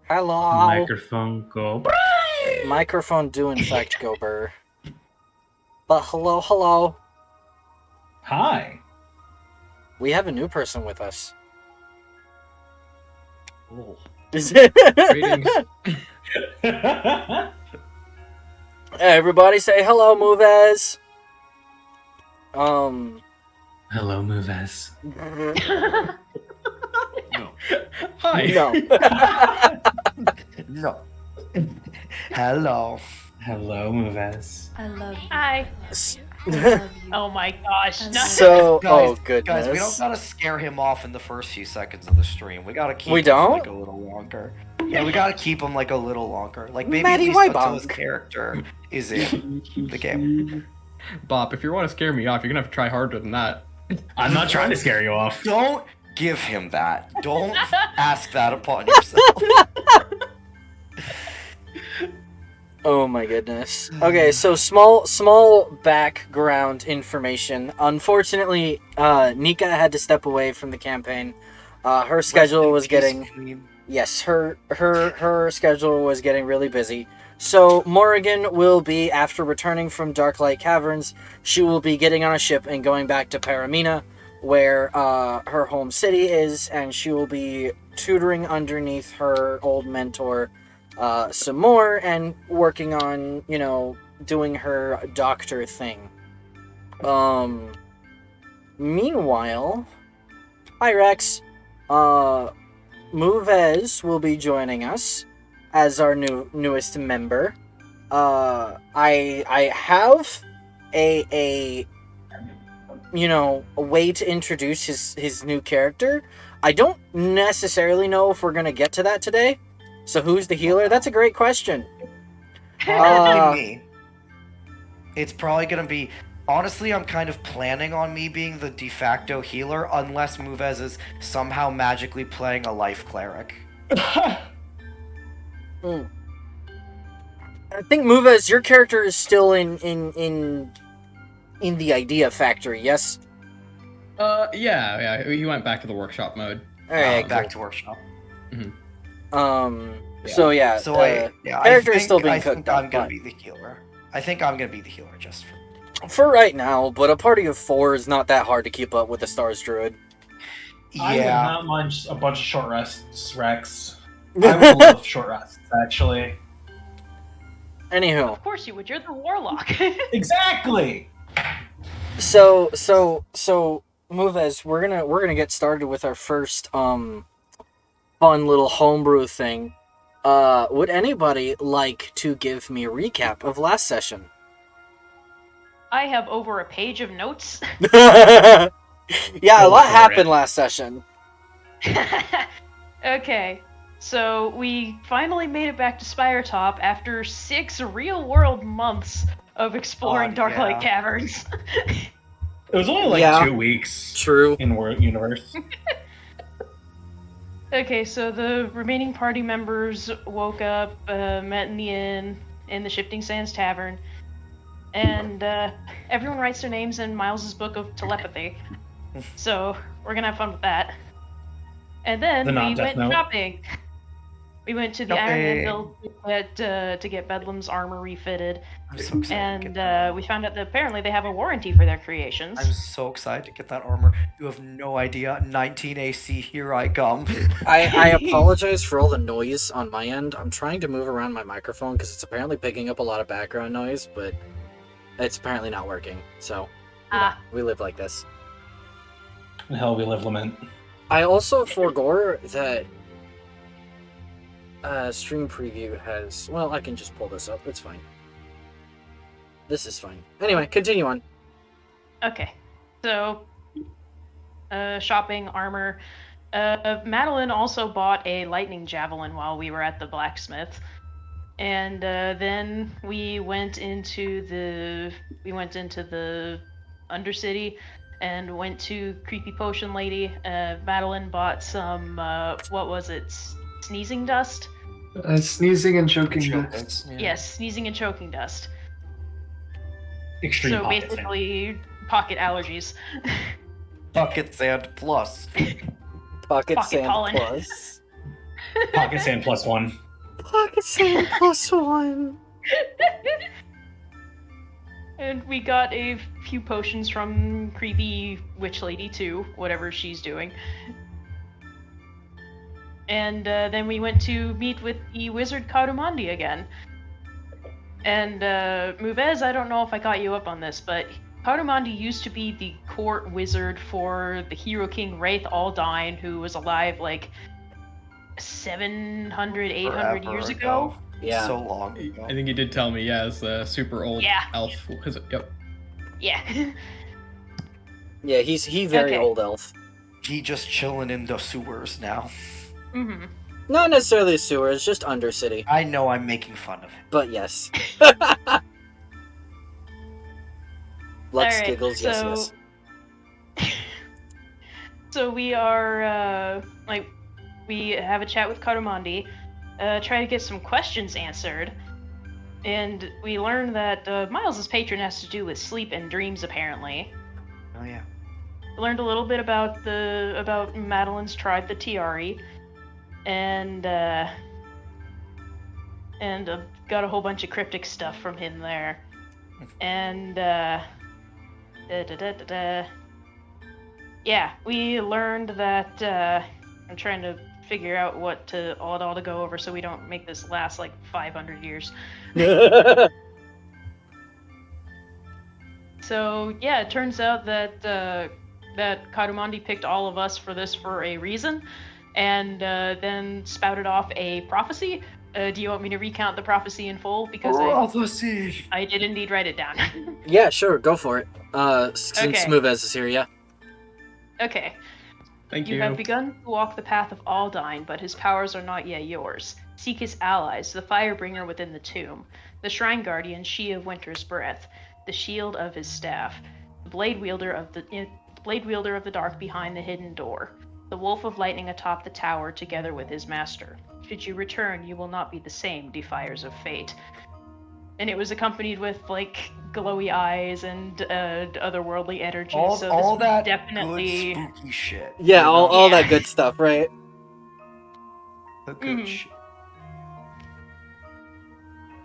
Hello. Microphone go. Microphone do in fact go burr. But hello. Hi. We have a new person with us. Oh. Is it? Greetings. Everybody say hello, Moves. Hello, Moves. No. Hi. No. No. Hello. Hello, Moves. I love you. Hi. S- I love you. Oh my gosh. I No. love So, Guys, goodness. Guys, we don't gotta scare him off in the first few seconds of the stream. We gotta keep We him don't? for like a little longer. Yeah, we gotta keep him like a little longer. Like maybe Maddie at least until Wybonk. his character is in the game. Bop, if you want to scare me off, you're gonna have to try harder than that. I'm not trying to scare you off. Don't give him that. Don't ask that upon yourself. Oh my goodness. Okay, so small background information. Unfortunately, Nika had to step away from the campaign. Her schedule was getting her schedule was getting really busy. So Morrigan will be, after returning from Darklight Caverns, she will be getting on a ship and going back to Paramina, where her home city is, and she will be tutoring underneath her old mentor, some more and working on, doing her doctor thing. Meanwhile, hi Rex. Mouvez will be joining us as our newest member. I have a way to introduce his new character. I don't necessarily know if we're gonna get to that today. So who's the healer? That's a great question. Probably me. It's probably gonna be. Honestly, I'm kind of planning on me being the de facto healer, unless Mouvez is somehow magically playing a life cleric. Mm. I think Mouvez, your character is still in the idea factory. Yes. Yeah. He went back to the workshop mode. All right. Back to workshop. So yeah. So character is still being cooked up. I'm gonna be the healer. I think I'm gonna be the healer just for right now. But a party of 4 is not that hard to keep up with the Stars Druid. I would Yeah. not mind a bunch of short rests, Rex. I would love short rests, actually. Anywho. Of course you would. You're the warlock. Exactly. So Mouvez, we're gonna get started with our first fun little homebrew thing. Would anybody like to give me a recap of last session? I have over a page of notes. Yeah, a lot for happened it. last session. Okay, so we finally made it back to Spiretop after 6 real-world months of exploring Darklight Caverns. It was only like Yeah. 2 weeks True. in Universe. Okay, so the remaining party members woke up, met in the inn, in the Shifting Sands Tavern, and everyone writes their names in Miles's book of telepathy. So we're gonna have fun with that. And then we went shopping. We went to the Iron Anvil to get Bedlam's armor refitted. I'm so excited. And we found out that apparently they have a warranty for their creations. I'm so excited to get that armor. You have no idea. 19 AC, here I come. I apologize for all the noise on my end. I'm trying to move around my microphone because it's apparently picking up a lot of background noise, but it's apparently not working. So, we live like this. In hell, we live lament. I also forgot that stream preview has... Well, I can just pull this up. It's fine. This is fine. Anyway, continue on. Okay, so shopping, armor. Madeline also bought a lightning javelin while we were at the blacksmith, and then we went into the Undercity and went to Creepy Potion Lady. Madeline bought some what was it? Sneezing dust. Sneezing and choking dust. Yes, sneezing and choking dust. Extreme So pocket basically, pocket allergies. Pocket sand plus. Pocket sand pollen. plus. sand. Pocket sand +1. Pocket sand +1. And we got a few potions from Creepy Witch Lady too, whatever she's doing. And then we went to meet with the wizard Kadumandi again. And Mouvez, I don't know if I got you up on this, but Kadumandi used to be the court wizard for the Hero King Wraith Aldine, who was alive like 700, 800 years ago. Yeah. So long ago. I think you did tell me, yeah, it's a super old elf. Is it? Yep. Yeah. Yeah, he's very Okay. old elf. He just chilling in the sewers now. Mm-hmm. Not necessarily sewers, just Undercity. I know I'm making fun of him. But yes. Lux Alright, giggles, yes. So we are, we have a chat with Kadumandi, try to get some questions answered, and we learn that Miles' patron has to do with sleep and dreams, apparently. Oh yeah. We learned a little bit about Madeline's tribe, the Tiari, and got a whole bunch of cryptic stuff from him there. And yeah, we learned that I'm trying to figure out what to all to go over so we don't make this last like 500 years. So yeah, it turns out that that Karumandi picked all of us for this for a reason, and then spouted off a prophecy. Do you want me to recount the prophecy in full? Because I did indeed write it down. Yeah, sure, go for it. Since Okay. Movez is here, yeah. Okay. Thank You you. have begun to walk the path of Aldine, but his powers are not yet yours. Seek his allies, the Firebringer within the tomb, the Shrine Guardian, She of Winter's Breath, the shield of his staff, the Blade Wielder of the Dark behind the hidden door, the Wolf of Lightning atop the tower together with his master. Should you return, you will not be the same, defiers of fate. And it was accompanied with like glowy eyes and otherworldly energy. All, so all this that definitely good spooky shit. Yeah, you know? all Yeah. that good stuff, right? The good Mhm. shit.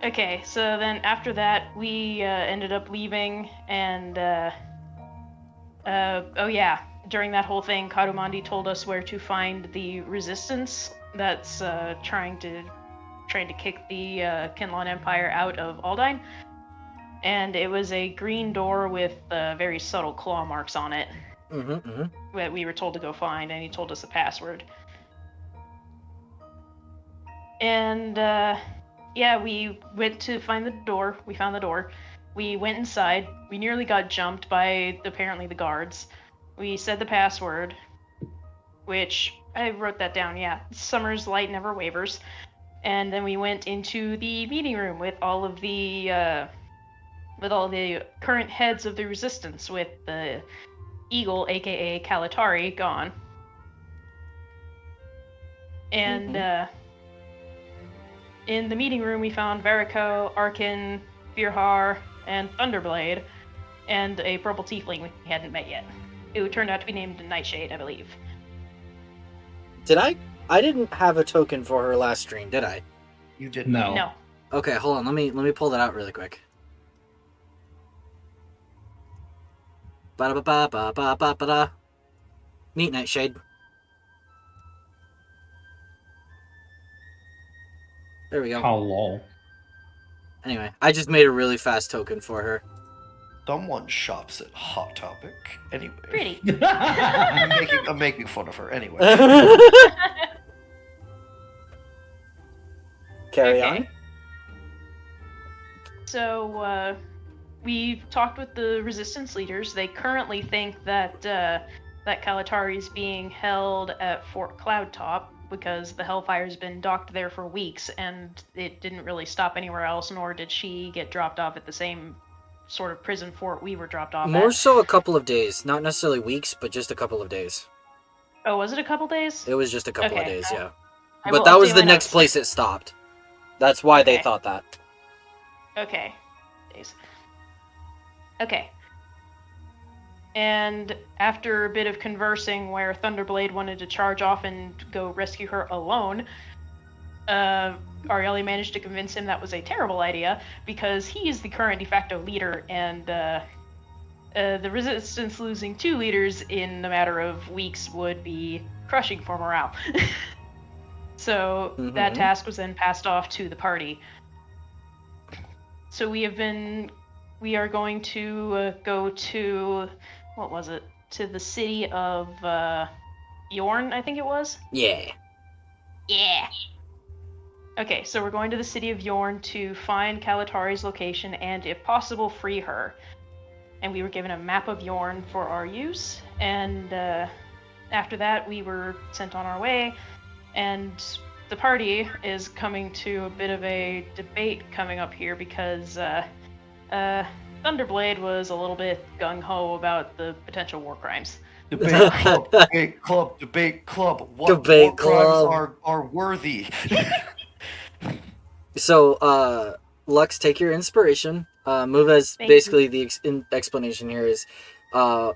Okay, so then after that, we ended up leaving, and oh yeah, during that whole thing, Karumandi told us where to find the resistance that's trying to kick the Kinlan Empire out of Aldine, and it was a green door with very subtle claw marks on it that we were told to go find, and he told us the password. And yeah, we went to find the door. We found the door. We went inside. We nearly got jumped by apparently the guards. We said the password, which I wrote that down. Yeah, Summer's light never wavers. And then we went into the meeting room with all of the current heads of the resistance, with the Eagle, aka Kalatari, gone. And in the meeting room, we found Verico, Arkin, Firhar, and Thunderblade, and a purple tiefling we hadn't met yet, who turned out to be named Nightshade, I believe. Did I? I didn't have a token for her last stream, did I? You did No. No. Okay, hold on. Let me pull that out really quick. Ba-da-ba-ba-ba-ba-ba-da. Neat, Nightshade. There we go. How lol. Anyway, I just made a really fast token for her. Someone shops at Hot Topic. Anyway. Pretty. I'm making fun of her. Anyway. Carry Okay. on. So, we talked with the resistance leaders. They currently think that that Kalatari is being held at Fort Cloudtop because the Hellfire's been docked there for weeks, and it didn't really stop anywhere else, nor did she get dropped off at the same sort of prison fort we were dropped off More at. so a couple of days. Not necessarily weeks, but just a couple of days. Oh, was it a couple days? It was just a couple of Okay, days, yeah. I But will that was update the my next notes. place it stopped. That's why they Okay. thought that. Okay. Days. Okay. And after a bit of conversing where Thunderblade wanted to charge off and go rescue her alone, Arieli managed to convince him that was a terrible idea because he is the current de facto leader, and the Resistance losing 2 leaders in a matter of weeks would be crushing for morale. So that Mhm. task was then passed off to the party. So we are going to go to, what was it? To the city of Yorn, I think it was? Yeah. Yeah. Okay, so we're going to the city of Yorn to find Kalatari's location and, if possible, free her. And we were given a map of Yorn for our use, and after that we were sent on our way, and the party is coming to a bit of a debate coming up here because Thunderblade was a little bit gung-ho about the potential war crimes. Debate club, debate club, debate club. What Debate war crimes club. are worthy? So, Lux, take your inspiration. Move as Thank basically the explanation here is, I'm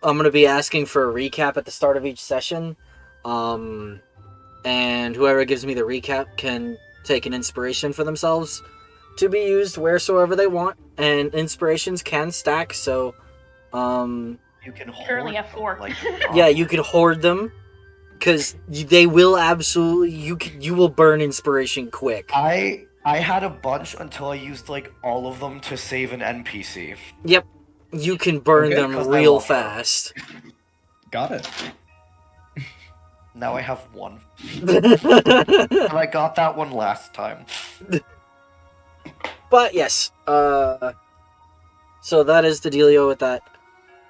going to be asking for a recap at the start of each session. And whoever gives me the recap can take an inspiration for themselves to be used wheresoever they want. And inspirations can stack, so, You can Currently hoard have 4. them like yeah, you can hoard them. because they will absolutely you will burn inspiration quick. I had a bunch until I used like all of them to save an NPC. Yep, you can burn Okay, them 'cause I real love her. fast. Got it. Now I have one. And I got that one last time. But yes, so that is the dealio with that.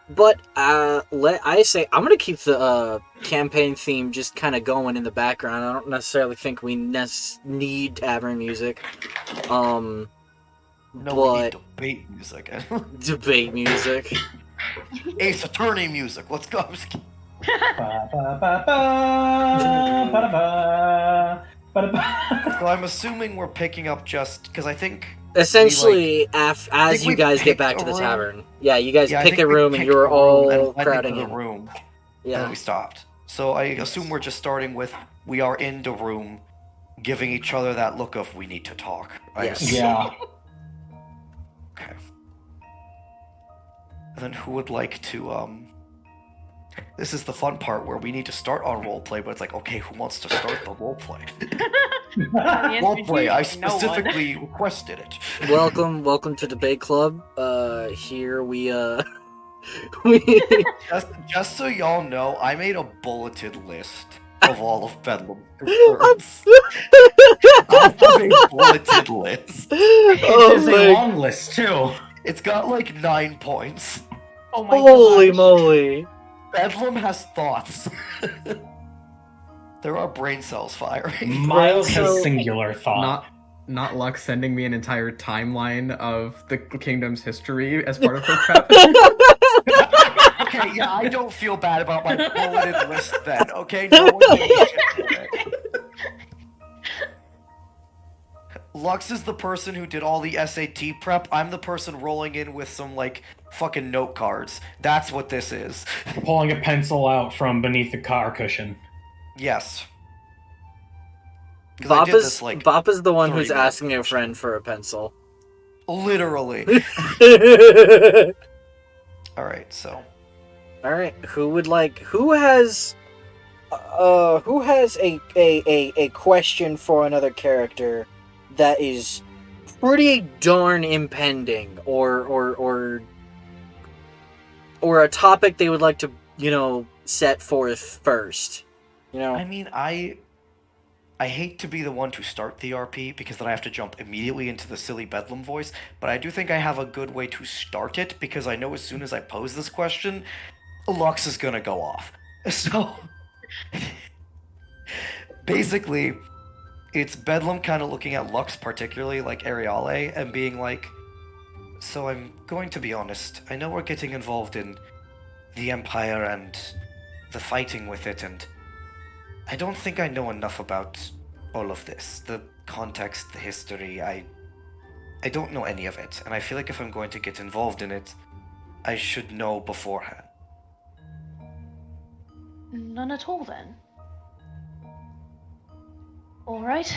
But I say I'm gonna keep the campaign theme just kind of going in the background. I don't necessarily think we need tavern music. No, we But need debate music. debate music. Ace Attorney music. Let's go. I'm just kidding. So I'm assuming we're picking up just because I think Essentially, as think you we guys get picked back a to the room. tavern, yeah, you guys I pick think a we room and picked you were a room and all went crowding into the in. room. And Yeah. then we stopped. So I assume we're just starting with we are in the room, giving each other that look of we need to talk. I Yes. assume. Yeah. Okay. And then who would like to this is the fun part where we need to start on roleplay, but it's like, okay, who wants to start the roleplay? Roleplay, I specifically requested it. Welcome to Debate Club. Here we we Just so y'all know, I made a bulleted list of all of Bedlam. I'm I have a bulleted list. Oh It's a my- long list too. It's got like 9 points. Oh my Holy gosh. moly! Bedlam has thoughts. There are brain cells firing. Miles So- has singular thought. Not Lux sending me an entire timeline of the kingdom's history as part of her prep. Okay, yeah, I don't feel bad about my bulleted list then, okay? No one give a shit for it. Lux is the person who did all the SAT prep. I'm the person rolling in with some, like, fucking note cards. That's what this is. Pulling a pencil out from beneath the car cushion. Yes. 'Cause I did this, like, Bop is the one 30 who's minutes. asking a friend for a pencil. literally. Alright, so. All right, who has a question for another character that is pretty darn impending, or a topic they would like to, set forth first, I mean, I hate to be the one to start the RP because then I have to jump immediately into the silly Bedlam voice, but I do think I have a good way to start it because I know as soon as I pose this question, Lux is gonna go off. So, basically, it's Bedlam kind of looking at Lux, particularly like Ariale, and being like, so I'm going to be honest, I know we're getting involved in the Empire and the fighting with it, and I don't think I know enough about all of this. The context, the history, I don't know any of it. And I feel like if I'm going to get involved in it, I should know beforehand. None at all then. Alright.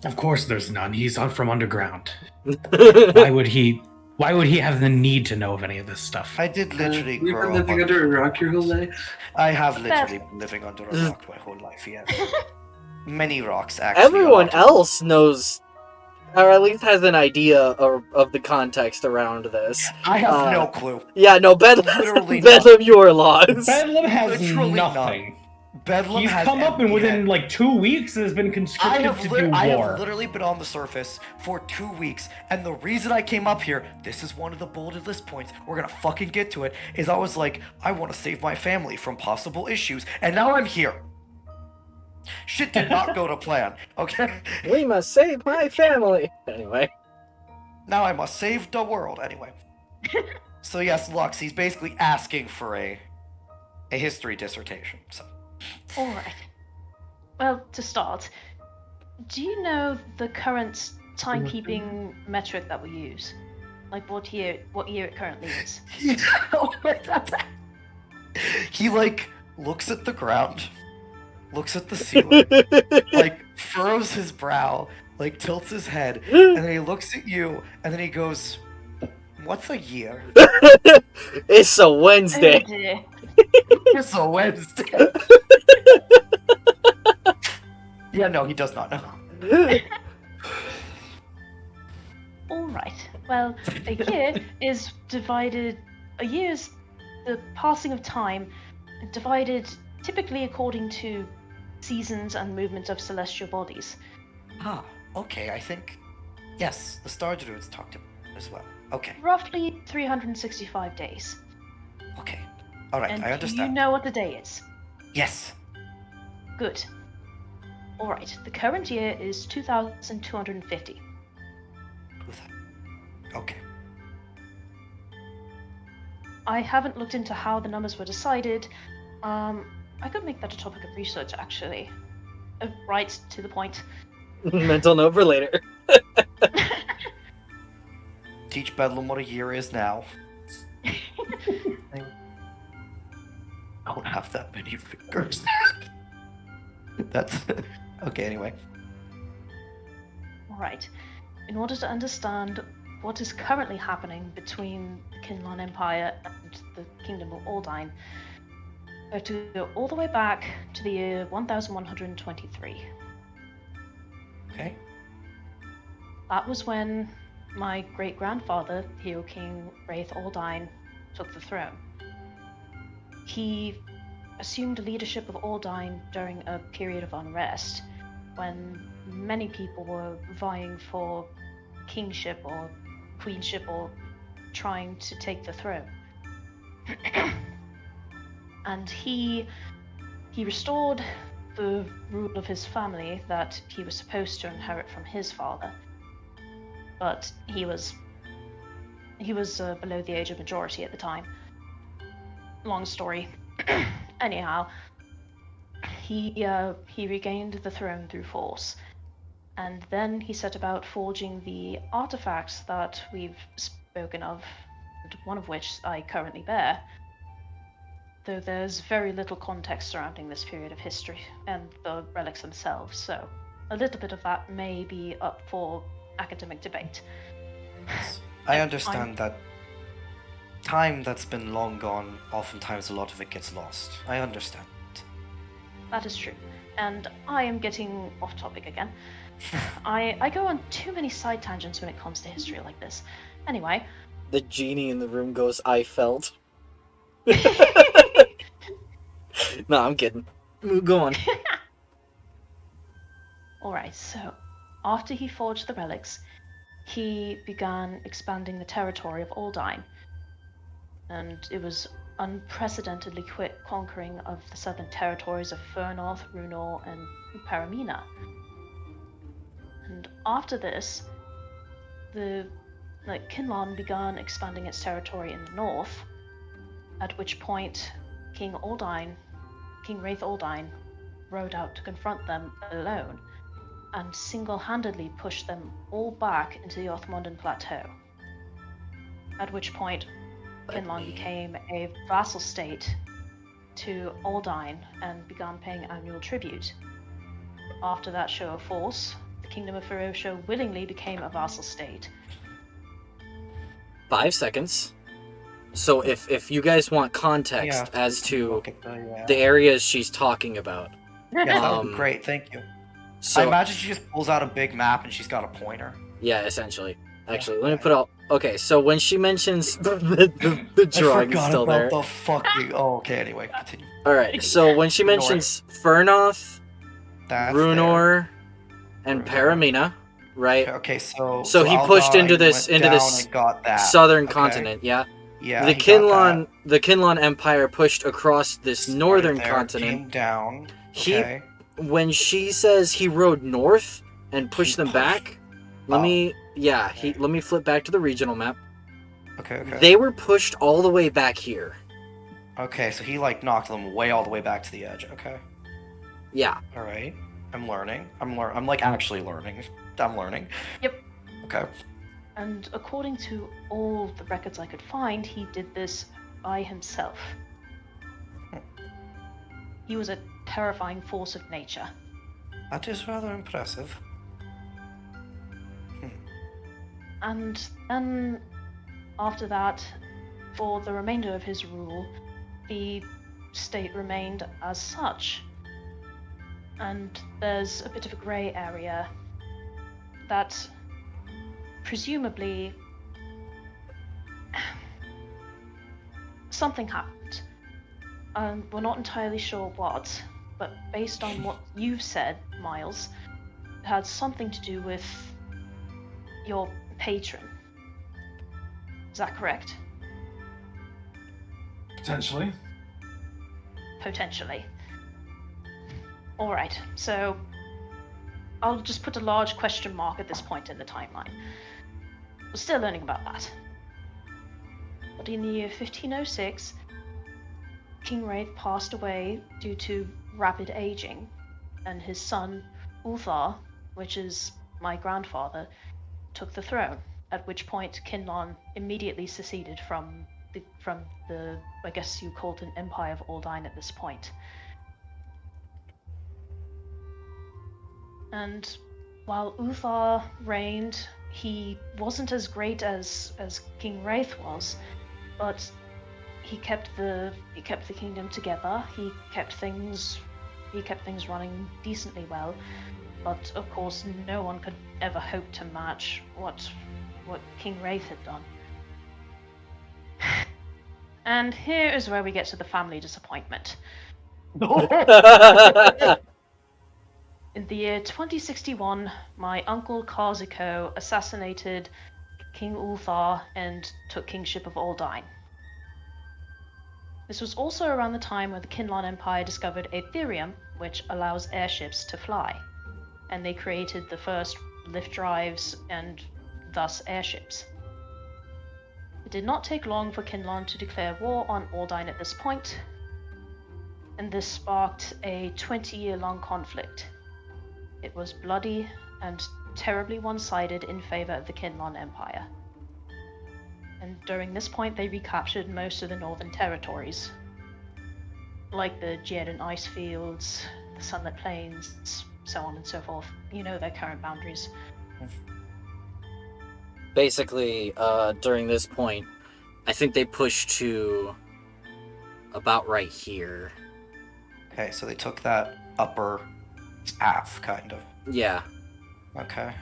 Of course there's none. He's from underground. Why would he have the need to know of any of this stuff? I did literally You've grow been up living under a rock your whole life? I have literally been living under a rock my whole life, yes. Many rocks, actually. Everyone a lot of- else knows, or at least has an idea of the context around this. I have no clue. Yeah, no, Bedlam, Literally Bedlam, you are lost. Bedlam has Literally nothing. Bedlam He's has come up and empty within head. like 2 weeks has been conscripted to do I war. have literally been on the surface for 2 weeks, and the reason I came up here, this is one of the bulleted list points, we're gonna fucking get to it, is I was like, I want to save my family from possible issues, and now I'm here. Shit did not go to plan, okay? We must save my family. Anyway. Now I must save the world, anyway. So yes, Lux, he's basically asking for a history dissertation, so. Alright. Well, to start, do you know the current timekeeping metric that we use? Like what year it currently is? He like looks at the ground, looks at the ceiling, like furrows his brow, like tilts his head, and then he looks at you, and then he goes, "What's a year?" It's a Oh Wednesday. dear. It's a Wednesday. Yeah, no, he does not know. All right. Well, a year is divided. A year is the passing of time, divided typically according to seasons and movement of celestial bodies. Ah, okay, I think. Yes, the Star Druids talked about it as well. Okay, Roughly 365 days. okay. Alright, And I you understand. know what the day is. Yes. Good. All right. The current year is 2250. Okay. I haven't looked into how the numbers were decided. I could make that a topic of research, actually. Right to the point. Mental note for later. Teach Bedlam what a year is now. I don't have that many fingers. That's okay. Anyway, All right. In order to understand what is currently happening between the Kinlan Empire and the Kingdom of Aldine, we have to go all the way back to the year 1123. okay. That was when my great-grandfather, Hero King Wraith Aldine, took the throne. He assumed leadership of Aldine during a period of unrest, when many people were vying for kingship or queenship or trying to take the throne. And he restored the rule of his family that he was supposed to inherit from his father. But he was below the age of majority at the time. Long story. Anyhow, he regained the throne through force, and then he set about forging the artifacts that we've spoken of, and one of which I currently bear. Though there's very little context surrounding this period of history and the relics themselves, so a little bit of that may be up for academic debate. I understand that time that's been long gone, oftentimes a lot of it gets lost. I understand. That is true. And I am getting off topic again. I go on too many side tangents when it comes to history like this. Anyway. The genie in the room goes, I felt. No, I'm kidding. Go on. Alright, so after he forged the relics, he began expanding the territory of Aldine. And it was unprecedentedly quick conquering of the southern territories of Fernoth, Runor, and Paramina. And after this, Kinlan began expanding its territory in the north, at which point King Wraith Aldine, rode out to confront them alone, and single-handedly pushed them all back into the Othmondan Plateau. At which point, Kinlan became a vassal state to Aldine and began paying annual tribute. After that show of force, the Kingdom of Ferocia willingly became a vassal state. 5 seconds. So if you guys want context as to the areas she's talking about. Yeah, that would be great, thank you. So, I imagine she just pulls out a big map and she's got a pointer. Yeah, essentially. Actually, let me put all. Okay, so when she mentions the drawing is still there. The fucking. Oh, okay. Anyway, continue. All right, so when she mentions Fernoth, Runor, and Paramina, right? Okay, so he pushed into this southern continent, yeah. Yeah. The Kinlan Empire pushed across this northern continent. Came down. Okay. When she says he rode north and pushed them back, let me flip back to the regional map. Okay. They were pushed all the way back here. Okay, so he knocked them way all the way back to the edge. Okay. Yeah. All right. I'm learning. I'm actually learning. I'm learning. Yep. Okay. And according to all the records I could find, he did this by himself. He was a terrifying force of nature. That is rather impressive. And then, after that, for the remainder of his rule, the state remained as such. And there's a bit of a grey area that presumably something happened. We're not entirely sure what, but based on what you've said, Miles, it had something to do with your patron. Is that correct? Potentially. Potentially. Alright, so I'll just put a large question mark at this point in the timeline. We're still learning about that. But in the year 1506, King Wraith passed away due to rapid aging, and his son, Ulthar, which is my grandfather, took the throne, at which point Kinlan immediately seceded from the I guess you called an Empire of Aldine at this point. And while Ulthar reigned, he wasn't as great as King Wraith was, but he kept the kingdom together. He kept things running decently well. But of course, no one could ever hope to match what King Wraith had done. And here is where we get to the family disappointment. In the year 2061, my uncle Kazuko assassinated King Ulthar and took kingship of Aldine. This was also around the time where the Kinlan Empire discovered Aetherium, which allows airships to fly, and they created the first lift drives and thus airships. It did not take long for Kinlan to declare war on Aldine at this point, and this sparked a 20-year-long conflict. It was bloody and terribly one-sided in favor of the Kinlan Empire. And during this point, they recaptured most of the northern territories, like the Geodan ice fields, the Sunlit Plains, so on and so forth. You know their current boundaries. Basically, during this point, I think they pushed to about right here. Okay, so they took that upper half, kind of. Yeah. Okay.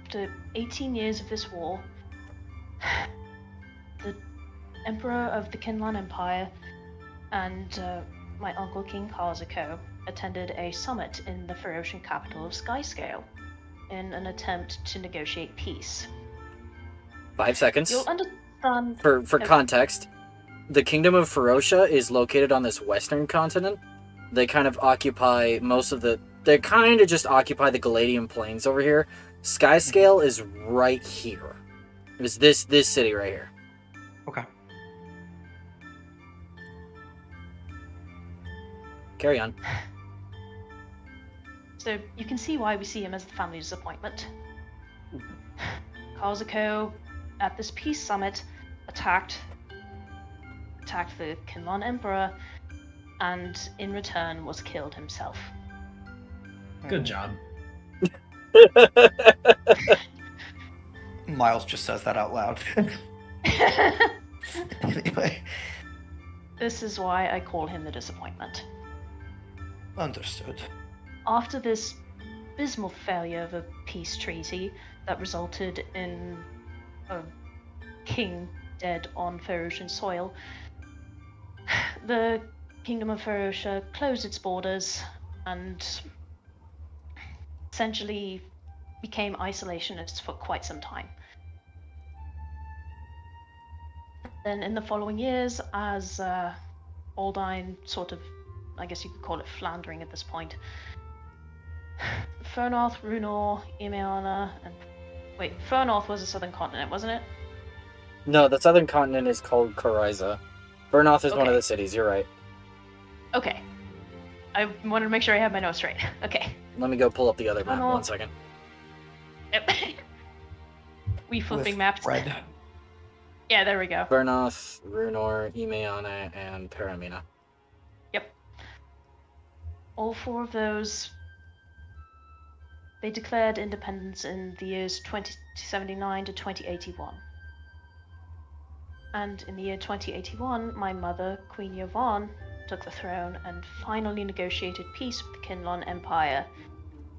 After 18 years of this war, the Emperor of the Kinlan Empire and my uncle King Kazuko attended a summit in the Ferocian capital of Skyscale in an attempt to negotiate peace. 5 seconds. You'll understand... For context, the Kingdom of Ferocia is located on this western continent. They kind of occupy most of the... They kind of just occupy the Galadian Plains over here. Skyscale is right here. It's this city right here. Okay. Carry on. So you can see why we see him as the family disappointment. Kazuko, at this peace summit, attacked the Kinlan Emperor, and in return was killed himself. Good job. Miles just says that out loud. Anyway. This is why I call him the disappointment. Understood. After this abysmal failure of a peace treaty that resulted in a king dead on Ferocian soil, the Kingdom of Ferocia closed its borders and essentially became isolationists for quite some time. Then in the following years, as Aldine sort of, I guess you could call it floundering at this point, Fernorth, Runor, Imeana, and... Wait, Fernorth was a southern continent, wasn't it? No, the southern continent is called Coryza. Bernoth is one of Okay. the cities, you're right. Okay. I wanted to make sure I had my notes right. Okay. Let me go pull up the other map, no. 1 second. Yep. We flipping With maps. red. Yeah, there we go. Bernoth, Runor, Imeana, and Paramina. Yep. All four of those, they declared independence in the years 2079 to 2081. And in the year 2081, my mother, Queen Yovan, took the throne and finally negotiated peace with the Kinlan Empire.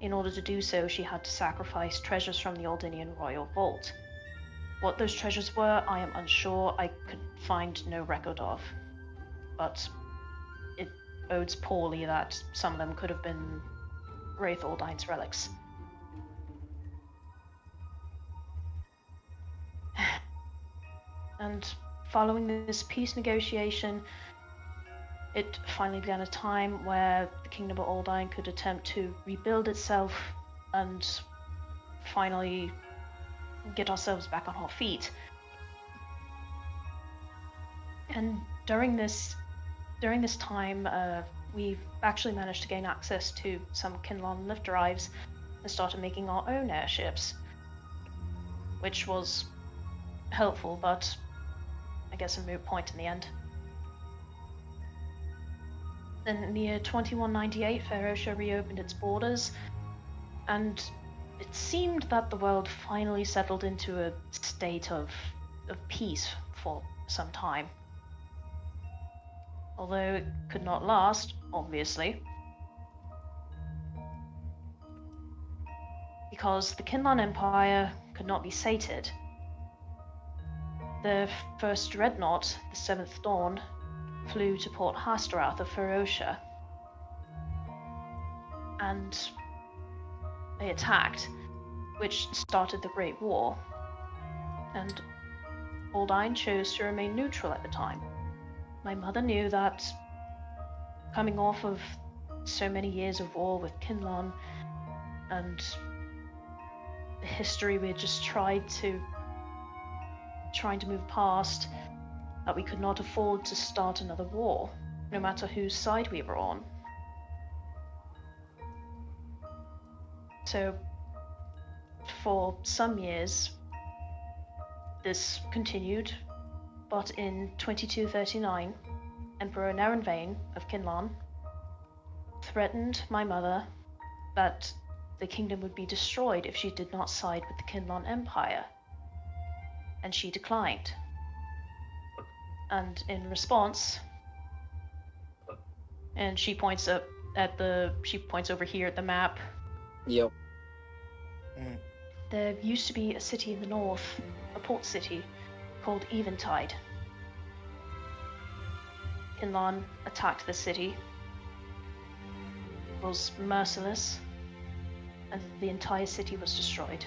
In order to do so, she had to sacrifice treasures from the Aldinian royal vault. What those treasures were, I am unsure. I could find no record of. But it bodes poorly that some of them could have been Wraith Aldine's relics. And following this peace negotiation, it finally began a time where the Kingdom of Aldine could attempt to rebuild itself and finally get ourselves back on our feet. And during this time, we've actually managed to gain access to some Kinlan lift drives and started making our own airships, which was helpful, but I guess a moot point in the end. Then in the year 2198, Ferocia reopened its borders, and it seemed that the world finally settled into a state of peace for some time. Although it could not last, obviously. Because the Kinlan Empire could not be sated. The first dreadnought, the Seventh Dawn, flew to Port Hastarath of Ferocia. And they attacked, which started the Great War. And Aldine chose to remain neutral at the time. My mother knew that coming off of so many years of war with Kinlan and the history we had just trying to move past, that we could not afford to start another war, no matter whose side we were on. So, for some years, this continued, but in 2239, Emperor Nerenvain of Kinlan threatened my mother that the kingdom would be destroyed if she did not side with the Kinlan Empire, and she declined. And in response, and she points over here at the map. Yep. There used to be a city in the north, a port city, called Eventide. Kinlan attacked the city, was merciless, and the entire city was destroyed.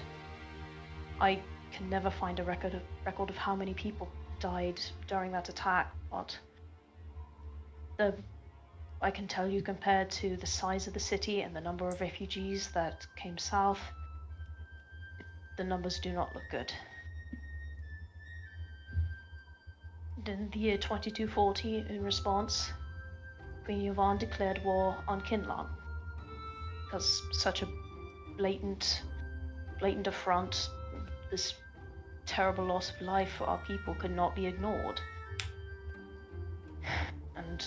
I can never find a record of how many people died during that attack, but I can tell you, compared to the size of the city and the number of refugees that came south, the numbers do not look good. In the year 2240, in response, Queen Yovan declared war on Kinlan, because such a blatant affront, this terrible loss of life for our people, could not be ignored. And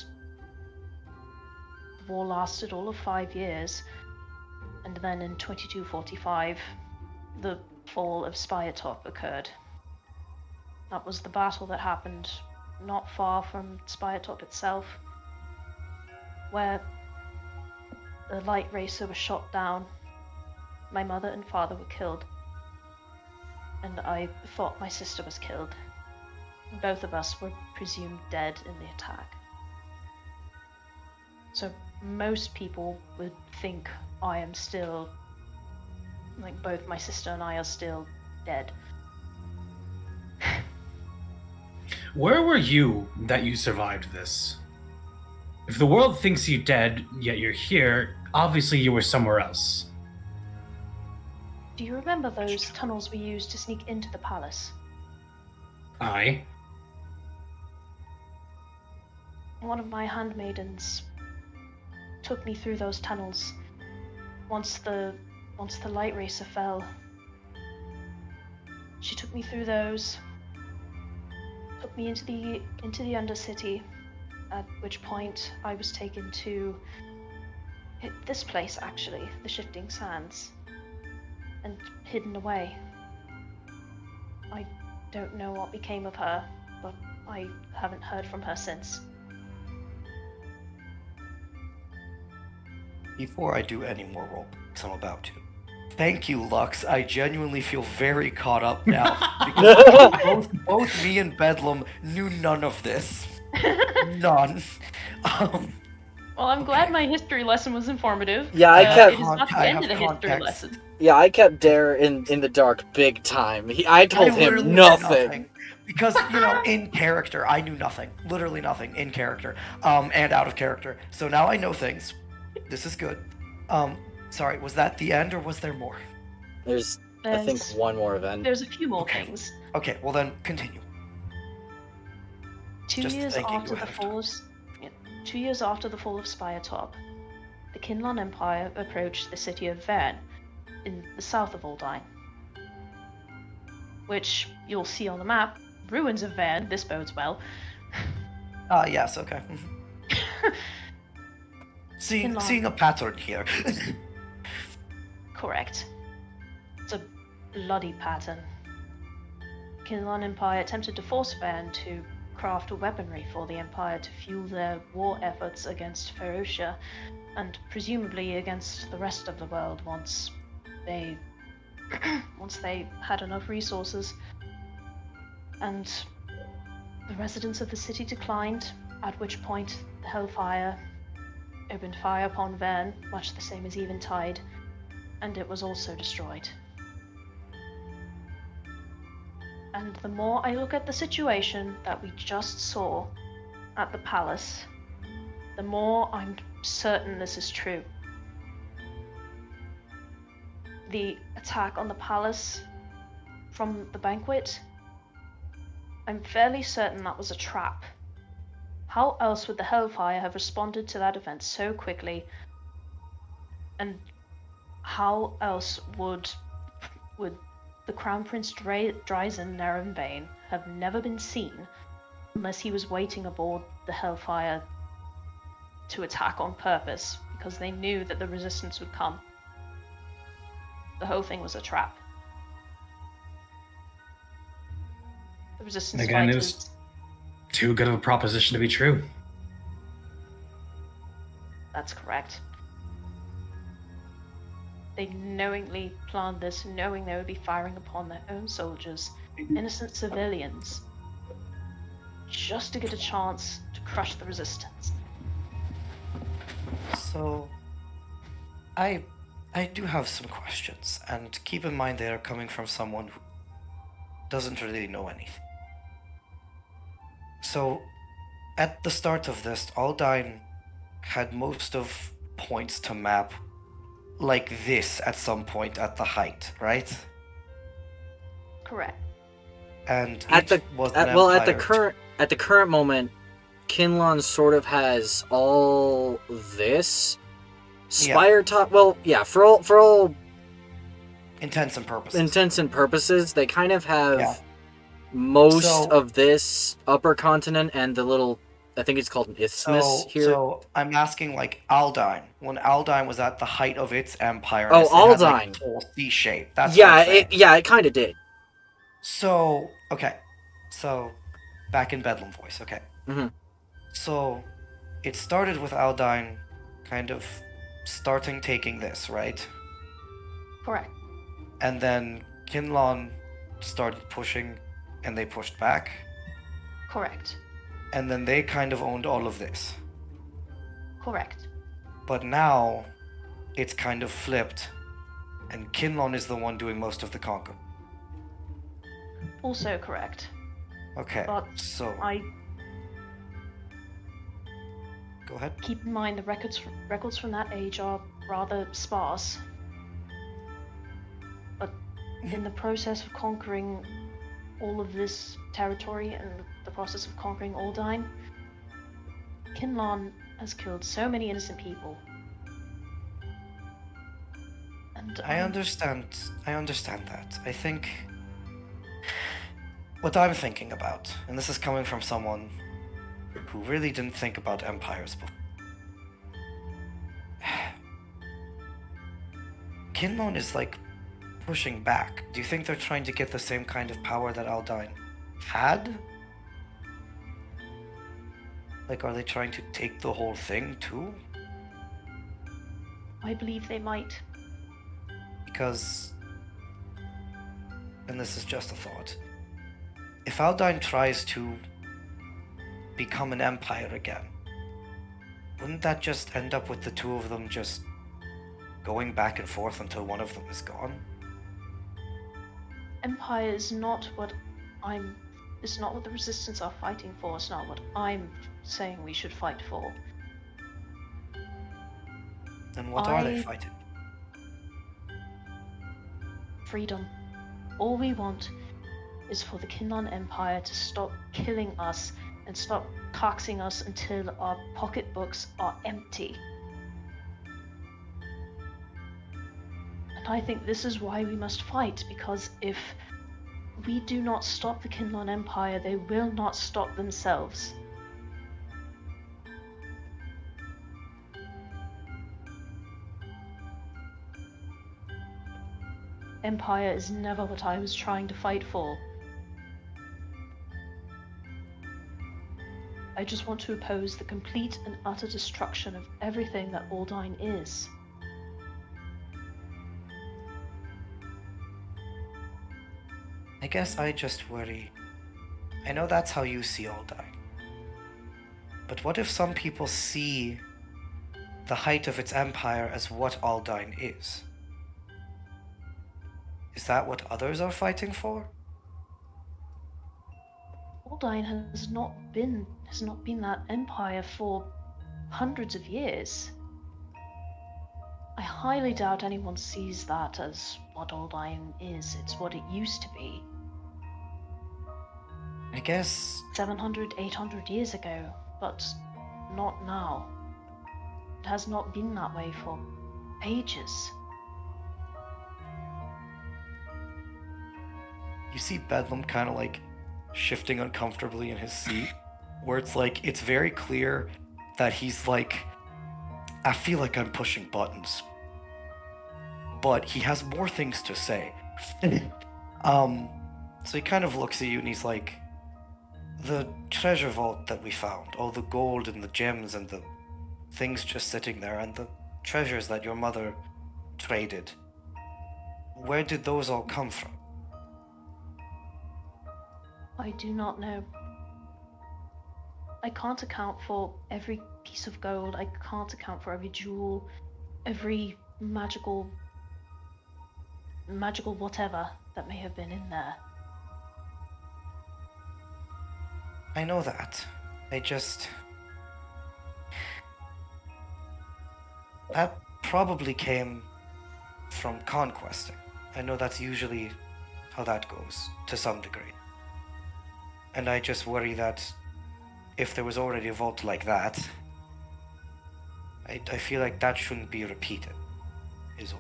the war lasted all of 5 years, and then in 2245, the fall of Spyatop occurred. That was the battle that happened not far from Spyatop itself, where the light racer was shot down, my mother and father were killed, and I thought my sister was killed. Both of us were presumed dead in the attack. So most people would think I am still, like, both my sister and I are still dead. Where were you that you survived this? If the world thinks you dead, yet you're here, obviously you were somewhere else. Do you remember those tunnels we used to sneak into the palace? Aye. One of my handmaidens took me through those tunnels once the light racer fell. She took me through those, took me into the Undercity, at which point I was taken to this place, actually, the Shifting Sands, and hidden away. I don't know what became of her, but I haven't heard from her since. Before I do any more role, because I'm about to. Thank you, Lux. I genuinely feel very caught up now. Because both me and Bedlam knew none of this. None. Well, I'm glad Okay. my history lesson was informative. Yeah, I kept- It is not the I end have of the history context. lesson. Yeah, I kept Dare in the dark big time. I told literally him knew nothing. Because, in character, I knew nothing. Literally nothing in character. And out of character. So now I know things. This is good. Sorry, was that the end or was there more? There's, I think, There's- one more event. There's a few more Okay. things. Okay, well then, continue. 2 Just years thanking after you the ahead of fall of 2 years after the fall of Spiretop, the Kinlan Empire approached the city of Vern in the south of Aldine, which you'll see on the map. Ruins of Vern. This bodes well. Yes, okay. seeing Kinlan. a pattern here. Correct. It's a bloody pattern. Kinlan Empire attempted to force Vern to craft a weaponry for the Empire to fuel their war efforts against Ferocia, and presumably against the rest of the world once they had enough resources. And the residents of the city declined, at which point the Hellfire opened fire upon Vern, much the same as Eventide, and it was also destroyed. And the more I look at the situation that we just saw at the palace, the more I'm certain this is true. The attack on the palace from the banquet, I'm fairly certain that was a trap. How else would the Hellfire have responded to that event so quickly? And how else would the Crown Prince Dryzen Nerenbane have never been seen unless he was waiting aboard the Hellfire to attack on purpose, because they knew that the resistance would come? The whole thing was a trap. The resistance Again, it fighters... was too good of a proposition to be true. That's correct. They knowingly planned this, knowing they would be firing upon their own soldiers, innocent civilians, just to get a chance to crush the resistance. So, I do have some questions, and keep in mind they are coming from someone who doesn't really know anything. So, at the start of this, Aldine had most of points to map like this at some point at the height, right? Correct. And At it the was at, an well at the empire. current moment, Kinlan sort of has all this. Spire top. Well, yeah, for all Intents and purposes. intents and purposes, they kind of have Yeah. most So- of this upper continent and the little, I think it's called an isthmus here. So I'm asking, like, Aldine. When Aldine was at the height of its empire, Oh, it had, like, Aldine. full C shape. That's what yeah, I'm saying. it kind of did. So, okay. So, back in Bedlam voice, okay. Mhm. So, it started with Aldine kind of starting taking this, right? Correct. And then Kinlan started pushing, and they pushed back. Correct. And then they kind of owned all of this. Correct. But now, it's kind of flipped, and Kinlan is the one doing most of the conquer. Also correct. Okay, But so I go ahead. keep in mind the records from that age are rather sparse. But in the process of conquering all of this territory and the process of conquering Aldine, Kinlan has killed so many innocent people. And I understand that. I think what I'm thinking about, and this is coming from someone who really didn't think about empires before. Kinlan is like pushing back. Do you think they're trying to get the same kind of power that Aldine had? Like, are they trying to take the whole thing too? I believe they might. Because, and this is just a thought, if Aldine tries to become an empire again, wouldn't that just end up with the two of them just going back and forth until one of them is gone? Empire is not what it's not what the Resistance are fighting for. It's not what I'm saying we should fight for. Then what are they fighting? Freedom. All we want is for the Kinlan Empire to stop killing us and stop taxing us until our pocketbooks are empty. And I think this is why we must fight, because if we do not stop the Kinlan Empire, they will not stop themselves. Empire is never what I was trying to fight for. I just want to oppose the complete and utter destruction of everything that Aldine is. I guess I just worry. I know that's how you see Aldine. But what if some people see the height of its empire as what Aldine is? Is that what others are fighting for? Aldine has not been that empire for hundreds of years. I highly doubt anyone sees that as what Aldine is. It's what it used to be. I guess 700, 800 years ago, but not now. It has not been that way for ages. you see Bedlam kind of like shifting uncomfortably in his seat, where it's like, it's very clear that he's like, I feel like I'm pushing buttons. But he has more things to say. So he kind of looks at you and he's like, the treasure vault that we found, all the gold and the gems and the things just sitting there, and the treasures that your mother traded, where did those all come from? I do not know. I can't account for every piece of gold. I can't account for every jewel, every magical whatever that may have been in there. I know that. That probably came from conquesting. I know that's usually how that goes, to some degree. And I just worry that if there was already a vault like that, I feel like that shouldn't be repeated, is all.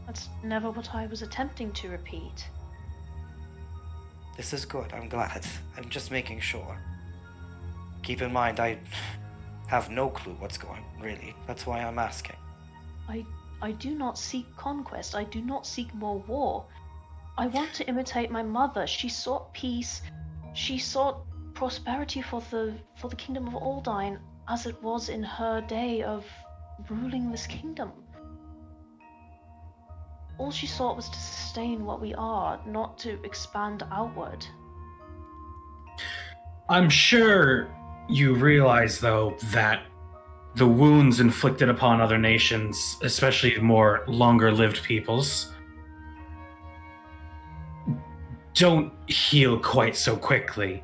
That's never what I was attempting to repeat. This is good, I'm glad. I'm just making sure. Keep in mind, I have no clue what's going on, really. That's why I'm asking. I do not seek conquest. I do not seek more war. I want to imitate my mother. She sought peace. She sought prosperity for the kingdom of Aldine, as it was in her day of ruling this kingdom. All she sought was to sustain what we are, not to expand outward. I'm sure you realize, though, that the wounds inflicted upon other nations, especially more longer-lived peoples, don't heal quite so quickly.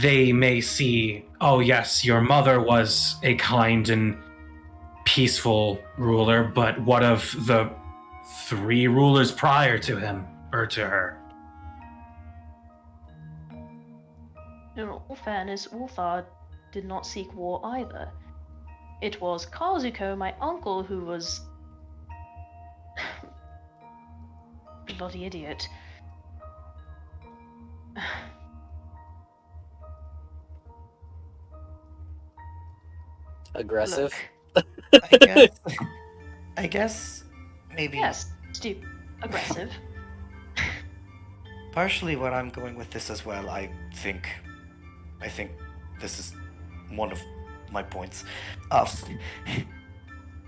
They may see, oh yes, your mother was a kind and peaceful ruler, but what of the 3 rulers prior to him, or to her? In all fairness, Ulthar did not seek war either. It was Kazuko, my uncle, who was bloody idiot. Aggressive. Look, I guess maybe yes, aggressive. partially where I'm going with this as well, I think I think this is one of my points.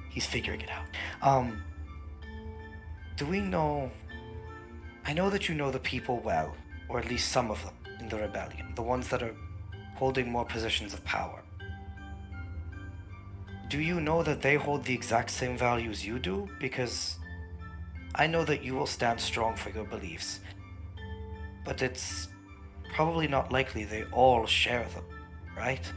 He's figuring it out. Do we know... I know that you know the people well, or at least some of them in the rebellion, the ones that are holding more positions of power. Do you know that they hold the exact same values you do? Because I know that you will stand strong for your beliefs, but it's probably not likely they all share them, right?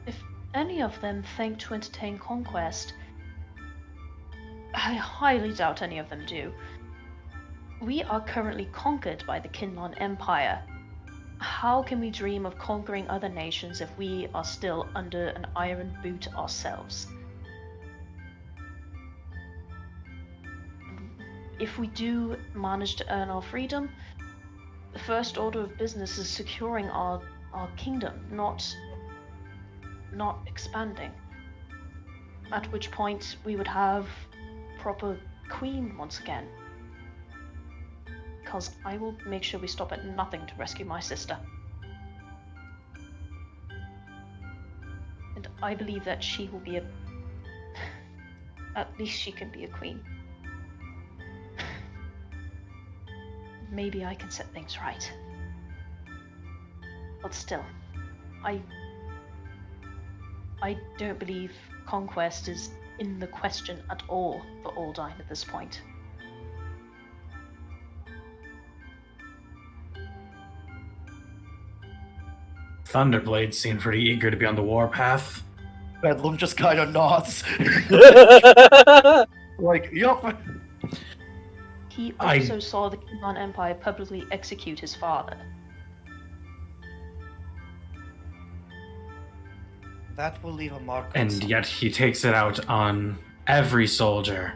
If any of them think to entertain conquest, I highly doubt any of them do. We are currently conquered by the Kinlan Empire. How can we dream of conquering other nations if we are still under an iron boot ourselves? If we do manage to earn our freedom, the first order of business is securing our kingdom, not expanding. At which point we would have proper queen once again. Because I will make sure we stop at nothing to rescue my sister. And I believe that she will be at least she can be a queen. Maybe I can set things right. But still, I don't believe conquest is in the question at all for Aldine at this point. Thunderblade seemed pretty eager to be on the warpath. Bedlam just kind of nods. Like, yup. He also saw the Kinlan Empire publicly execute his father. That will leave a mark on And some. yet he takes it out on every soldier.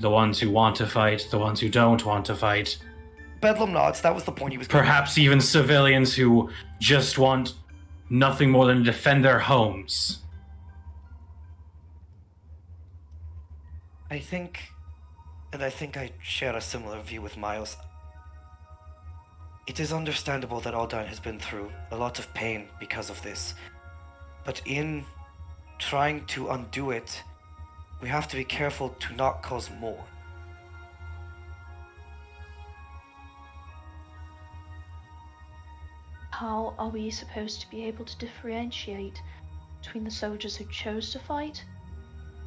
The ones who want to fight, the ones who don't want to fight. Bedlam nods, that was the point he was Perhaps even civilians who just want nothing more than to defend their homes. I think I share a similar view with Miles. It is understandable that Aldine has been through a lot of pain because of this. But in trying to undo it, we have to be careful to not cause more. How are we supposed to be able to differentiate between the soldiers who chose to fight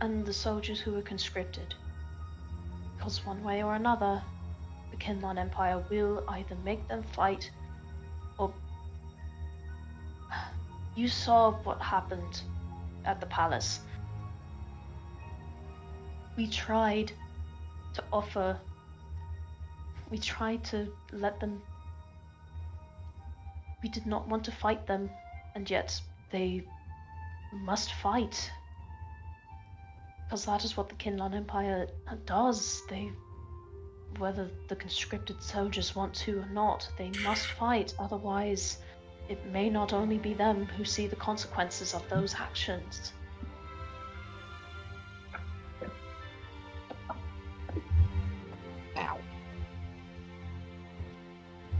and the soldiers who were conscripted? Because one way or another, the Kinlan Empire will either make them fight or... You saw what happened at the palace. We tried to let them... We did not want to fight them, and yet they must fight. Because that is what the Kinlan Empire does. Whether the conscripted soldiers want to or not, they must fight. Otherwise, it may not only be them who see the consequences of those actions. Ow.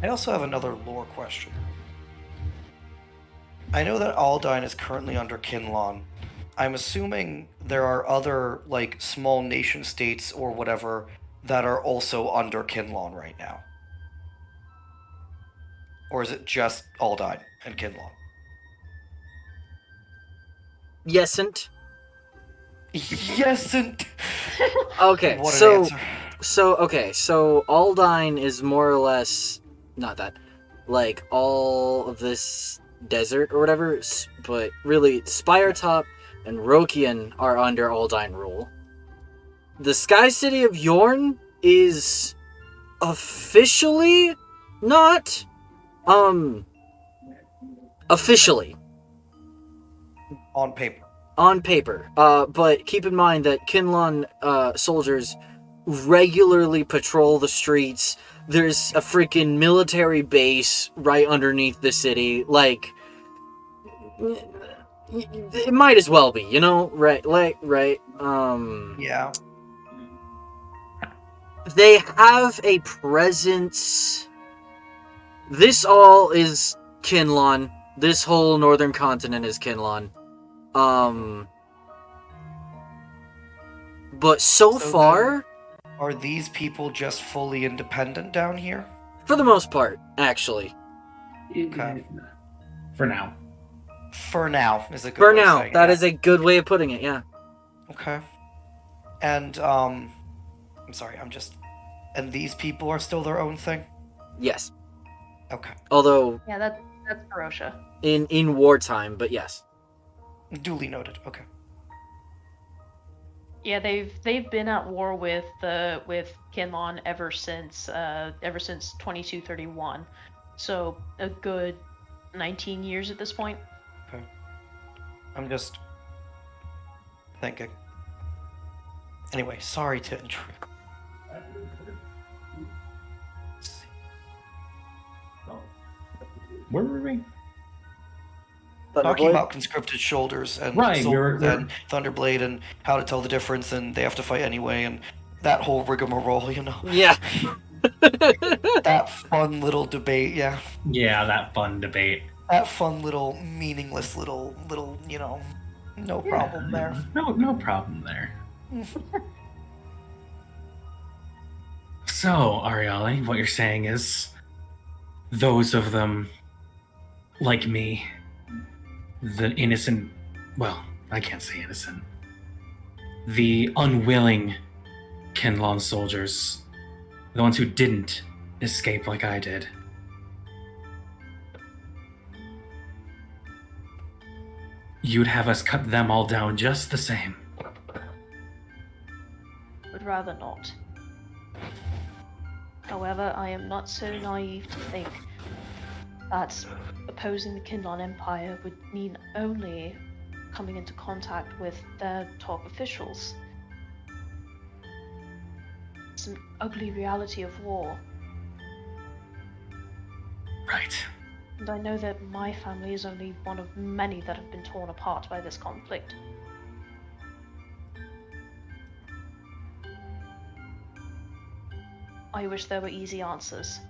I also have another lore question. I know that Aldine is currently under Kinlan. I'm assuming there are other, like, small nation states or whatever that are also under Kinlan right now. Or is it just Aldine and Kinlan? Yesn't. Yesn't! Okay, What an so answer. so Aldine is more or less not that, like, all of this desert or whatever, but really Spiretop and Rokian are under Aldine rule. The Sky City of Yorn is officially not officially On paper. on paper, but keep in mind that Kinlan soldiers regularly patrol the streets. There's a freaking military base right underneath the city. Like, it might as well be, you know? Right. Yeah. They have a presence. This all is Kinlawn. This whole northern continent is Kinlawn. But so far, are these people just fully independent down here? for the most part, actually. Okay. For now. For now is a good For way of now, saying that it. is a good way of putting it, yeah. Okay. And I'm sorry, and these people are still their own thing? Yes. Okay. Although Yeah, that's Barossa. in wartime, but yes. Duly noted. Okay. Yeah, they've been at war with Kinlawn ever since 2231. So a good 19 years at this point. Okay. I'm just thinking. Anyway, sorry to intrude. Let's see. Where were we? Talking about conscripted shoulders and Right, swords we're- and Thunderblade and how to tell the difference and they have to fight anyway and that whole rigmarole, you know. Yeah. That fun little debate, yeah. Yeah, that fun debate. That fun little meaningless little you know, no problem there. No problem there. So, Ariale, what you're saying is those of them, like me, the innocent, well, I can't say innocent, the unwilling Kinlawn soldiers, the ones who didn't escape like I did. You'd have us cut them all down just the same. Would rather not. However, I am not so naive to think that opposing the Kinlawn Empire would mean only coming into contact with their top officials. It's an ugly reality of war, Right. and I know that my family is only one of many that have been torn apart by this conflict. I wish there were easy answers,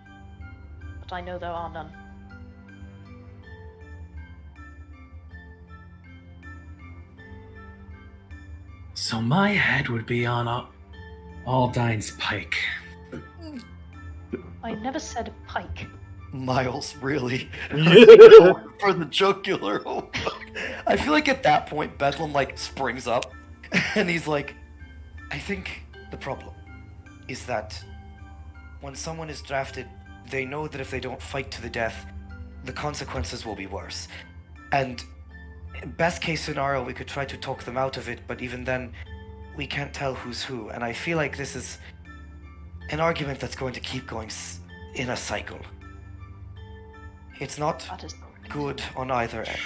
but I know there are none. So my head would be on Aldine's pike. I never said a pike. Miles, really? For the jugular. Oh, I feel like at that point Bedlam like springs up and he's like, I think the problem is that when someone is drafted, they know that if they don't fight to the death, the consequences will be worse. And best case scenario, we could try to talk them out of it, but even then, we can't tell who's who. And I feel like this is an argument that's going to keep going in a cycle. It's not That is good on either end.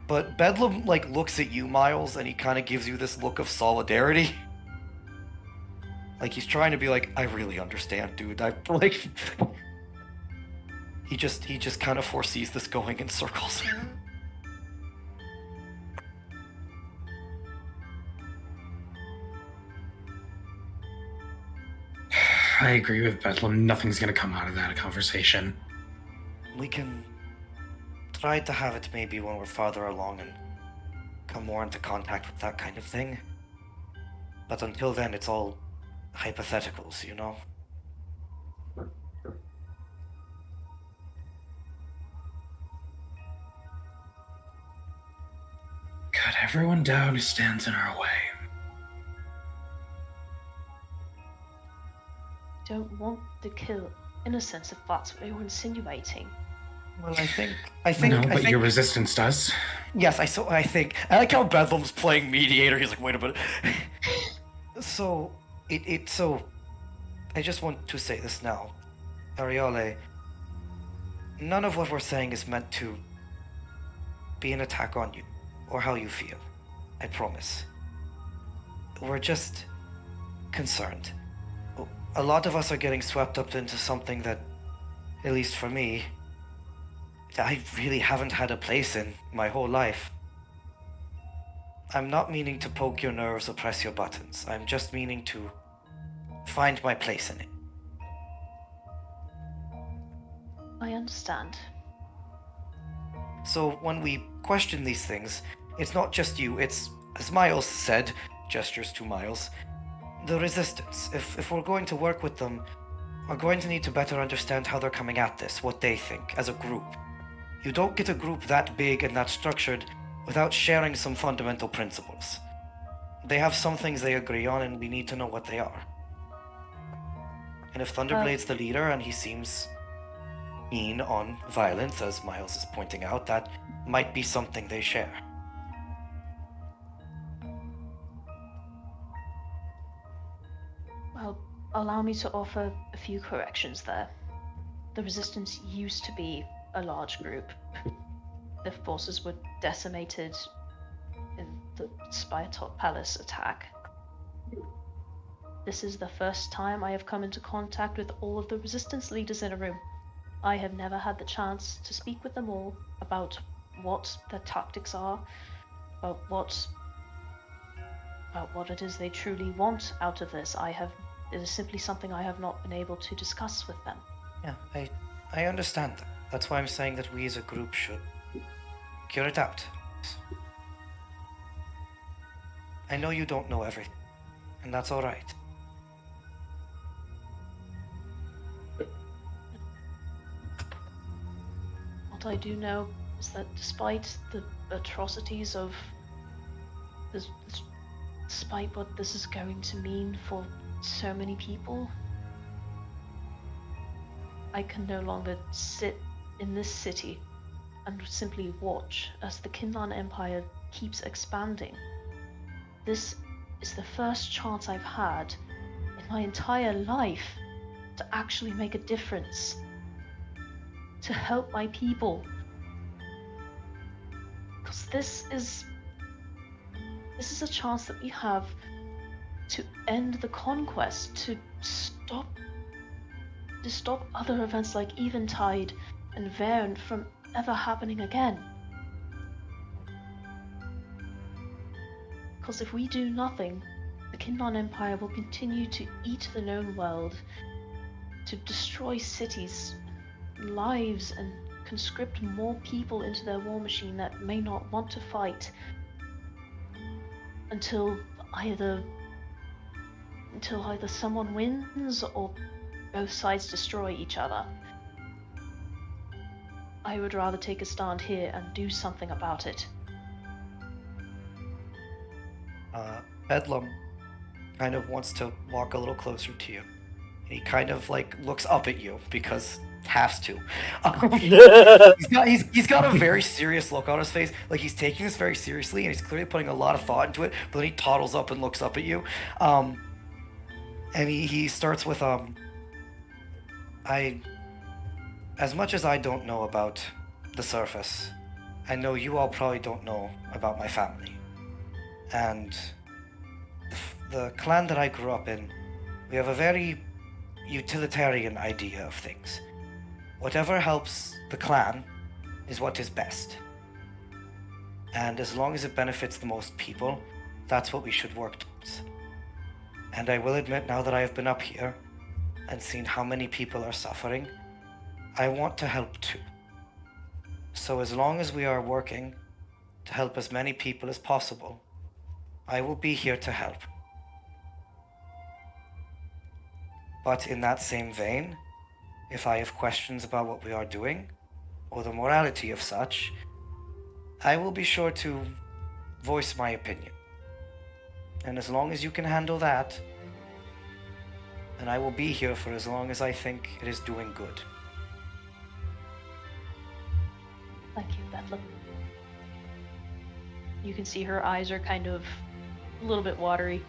But Bedlam like looks at you, Miles, and he kind of gives you this look of solidarity. Like he's trying to be like, I really understand, dude. I like. He just kind of foresees this going in circles. I agree with Bedlam. Nothing's gonna come out of that conversation. We can try to have it maybe when we're farther along and come more into contact with that kind of thing. But until then, it's all hypotheticals, you know? Cut everyone down who stands in our way. don't want to kill innocents if that's what you're insinuating. Well, I think. No, but your resistance does. Yes, I think. I like how Bedlam's playing mediator. He's like, wait a minute. So, so, I just want to say this now. Ariale, none of what we're saying is meant to be an attack on you, or how you feel. I promise. We're just concerned. A lot of us are getting swept up into something that, at least for me, I really haven't had a place in my whole life. I'm not meaning to poke your nerves or press your buttons. I'm just meaning to find my place in it. I understand. So when we question these things, it's not just you, it's, as Miles said, gestures to Miles, the Resistance. If we're going to work with them, we're going to need to better understand how they're coming at this, what they think, as a group. You don't get a group that big and that structured without sharing some fundamental principles. They have some things they agree on, and we need to know what they are. And if Thunderblade's the leader and he seems keen on violence, as Miles is pointing out, that might be something they share. Well, allow me to offer a few corrections there. The Resistance used to be a large group. Their forces were decimated in the Spiretop Palace attack. This is the first time I have come into contact with all of the Resistance leaders in a room. I have never had the chance to speak with them all about what their tactics are, about what it is they truly want out of this. It is simply something I have not been able to discuss with them. Yeah, I understand that. That's why I'm saying that we as a group should cure it out. I know you don't know everything, and that's alright. What I do know is that despite the atrocities of this, despite what this is going to mean for so many people, I can no longer sit in this city and simply watch as the Kinlan Empire keeps expanding. This is the first chance I've had in my entire life to actually make a difference, to help my people. Because this is a chance that we have to end the conquest, to stop other events like Eventide and Verne from ever happening again. Because if we do nothing, the Kinlan Empire will continue to eat the known world, to destroy cities, lives, and conscript more people into their war machine that may not want to fight until either someone wins or both sides destroy each other. I would rather take a stand here and do something about it. Bedlam kind of wants to walk a little closer to you. He kind of like looks up at you because has to. He's got a very serious look on his face. Like he's taking this very seriously and he's clearly putting a lot of thought into it. But then he toddles up and looks up at you. And he starts with as much as I don't know about the surface, I know you all probably don't know about my family. And the clan that I grew up in, we have a very utilitarian idea of things. Whatever helps the clan is what is best. And as long as it benefits the most people, that's what we should work towards. And I will admit, now that I have been up here and seen how many people are suffering, I want to help too. So as long as we are working to help as many people as possible, I will be here to help. But in that same vein, if I have questions about what we are doing, or the morality of such, I will be sure to voice my opinion. And as long as you can handle that, then I will be here for as long as I think it is doing good. Thank you, Bedlam. You can see her eyes are kind of a little bit watery.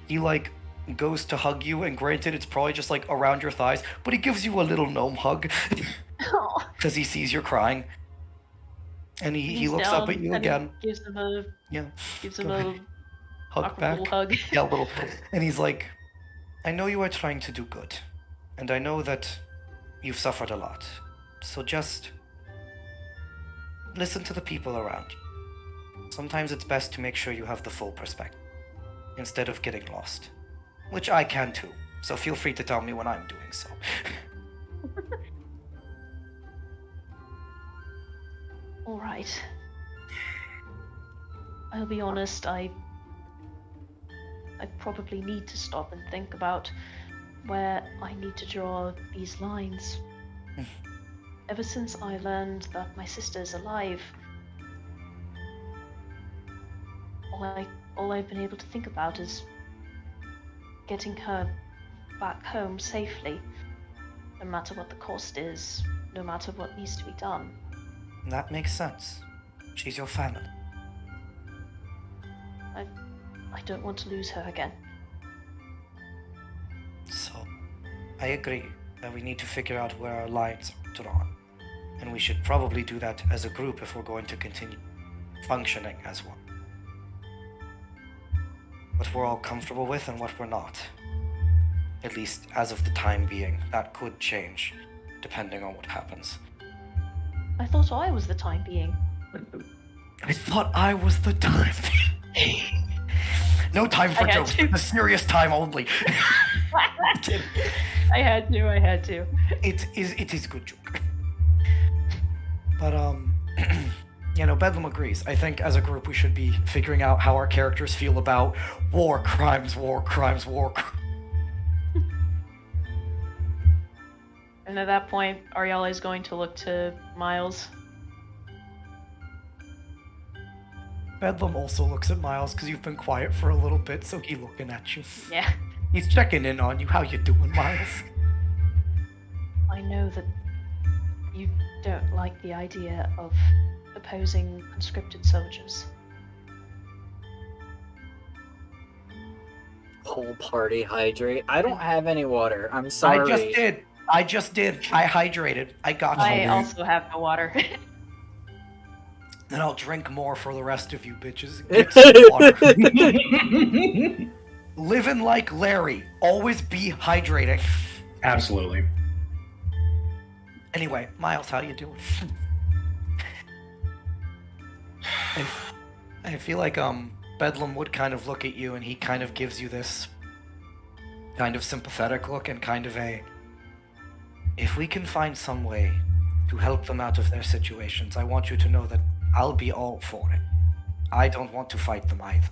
He like goes to hug you, and granted it's probably just like around your thighs, but he gives you a little gnome hug because he sees you're crying. And he looks up at you again. Gives him a hug back. little hug. Yeah, a little. And he's like, I know you are trying to do good, and I know that you've suffered a lot. So just listen to the people around you. Sometimes it's best to make sure you have the full perspective instead of getting lost, which I can too so feel free to tell me when I'm doing so. All right. I'll be honest, I probably need to stop and think about where I need to draw these lines. Ever since I learned that my sister's alive, all I've been able to think about is getting her back home safely, no matter what the cost is, no matter what needs to be done. That makes sense. She's your family. I don't want to lose her again. So, I agree that we need to figure out where our lines are drawn. And we should probably do that as a group if we're going to continue functioning as one. What we're all comfortable with and what we're not. At least as of the time being. That could change, depending on what happens. I thought I was the time being. I thought I was the time being. No time for jokes. The serious time only. I had to. It is a good joke. But Bedlam agrees. I think as a group we should be figuring out how our characters feel about war crimes. And at that point, Ariella is going to look to Miles. Bedlam also looks at Miles because you've been quiet for a little bit, so he's looking at you. Yeah. He's checking in on you. How you doing, Miles? I know that you don't like the idea of opposing conscripted soldiers. Whole party hydrate. I don't have any water. I'm sorry. I just did. I hydrated. I got you. I also have no water. Then I'll drink more for the rest of you bitches. Get some water. Living like Larry. Always be hydrating. Absolutely. Anyway, Miles, how you doing? I feel like Bedlam would kind of look at you and he kind of gives you this kind of sympathetic look and kind of a, if we can find some way to help them out of their situations, I want you to know that I'll be all for it. I don't want to fight them either.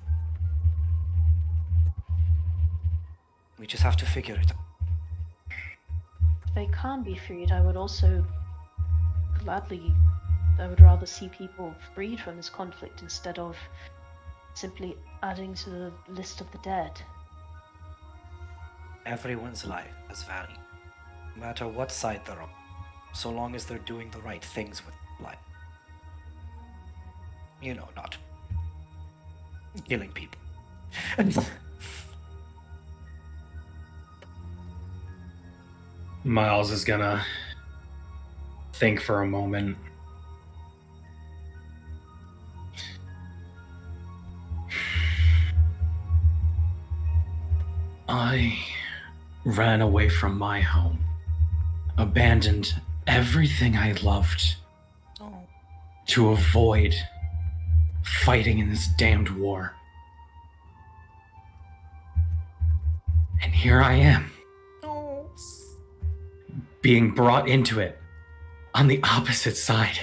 We just have to figure it out. If they can't be freed, I would rather see people freed from this conflict instead of simply adding to the list of the dead. Everyone's life has value, no matter what side they're on, so long as they're doing the right things with life. You know, not killing people. Miles is gonna think for a moment. I ran away from my home, abandoned everything I loved to avoid fighting in this damned war. And here I am, being brought into it on the opposite side.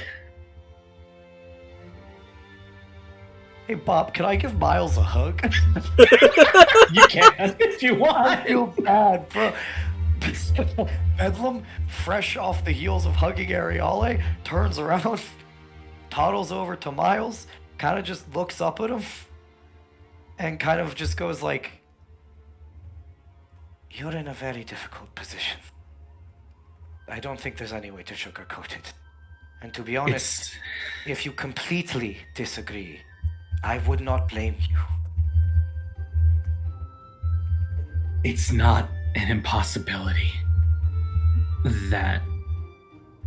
Hey, Bob, can I give Miles a hug? You can if you want. I feel bad, bro. Bedlam, fresh off the heels of hugging Ariale, turns around, toddles over to Miles, kind of just looks up at him, and kind of just goes like, "You're in a very difficult position. I don't think there's any way to sugarcoat it. And to be honest, if you completely disagree, I would not blame you." It's not an impossibility that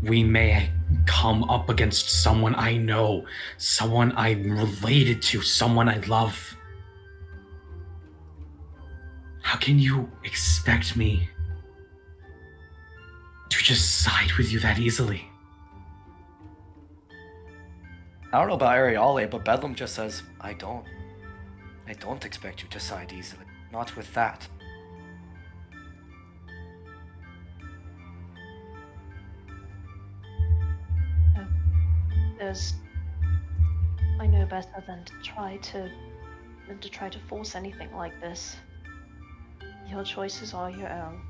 we may come up against someone I know, someone I'm related to, someone I love. How can you expect me to just side with you that easily? I don't know about Ariale, but Bedlam just says, I don't expect you to side easily. Not with that. because I know better than to try to force anything like this. Your choices are your own.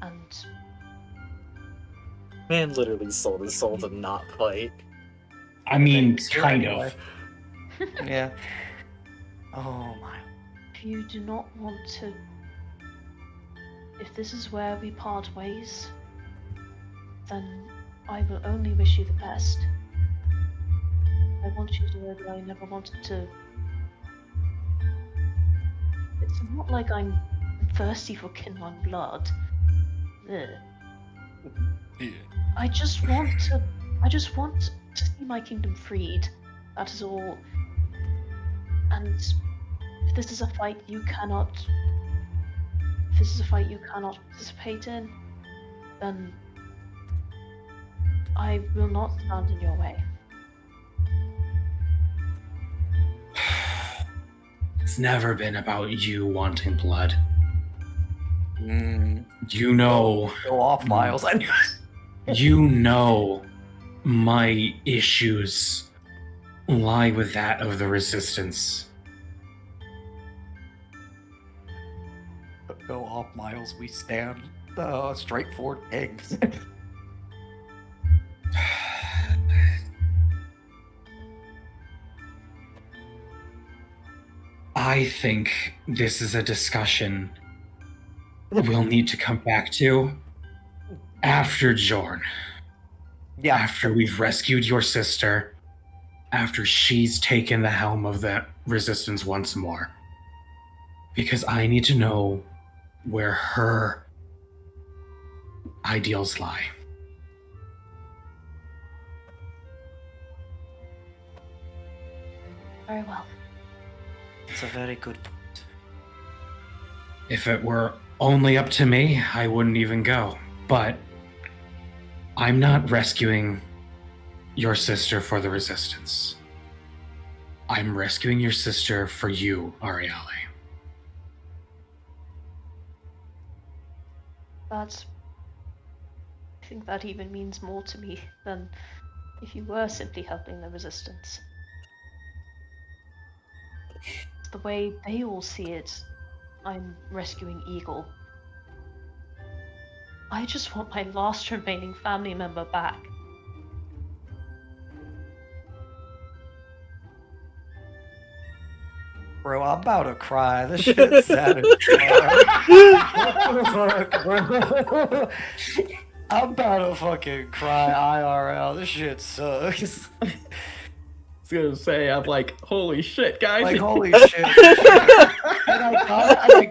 And Man literally sold his soul to not fight. I mean, Thanks, you're kind anyway. of. Yeah. Oh my. if you do not want to, if this is where we part ways, then I will only wish you the best. I want you to know that I never wanted to. It's not like I'm thirsty for Kinlan blood. Ugh. I just want to see my kingdom freed. That is all. And if this is a fight you cannot participate in, then I will not stand in your way. It's never been about you wanting blood. Mm, You know, go off, Miles. you know my issues lie with that of the Resistance. Go off, Miles. We stand straightforward pigs. I think this is a discussion we'll need to come back to after Jorn. Yeah. After we've rescued your sister, after she's taken the helm of the Resistance once more. Because I need to know where her ideals lie. Very well. It's a very good point. If it were only up to me, I wouldn't even go. But I'm not rescuing your sister for the Resistance. I'm rescuing your sister for you, Ariale. I think that even means more to me than if you were simply helping the Resistance. The way they all see it, I'm rescuing Eagle. I just want my last remaining family member back. Bro, I'm about to cry. This shit's sad as fuck, bro. I'm about to fucking cry IRL. This shit sucks. I was gonna say, I'm like, holy shit, guys. Like, holy shit. And I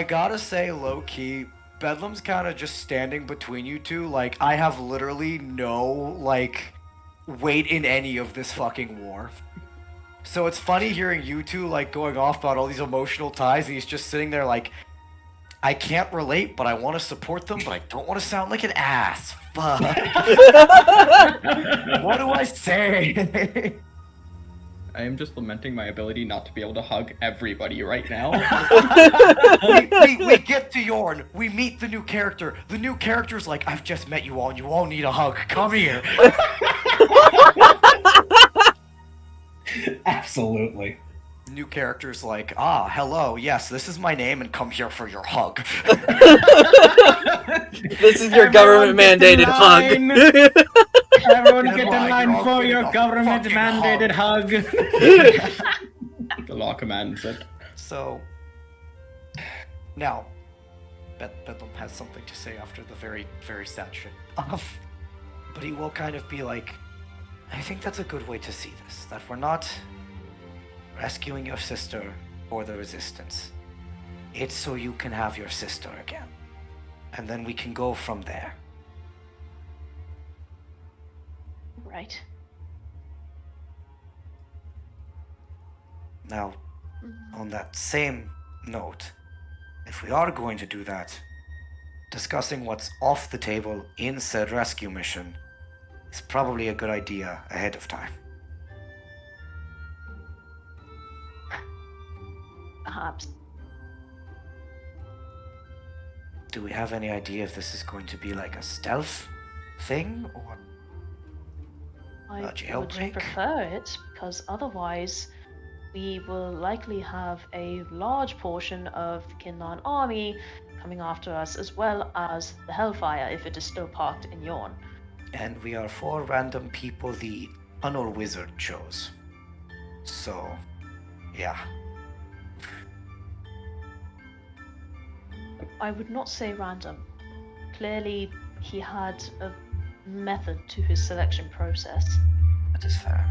gotta say, low key, Bedlam's kind of just standing between you two. Like, I have literally no, like, weight in any of this fucking war. So it's funny hearing you two, like, going off about all these emotional ties, and he's just sitting there like, I can't relate, but I want to support them, but I don't want to sound like an ass. Fuck. What do I say? I am just lamenting my ability not to be able to hug everybody right now. we get to Yorn. We meet the new character. The new character's like, I've just met you all, and you all need a hug. Come here. Absolutely. New character's like, hello, yes, this is my name, and come here for your hug. This is your government-mandated hug. Everyone Get get in in line, line you're all for getting your a government-mandated hug. The law commands it. So, now, Bedlam has something to say after the very, very sad shit. But he will kind of be like, I think that's a good way to see this. That we're not rescuing your sister for the Resistance. It's so you can have your sister again. And then we can go from there. Right. Now, on that same note, if we are going to do that, discussing what's off the table in said rescue mission is probably a good idea ahead of time. Perhaps. Do we have any idea if this is going to be like a stealth thing, or I would jailbreak? prefer it, because otherwise we will likely have a large portion of the Kinlan army coming after us, as well as the Hellfire if it is still parked in Yorn. And we are 4 random people the Unor Wizard chose. So, yeah. I would not say random. Clearly, he had a method to his selection process. That is fair.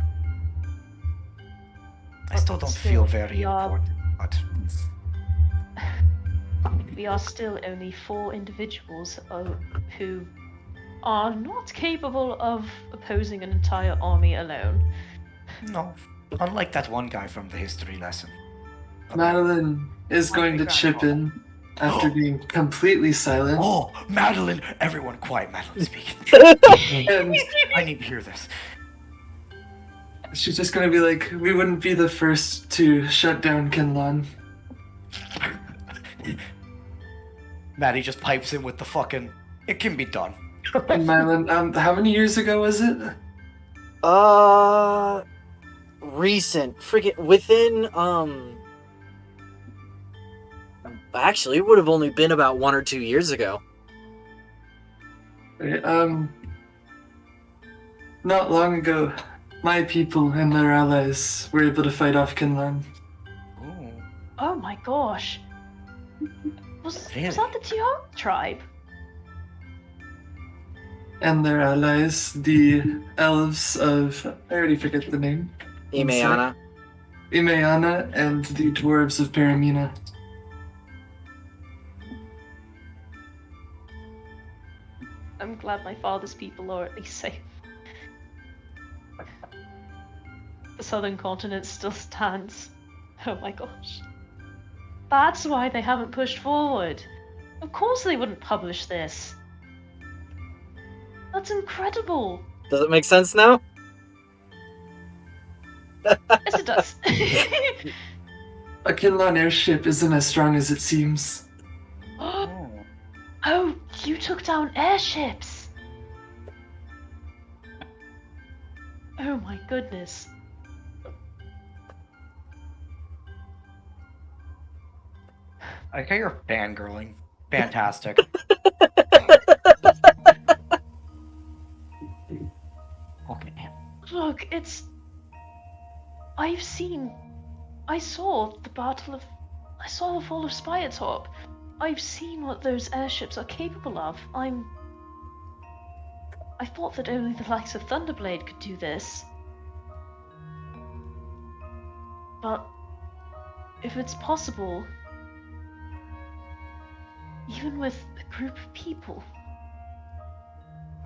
I But still don't still, feel very we are- important, but We are still only 4 individuals who are not capable of opposing an entire army alone. no. Unlike that one guy from the history lesson. Madeline is going to chip in after being completely silent. Oh, Madeline! Everyone quiet, Madeline speaking. And I need to hear this. she's just going to be like, we wouldn't be the first to shut down Kinlan. Maddie just pipes in with the fucking, it can be done. And Madeline, how many years ago was it? Recent. Freaking within, actually, it would have only been about 1 or 2 years ago. Right, not long ago, my people and their allies were able to fight off Kinlan. Ooh. Oh my gosh. Was that the Tiara tribe? And their allies, the elves of, I already forget the name. Imeana. Imeana and the dwarves of Paramina. I'm glad my father's people are at least safe. The southern continent still stands. Oh my gosh. That's why they haven't pushed forward. Of course they wouldn't publish this. That's incredible. Does it make sense now? Yes, it does. A Kinlan airship isn't as strong as it seems. Oh, you took down airships. Oh my goodness. I think you're fangirling. Fantastic. Okay. Look, I saw the fall of Spiretop. I've seen what those airships are capable of. I thought that only the likes of Thunderblade could do this. But if it's possible, even with a group of people,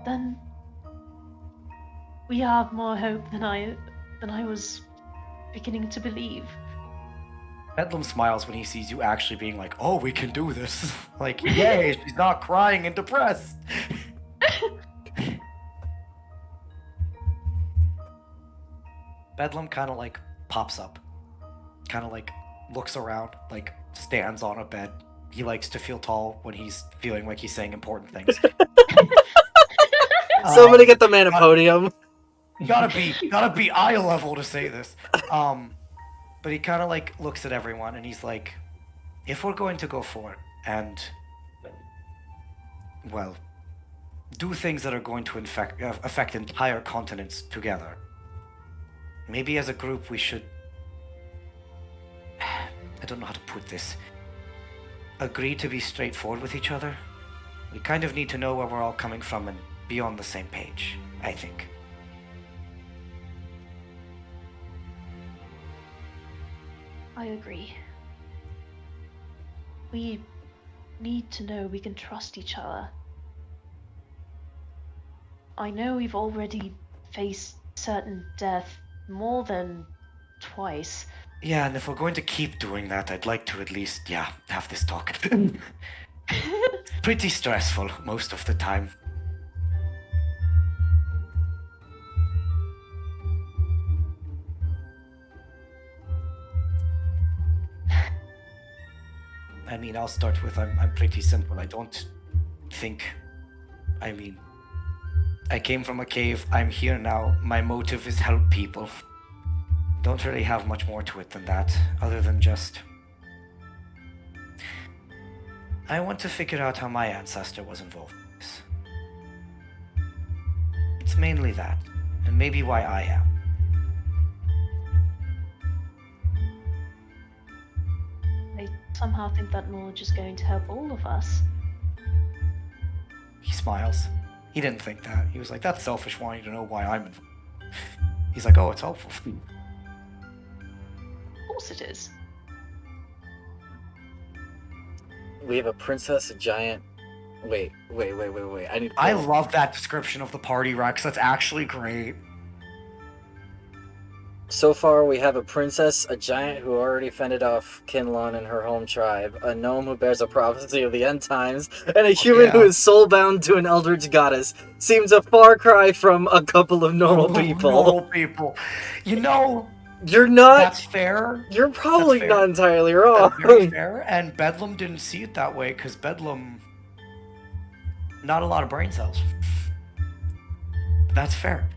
then we have more hope than I was beginning to believe. Bedlam smiles when he sees you actually being like, oh, we can do this. Like, yay, she's not crying and depressed. Bedlam kind of like pops up, kind of like looks around, like stands on a bed. He likes to feel tall when he's feeling like he's saying important things. Somebody get the man a podium. Gotta be eye level to say this. But he kind of like looks at everyone and he's like, if we're going to go for it and, well, do things that are going to affect entire continents together, maybe as a group we should, I don't know how to put this, agree to be straightforward with each other. We kind of need to know where we're all coming from and be on the same page, I think. I agree. We need to know we can trust each other. I know we've already faced certain death more than twice. Yeah, and if we're going to keep doing that, I'd like to at least, have this talk. Pretty stressful most of the time. I mean, I'll start with I'm pretty simple. I don't think, I came from a cave. I'm here now. My motive is help people. Don't really have much more to it than that, other than just... I want to figure out how my ancestor was involved in this. It's mainly that, and maybe why I am. I somehow think that knowledge is going to help all of us. He smiles. He didn't think that. He was like, that's selfish wanting to know why I'm involved. He's like, oh, it's helpful. Of course it is. We have a princess, a giant. Wait. I need. I love that description of the party, Rex. That's actually great. So far, we have a princess, a giant who already fended off Kinlan and her home tribe, a gnome who bears a prophecy of the end times, and a human who is soul-bound to an eldritch goddess. Seems a far cry from a couple of normal people. Normal people. You know, You're not. that's fair. You're probably That's fair. not entirely wrong. That's very fair. And Bedlam didn't see it that way, because Bedlam... Not a lot of brain cells. That's fair.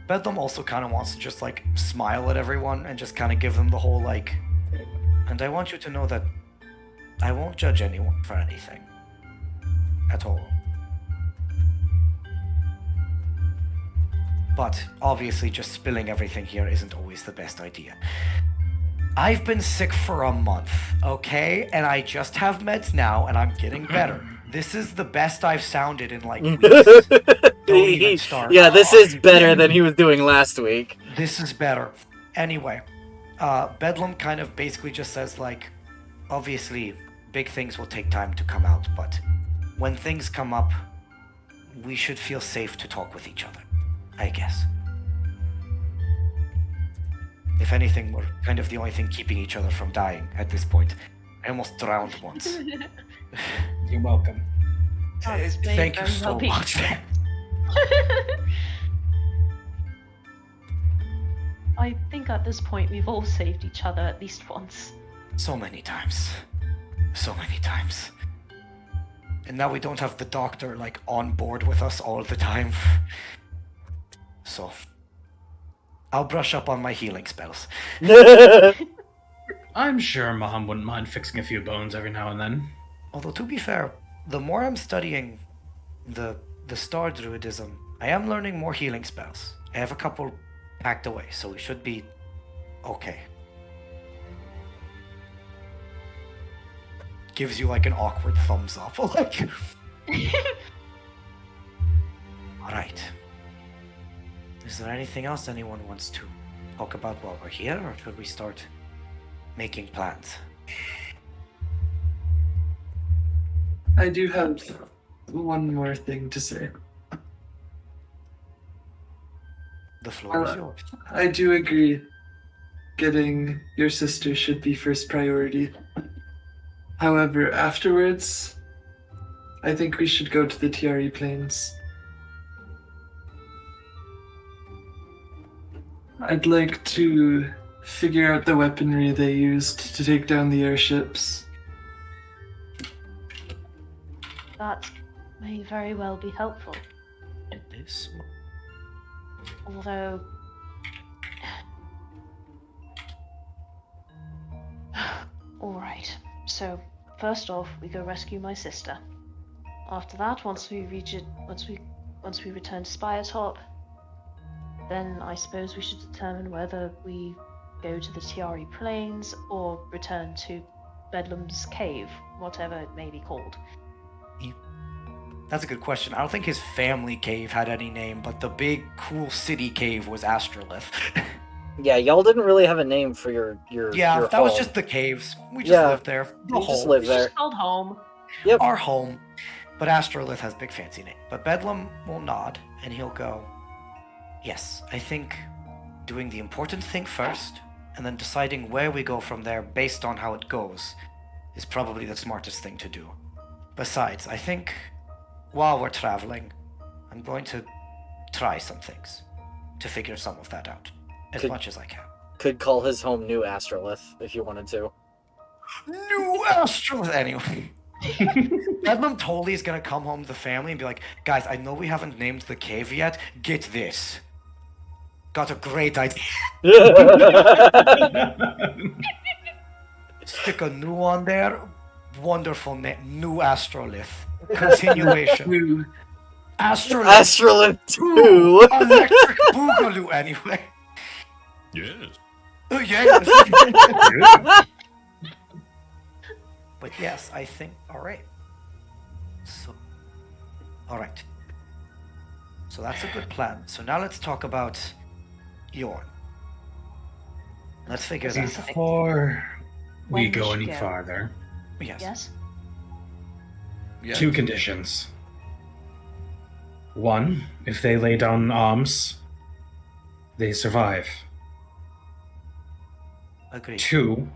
Bedlam also kind of wants to just, like, smile at everyone and just kind of give them the whole, like... And I want you to know that I won't judge anyone for anything. At all. But, obviously, just spilling everything here isn't always the best idea. I've been sick for a month, okay? And I just have meds now, and I'm getting better. This is the best I've sounded in, like, weeks. Don't even start. Yeah, this is better than he was doing last week. This is better. Anyway, Bedlam kind of basically just says, like, obviously, big things will take time to come out, but when things come up, we should feel safe to talk with each other, I guess. If anything, we're kind of the only thing keeping each other from dying at this point. I almost drowned once. You're welcome. That's Thank you very so well be. much. I think at this point we've all saved each other at least once. So many times. So many times. And now we don't have the doctor, like, on board with us all the time. So, I'll brush up on my healing spells. I'm sure Mom wouldn't mind fixing a few bones every now and then. Although, to be fair, the more I'm studying the star druidism, I am learning more healing spells. I have a couple packed away, so we should be okay. Gives you, like, an awkward thumbs up. Like... Alright. Is there anything else anyone wants to talk about while we're here, or should we start making plans? I do have one more thing to say. The floor is yours. I do agree. Getting your sister should be first priority. However, afterwards, I think we should go to the TRE plains. I'd like to figure out the weaponry they used to take down the airships. That may very well be helpful. It is. Although... Alright, so first off, we go rescue my sister. After that, once we return to Spiretop, then I suppose we should determine whether we go to the Tiari Plains or return to Bedlam's Cave, whatever it may be called. That's a good question. I don't think his family cave had any name, but the big, cool city cave was Astrolith. Yeah, y'all didn't really have a name for your Yeah, your that was home. just the caves. We just Yeah, lived there. The you just home. lived It's there. just called home. Yep. Our home. But Astrolith has a big fancy name. But Bedlam will nod, and he'll go, yes, I think doing the important thing first, and then deciding where we go from there based on how it goes, is probably the smartest thing to do. Besides, I think while we're traveling, I'm going to try some things to figure some of that out as much as I can. Could call his home New Astrolith if you wanted to. New Astrolith! Anyway. Bedlam totally is gonna come home to the family and be like, guys, I know we haven't named the cave yet. Get this. Got a great idea. Stick a new on there. Wonderful name. New Astrolith. Continuation. Ooh, Astrolith. Astrolith 2. Electric Boogaloo, anyway. Yes. Yes. But yes, I think. Alright. So. Alright. So that's a good plan. So now let's talk about Yorn. Let's figure that out. Before When we we go should any go. farther, Yes. Yes? two conditions. One, if they lay down arms, they survive. Agreed. Two,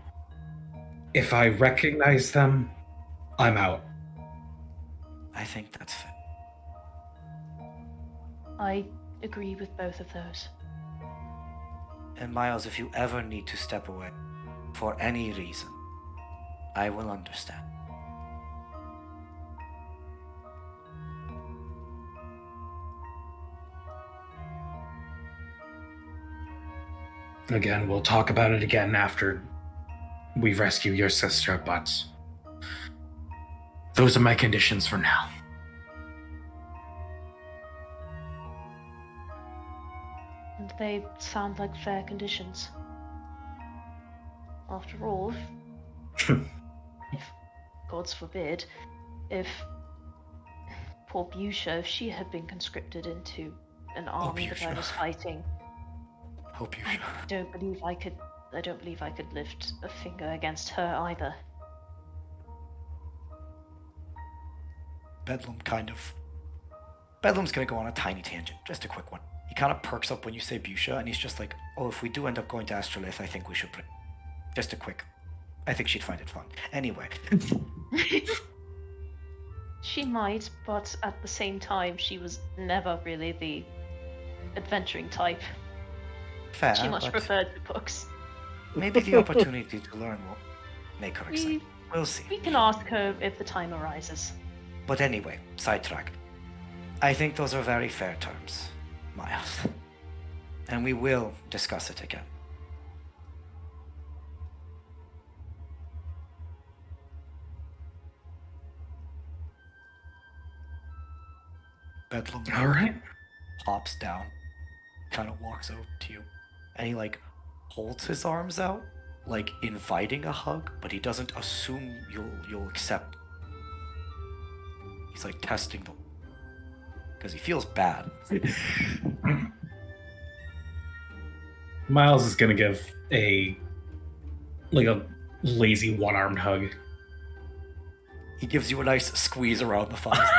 if I recognize them, I'm out. I think that's fair. I agree with both of those. And Miles, if you ever need to step away for any reason, I will understand. Again, we'll talk about it again after we rescue your sister, but those are my conditions for now. And they sound like fair conditions. After all, if gods forbid, if poor Busha, if she had been conscripted into an army that I Busha. was fighting, Hope you I don't believe I could lift a finger against her either. Bedlam's gonna go on a tiny tangent, just a quick one. He kind of perks up when you say Busha, and he's just like, oh, if we do end up going to Astrolith, I think we should bring. Just a quick. I think she'd find it fun. Anyway. She might, but at the same time, she was never really the adventuring type. Fair, She much but preferred the books. maybe the opportunity to learn will make her excited. We'll see. We can ask her if the time arises. But anyway, sidetrack. I think those are very fair terms, Miles. And we will discuss it again. Bedlam All right. pops down, kind of walks over to you, and he like holds his arms out, like inviting a hug, but he doesn't assume you'll accept. He's like testing them because he feels bad. Miles is gonna give a lazy one-armed hug. He gives you a nice squeeze around the thighs.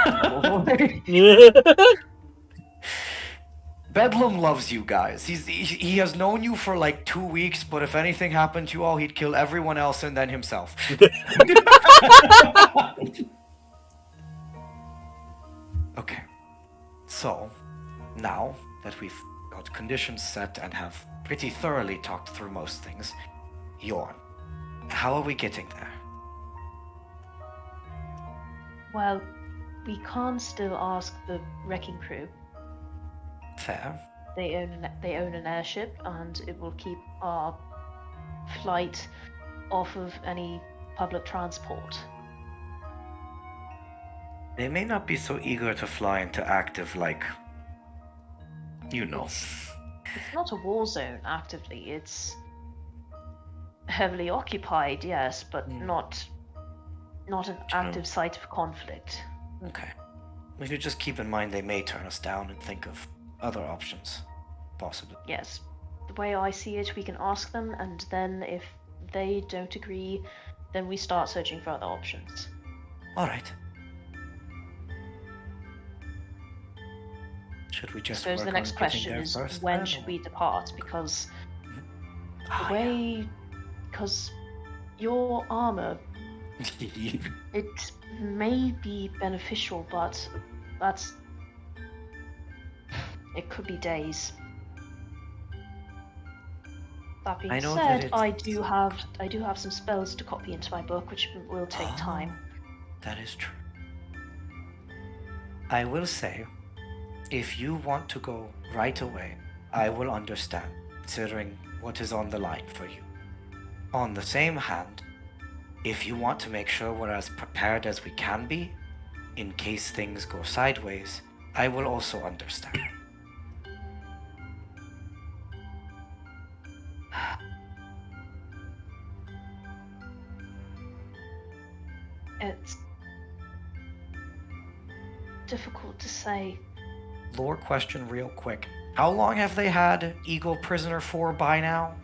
Bedlam loves you guys. He has known you for like 2 weeks, but if anything happened to you all, he'd kill everyone else and then himself. Okay. So, now that we've got conditions set and have pretty thoroughly talked through most things, Yorn, how are we getting there? Well, we can still ask the wrecking crew. Fair. They own an airship, and it will keep our flight off of any public transport. They may not be so eager to fly into active, like, you know. It's not a war zone actively. It's heavily occupied, yes, but not an active site of conflict. Okay. We should just keep in mind they may turn us down and think of other options, possibly. Yes. The way I see it, we can ask them, and then if they don't agree, then we start searching for other options. All right. Should we I just? suppose work the next on getting question there is first, when then, should or- we depart? Because Ah, the way, because your armor, yeah. it may be beneficial, but it could be days. That being I know that said, it's- I do have some spells to copy into my book, which will take time. That is true. I will say, if you want to go right away, I will understand, considering what is on the line for you. On the same hand, if you want to make sure we're as prepared as we can be, in case things go sideways, I will also understand. It's difficult to say. Lore question real quick. How long have they had Eagle prisoner for by now?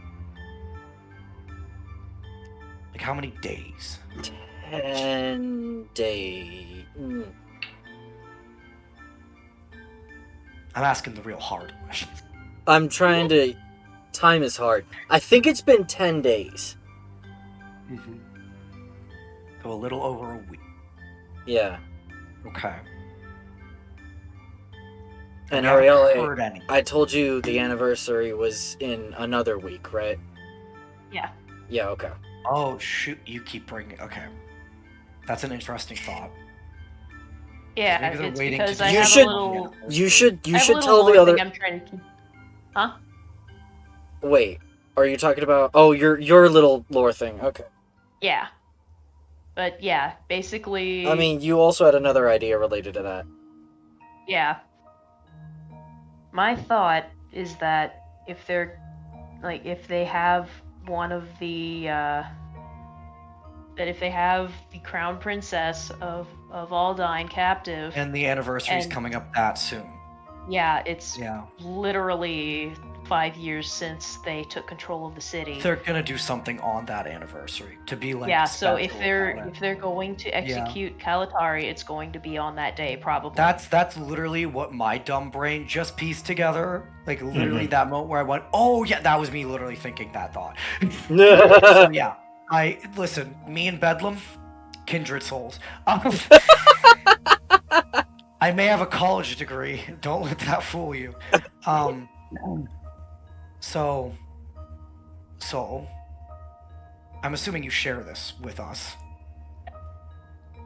Like how many days? 10 days. I'm asking the real hard questions. I'm trying to... Time is hard. I think it's been 10 days. So a little over a week. Yeah. Okay. And I haven't Ariella, heard any. I told you the anniversary was in another week, right? Yeah. Yeah, okay. Oh shoot! You keep bringing. Okay, that's an interesting thought. Yeah, Maybe they're it's waiting because to I You have should- a little. You should I have a little tell the lore other... thing I'm trying to keep. Huh? Wait, are you talking about... Oh, your little lore thing, okay. Yeah. But yeah, basically. I mean, you also had another idea related to that. Yeah. My thought is that if they're if they have one of the that if they have the crown princess of Aldine captive, And the anniversary's And- coming up that soon. yeah, it's Yeah, literally 5 years since they took control of the city. they're gonna do something on that anniversary to be like. Yeah, so if special about it. they're going to execute Kalatari, it's going to be on that day probably. That's literally what my dumb brain just pieced together. Like literally that moment where I went, oh yeah, that was me literally thinking that thought. So yeah, I listen. Me and Bedlam, kindred souls. I may have a college degree. Don't let that fool you. So, I'm assuming you share this with us.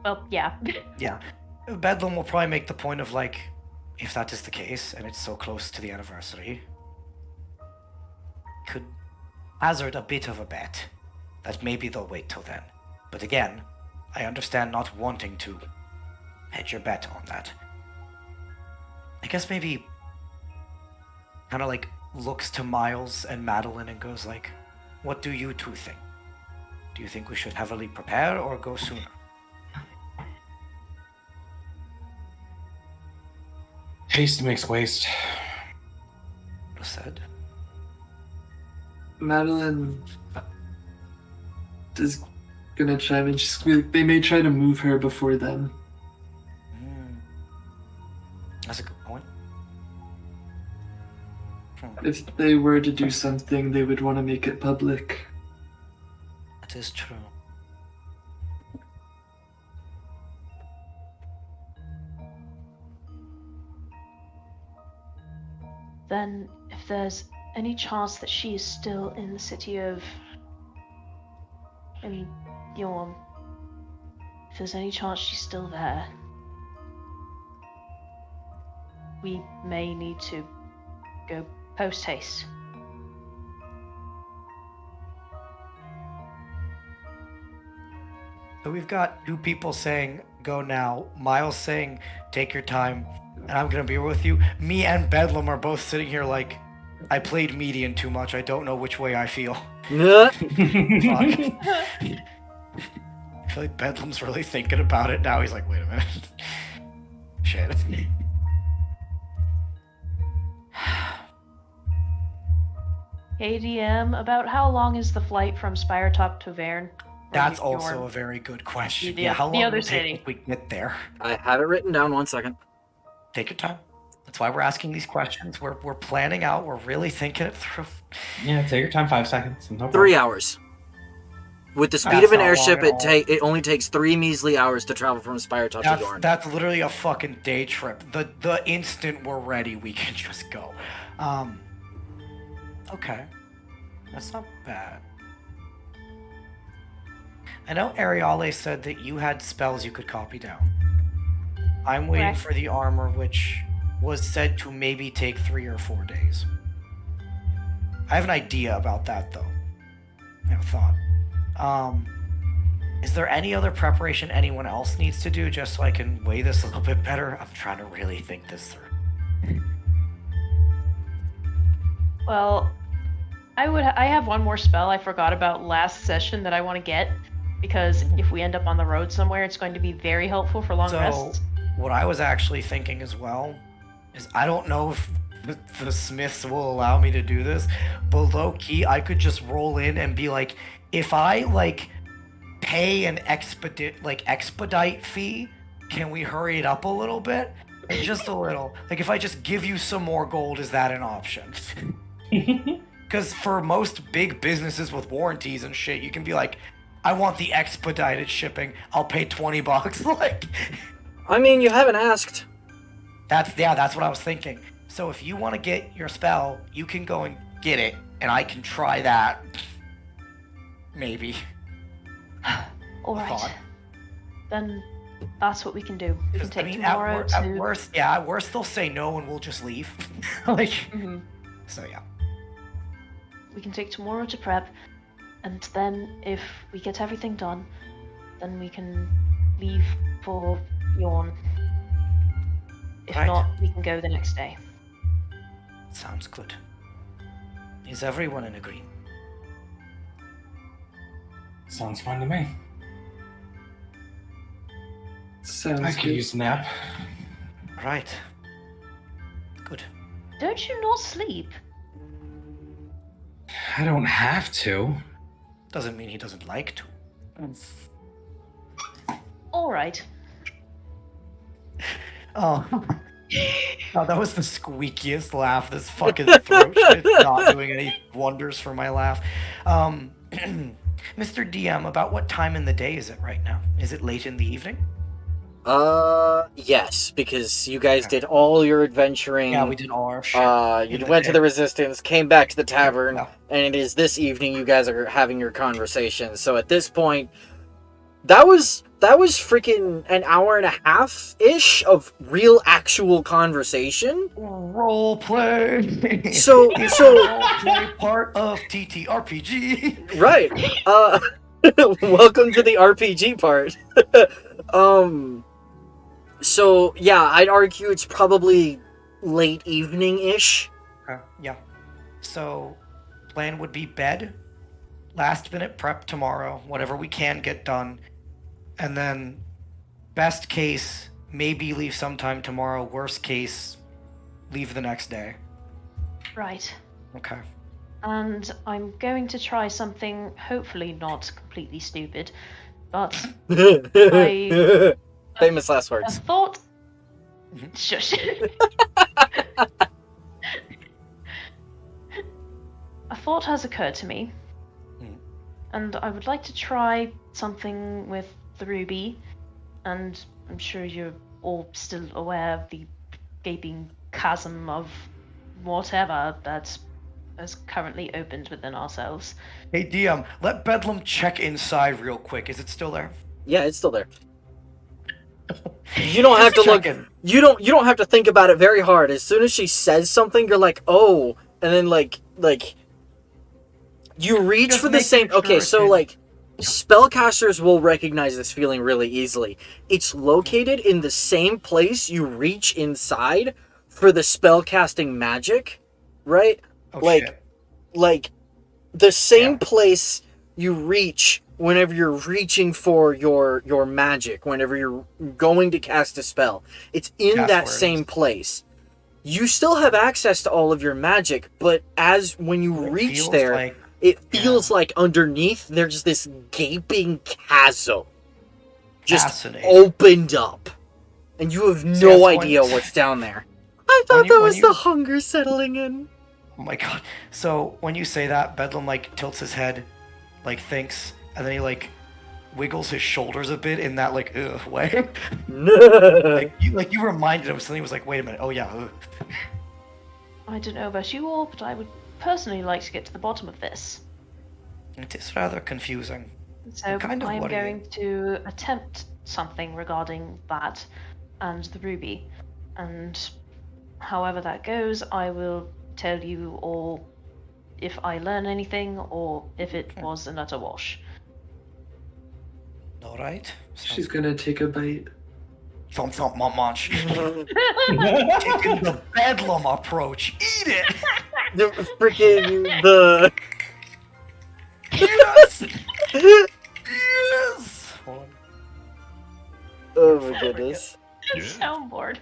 Well, yeah. Yeah. Bedlam will probably make the point of like, if that is the case, and it's so close to the anniversary, could hazard a bit of a bet that maybe they'll wait till then. But again, I understand not wanting to hedge your bet on that. I guess maybe kind of like looks to Miles and Madeline and goes like, what do you two think? Do you think we should heavily prepare or go sooner? Haste makes waste. Well said. Madeline is gonna chime in. She's gonna be like, they may try to move her before then. That's a good point. If they were to do something, they would want to make it public. That is true. Then, if there's any chance that she is still in the city of... Yorm. If there's any chance she's still there, we may need to go post-haste. So we've got two people saying go now, Miles saying take your time, and I'm gonna be with you. Me and Bedlam are both sitting here like, I played median too much, I don't know which way I feel. Fuck. I feel like Bedlam's really thinking about it now. He's like, wait a minute. Shit. ADM, about how long is the flight from Spiretop to Verne? That's Or also Yorm? a very good question. The- Yeah, how the long other will it take city. if we get there? I have it written down, 1 second. Take your time. That's why we're asking these questions. We're planning out. We're really thinking it through. Yeah, take your time. 5 seconds. No 3 problem. hours. With the speed That's of an not airship, long at all. it only takes 3 measly hours to travel from Spiretop to Yorn. That's literally a fucking day trip. The instant we're ready, we can just go. Okay, that's not bad. I know Ariale said that you had spells you could copy down. I'm waiting Correct. for the armor, which was said to maybe take 3 or 4 days. I have an idea about that, though. I have a thought. Is there any other preparation anyone else needs to do just so I can weigh this a little bit better? I'm trying to really think this through. Well, I have one more spell I forgot about last session that I want to get, because if we end up on the road somewhere, it's going to be very helpful for long So, rests. what I was actually thinking as well is I don't know if the Smiths will allow me to do this, but low key, I could just roll in and be like, if I pay an expedite fee, can we hurry it up a little bit? Just a little. Like, if I just give you some more gold, is that an option? Because for most big businesses with warranties and shit, you can be like, I want the expedited shipping. I'll pay $20. Like, I mean, you haven't asked. that's what I was thinking. So if you want to get your spell, you can go and get it, and I can try that. Maybe. All right. thought. Then that's what we can do. We can 'Cause, take I mean, tomorrow at to. worst, they'll say no and we'll just leave. Mhm. So yeah. We can take tomorrow to prep, and then if we get everything done, then we can leave for Yorn. If Right. not, we can go the next day. Sounds good. Is everyone in agreement? Sounds fine to me. Sounds I could good. use a nap. Right. Good. Don't you not sleep? I don't have to. Doesn't mean he doesn't like to. All right. Oh. Oh, that was the squeakiest laugh. This fucking throat shit's not doing any wonders for my laugh. Mr. DM, about what time in the day is it right now? Is it late in the evening? Yes, because you guys did all your adventuring. Yeah, we did all our shit. You in the went to day. the Resistance, came back to the tavern, Yeah. and it is this evening you guys are having your conversation. So at this point, that was freaking an hour and a half ish of real actual conversation. Role play. So Role play part of TTRPG. right. Welcome to the RPG part. So yeah, I'd argue it's probably late evening ish. Yeah. So, plan would be bed, last minute prep tomorrow, whatever we can get done, and then best case, maybe leave sometime tomorrow. Worst case, leave the next day. Right. Okay. And I'm going to try something hopefully not completely stupid, but Famous last a words. thought. Mhm. Shush. A thought has occurred to me, and I would like to try something with the ruby, and I'm sure you're all still aware of the gaping chasm of whatever that has currently opened within ourselves. Hey DM, let Bedlam check inside real quick. Is it still there? Yeah, it's still there. You don't have to Just look. checking. You don't have to think about it very hard. As soon as she says something, you're like, oh, and then like you reach Just for the making same. sure Okay, it so can- like spellcasters will recognize this feeling really easily. It's located in the same place you reach inside for the spellcasting magic, right? Oh, like shit. like the same Yeah. place you reach whenever you're reaching for your magic, whenever you're going to cast a spell. It's in That's that where it same is. place. You still have access to all of your magic, but when you It reach feels there, like- it feels like underneath there's this gaping chasm just Fascinating. opened up. And you have See, that's no when- idea what's down there. I thought When you- that when was you- the hunger settling in. Oh my god. So when you say that, Bedlam tilts his head, thinks, and then he wiggles his shoulders a bit in that ugh way. You reminded him, so he was like, wait a minute, oh yeah, ugh. I don't know about you all, but I would personally like to get to the bottom of this. It is rather confusing. So Kind of I am what are you- going to attempt something regarding that and the ruby. And however that goes, I will tell you all if I learn anything or if it was an utter wash. All right. She's gonna take a bite. Thump thump munch. Taking the bedlam approach. Eat it. The freaking the. Yes. Yes. Hold on. Oh my goodness. Yeah. Soundboard.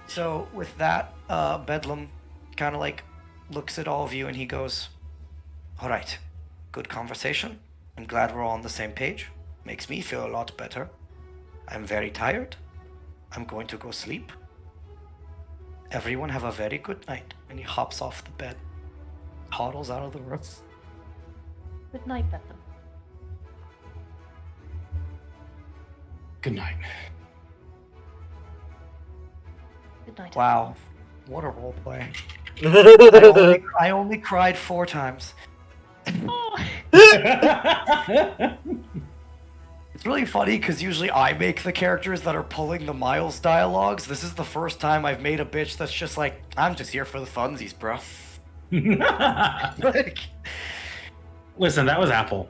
So with that, Bedlam kind of like looks at all of you and he goes, "All right, good conversation. I'm glad we're all on the same page. Makes me feel a lot better. I'm very tired. I'm going to go sleep. Everyone have a very good night." And he hops off the bed, toddles out of the room. Good night, Bethel. Good night. Good night. Wow, what a role play. Oh I only cried 4 times. Oh. It's really funny because usually I make the characters that are pulling the Miles dialogues. This is the first time I've made a bitch that's just like, I'm just here for the funsies, bro. Like, Listen, that was Apple.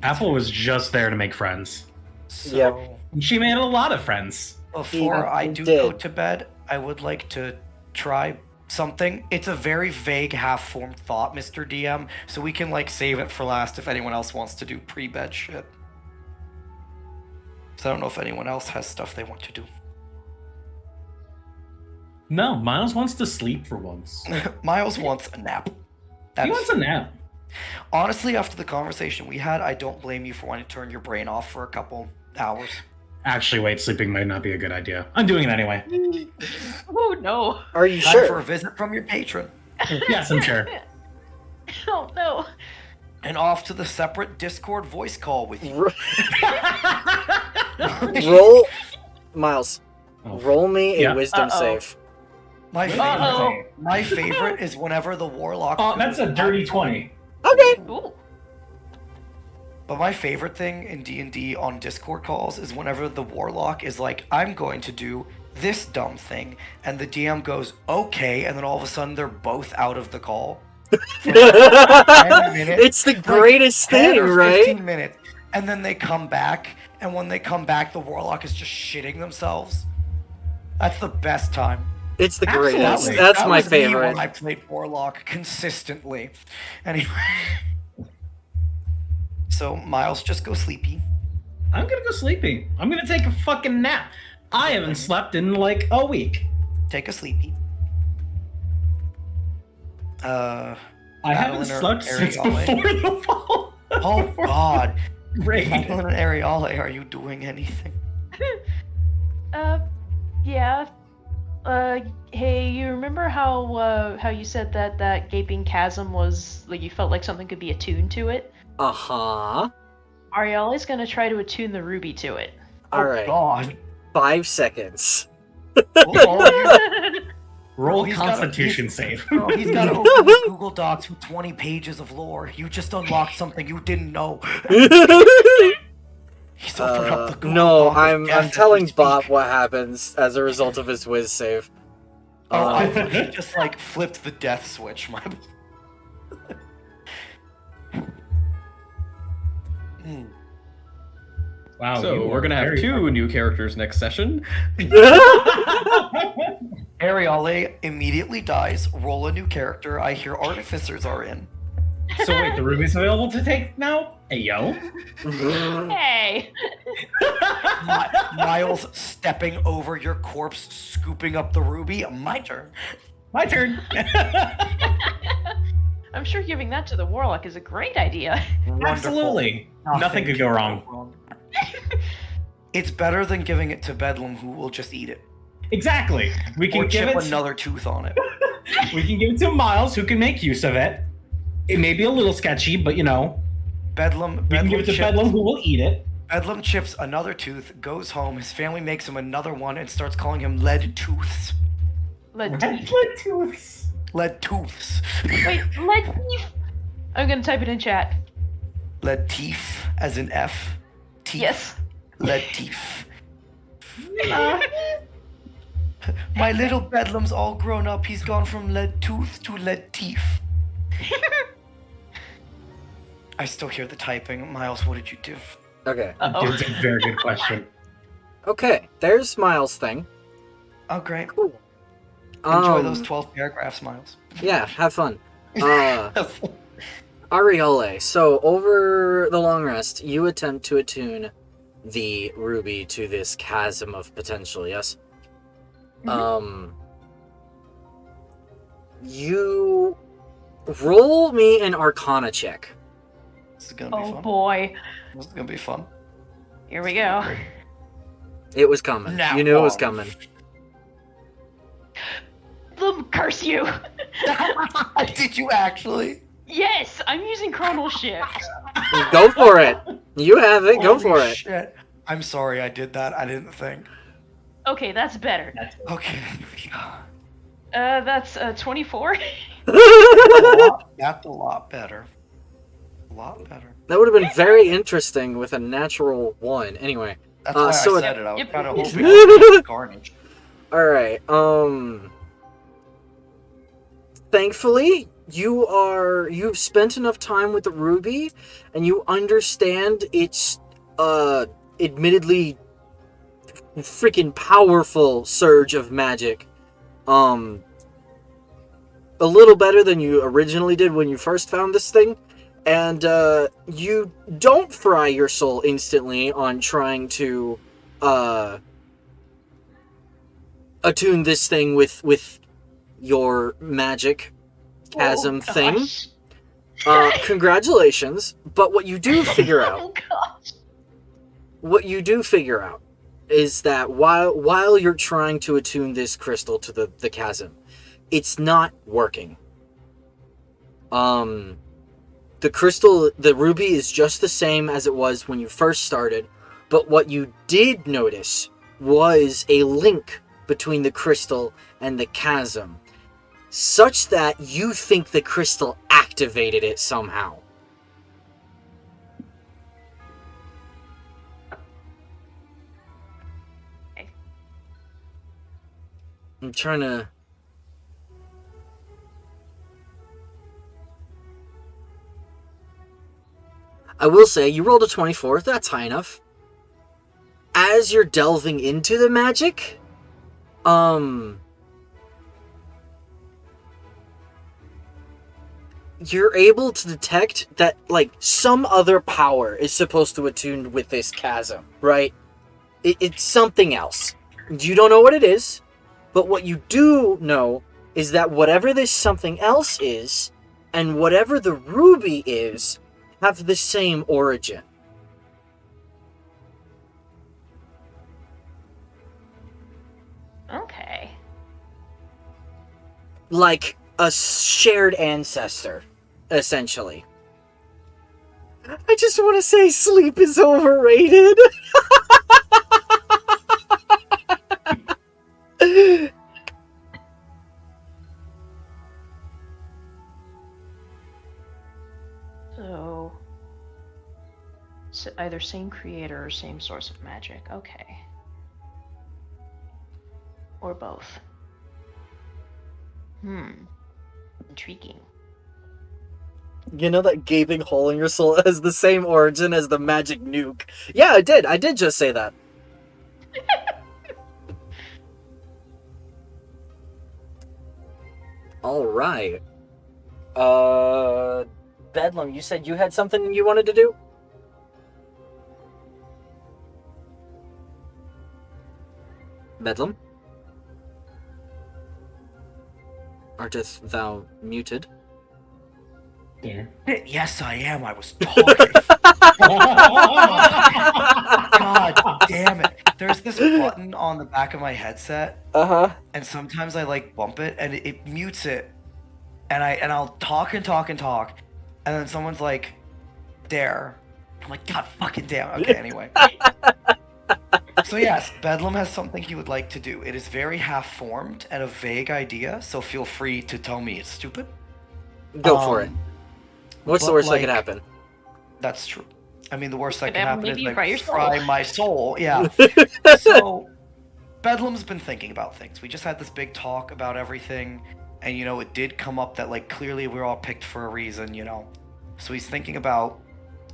Apple was just there to make friends. so Yep. She made a lot of friends. before Yeah, I it do did. go to bed, I would like to try something. It's a very vague, half-formed thought, Mr. DM, so we can like save it for last if anyone else wants to do pre-bed shit. So I don't know if anyone else has stuff they want to do. No, Miles wants to sleep for once. Miles wants a nap. That He is- wants a nap. Honestly, after the conversation we had, I don't blame you for wanting to turn your brain off for a couple hours. Actually, wait, sleeping might not be a good idea. I'm doing it anyway. Oh no. Are you Time sure? for a visit from your patron. Yes, I'm sure. Oh no. And off to the separate Discord voice call with you. Roll, Miles. Oh, Roll me a Yeah. wisdom Uh-oh. save. My Uh-oh. favorite, my favorite is whenever the warlock. Oh, that's a dirty 20. Okay. Ooh. But my favorite thing in D&D on Discord calls is whenever the warlock is like, I'm going to do this dumb thing, and the DM goes, okay, and then all of a sudden they're both out of the call. It's the greatest 10 thing, or right? 15 minutes, and then they come back, and when they come back, the warlock is just shitting themselves. That's the best time. It's the Absolutely. greatest. That That's That my was me favorite. when I played warlock consistently. Anyway, so Miles, just go sleepy. I'm gonna go sleeping. I'm gonna take a fucking nap. I haven't slept in like a week. Take a sleepy. I haven't Madeline or slept since Ariale? before the fall. Oh Before God, rain. Madeline and Ariale, are you doing anything? Yeah. Hey, you remember how you said that gaping chasm was like you felt like something could be attuned to it? Uh-huh. Ariale's gonna try to attune the ruby to it. All right. God. 5 seconds. Roll He's got a- Constitution save. Bro, he's got to open the Google Docs with 20 pages of lore. You just unlocked something you didn't know. He's opened up the Google No, Doc of I'm death as telling we speak. Bob what happens as a result of his whiz save. Oh, I Um, thought he just like flipped the death switch. My. Hmm. Wow. So you we're are gonna have very 2 new characters next session. Ariale immediately dies. Roll a new character. I hear artificers are in. So wait, the ruby's available to take now? Hey yo. Hey. Miles stepping over your corpse, scooping up the ruby. My turn. My turn. I'm sure giving that to the warlock is a great idea. Wonderful. Absolutely. Nothing could go wrong. It's better than giving it to Bedlam, who will just eat it. Exactly. We Or can give chip it. another tooth on it. We can give it to Miles, who can make use of it. It may be a little sketchy, but you know, Bedlam, we can give it to chips, Bedlam, who will eat it. Bedlam chips another tooth, goes home, his family makes him another one, and starts calling him Lead Tooths. Lead Red teeth. tooths. Lead Tooths. Wait, lead teeth. I'm gonna type it in chat. Latif, as in F. Teeth. Yes. Latif. My little Bedlam's all grown up. He's gone from lead tooth to Latif. I still hear the typing. Miles, what did you do? Okay. It's a very good question. Okay, there's Miles' thing. Oh, great. Cool. Enjoy those 12 paragraphs, Miles. Yeah, have fun. Ariole, so over the long rest, you attempt to attune the ruby to this chasm of potential, yes? You roll me an Arcana check. This is gonna be Oh fun. boy. This is gonna be fun. Here we go. It was coming. Nat You knew it was one. coming. Curse you! Did you actually? Yes, I'm using Chronal Shift. Go for it. You have it. Go Holy for it. shit. I'm sorry I did that. I didn't think. Okay, that's better. Okay. That's 24. That's a lot better. A lot better. That would have been very interesting with a natural 1. Anyway. That's why so I it- said it. I was Yep. kind of hoping it was carnage. Alright, thankfully, you've spent enough time with the ruby, and you understand its, admittedly freaking powerful surge of magic. A little better than you originally did when you first found this thing. And, you don't fry your soul instantly on trying to, attune this thing with your magic chasm Oh, thing. gosh. Congratulations. But what you do figure out, Oh gosh. is that while you're trying to attune this crystal to the chasm, it's not working. The crystal, the ruby is just the same as it was when you first started, but what you did notice was a link between the crystal and the chasm, such that you think the crystal activated it somehow. Okay. I'm trying to... I will say, you rolled a 24, that's high enough. As you're delving into the magic, you're able to detect that, like, some other power is supposed to attune with this chasm, right? It's something else. You don't know what it is, but what you do know is that whatever this something else is, and whatever the ruby is, have the same origin. Okay. Like a shared ancestor, essentially. I just want to say sleep is overrated. So either same creator or same source of magic. Okay. Or both. Intriguing. You know that gaping hole in your soul has the same origin as the magic nuke? Yeah, I did. I did just say that. All right. Bedlam, you said you had something you wanted to do? Bedlam? Artist, thou muted? Yeah. Yes, I am. I was talking. God damn it. There's this button on the back of my headset, Uh-huh. and sometimes I like bump it and it mutes it. And I'll talk and talk and talk. And then someone's like, "Dare." I'm like, God fucking damn. Okay, anyway. So yes, Bedlam has something he would like to do. It is very half-formed and a vague idea, so feel free to tell me it's stupid. Go for it. What's the but, worst that could like, happen? That's true. I mean, the worst that Could can that happen make is you like cry your soul? fry my soul. Yeah. So, Bedlam's been thinking about things. We just had this big talk about everything, and it did come up that like clearly we're all picked for a reason. So he's thinking about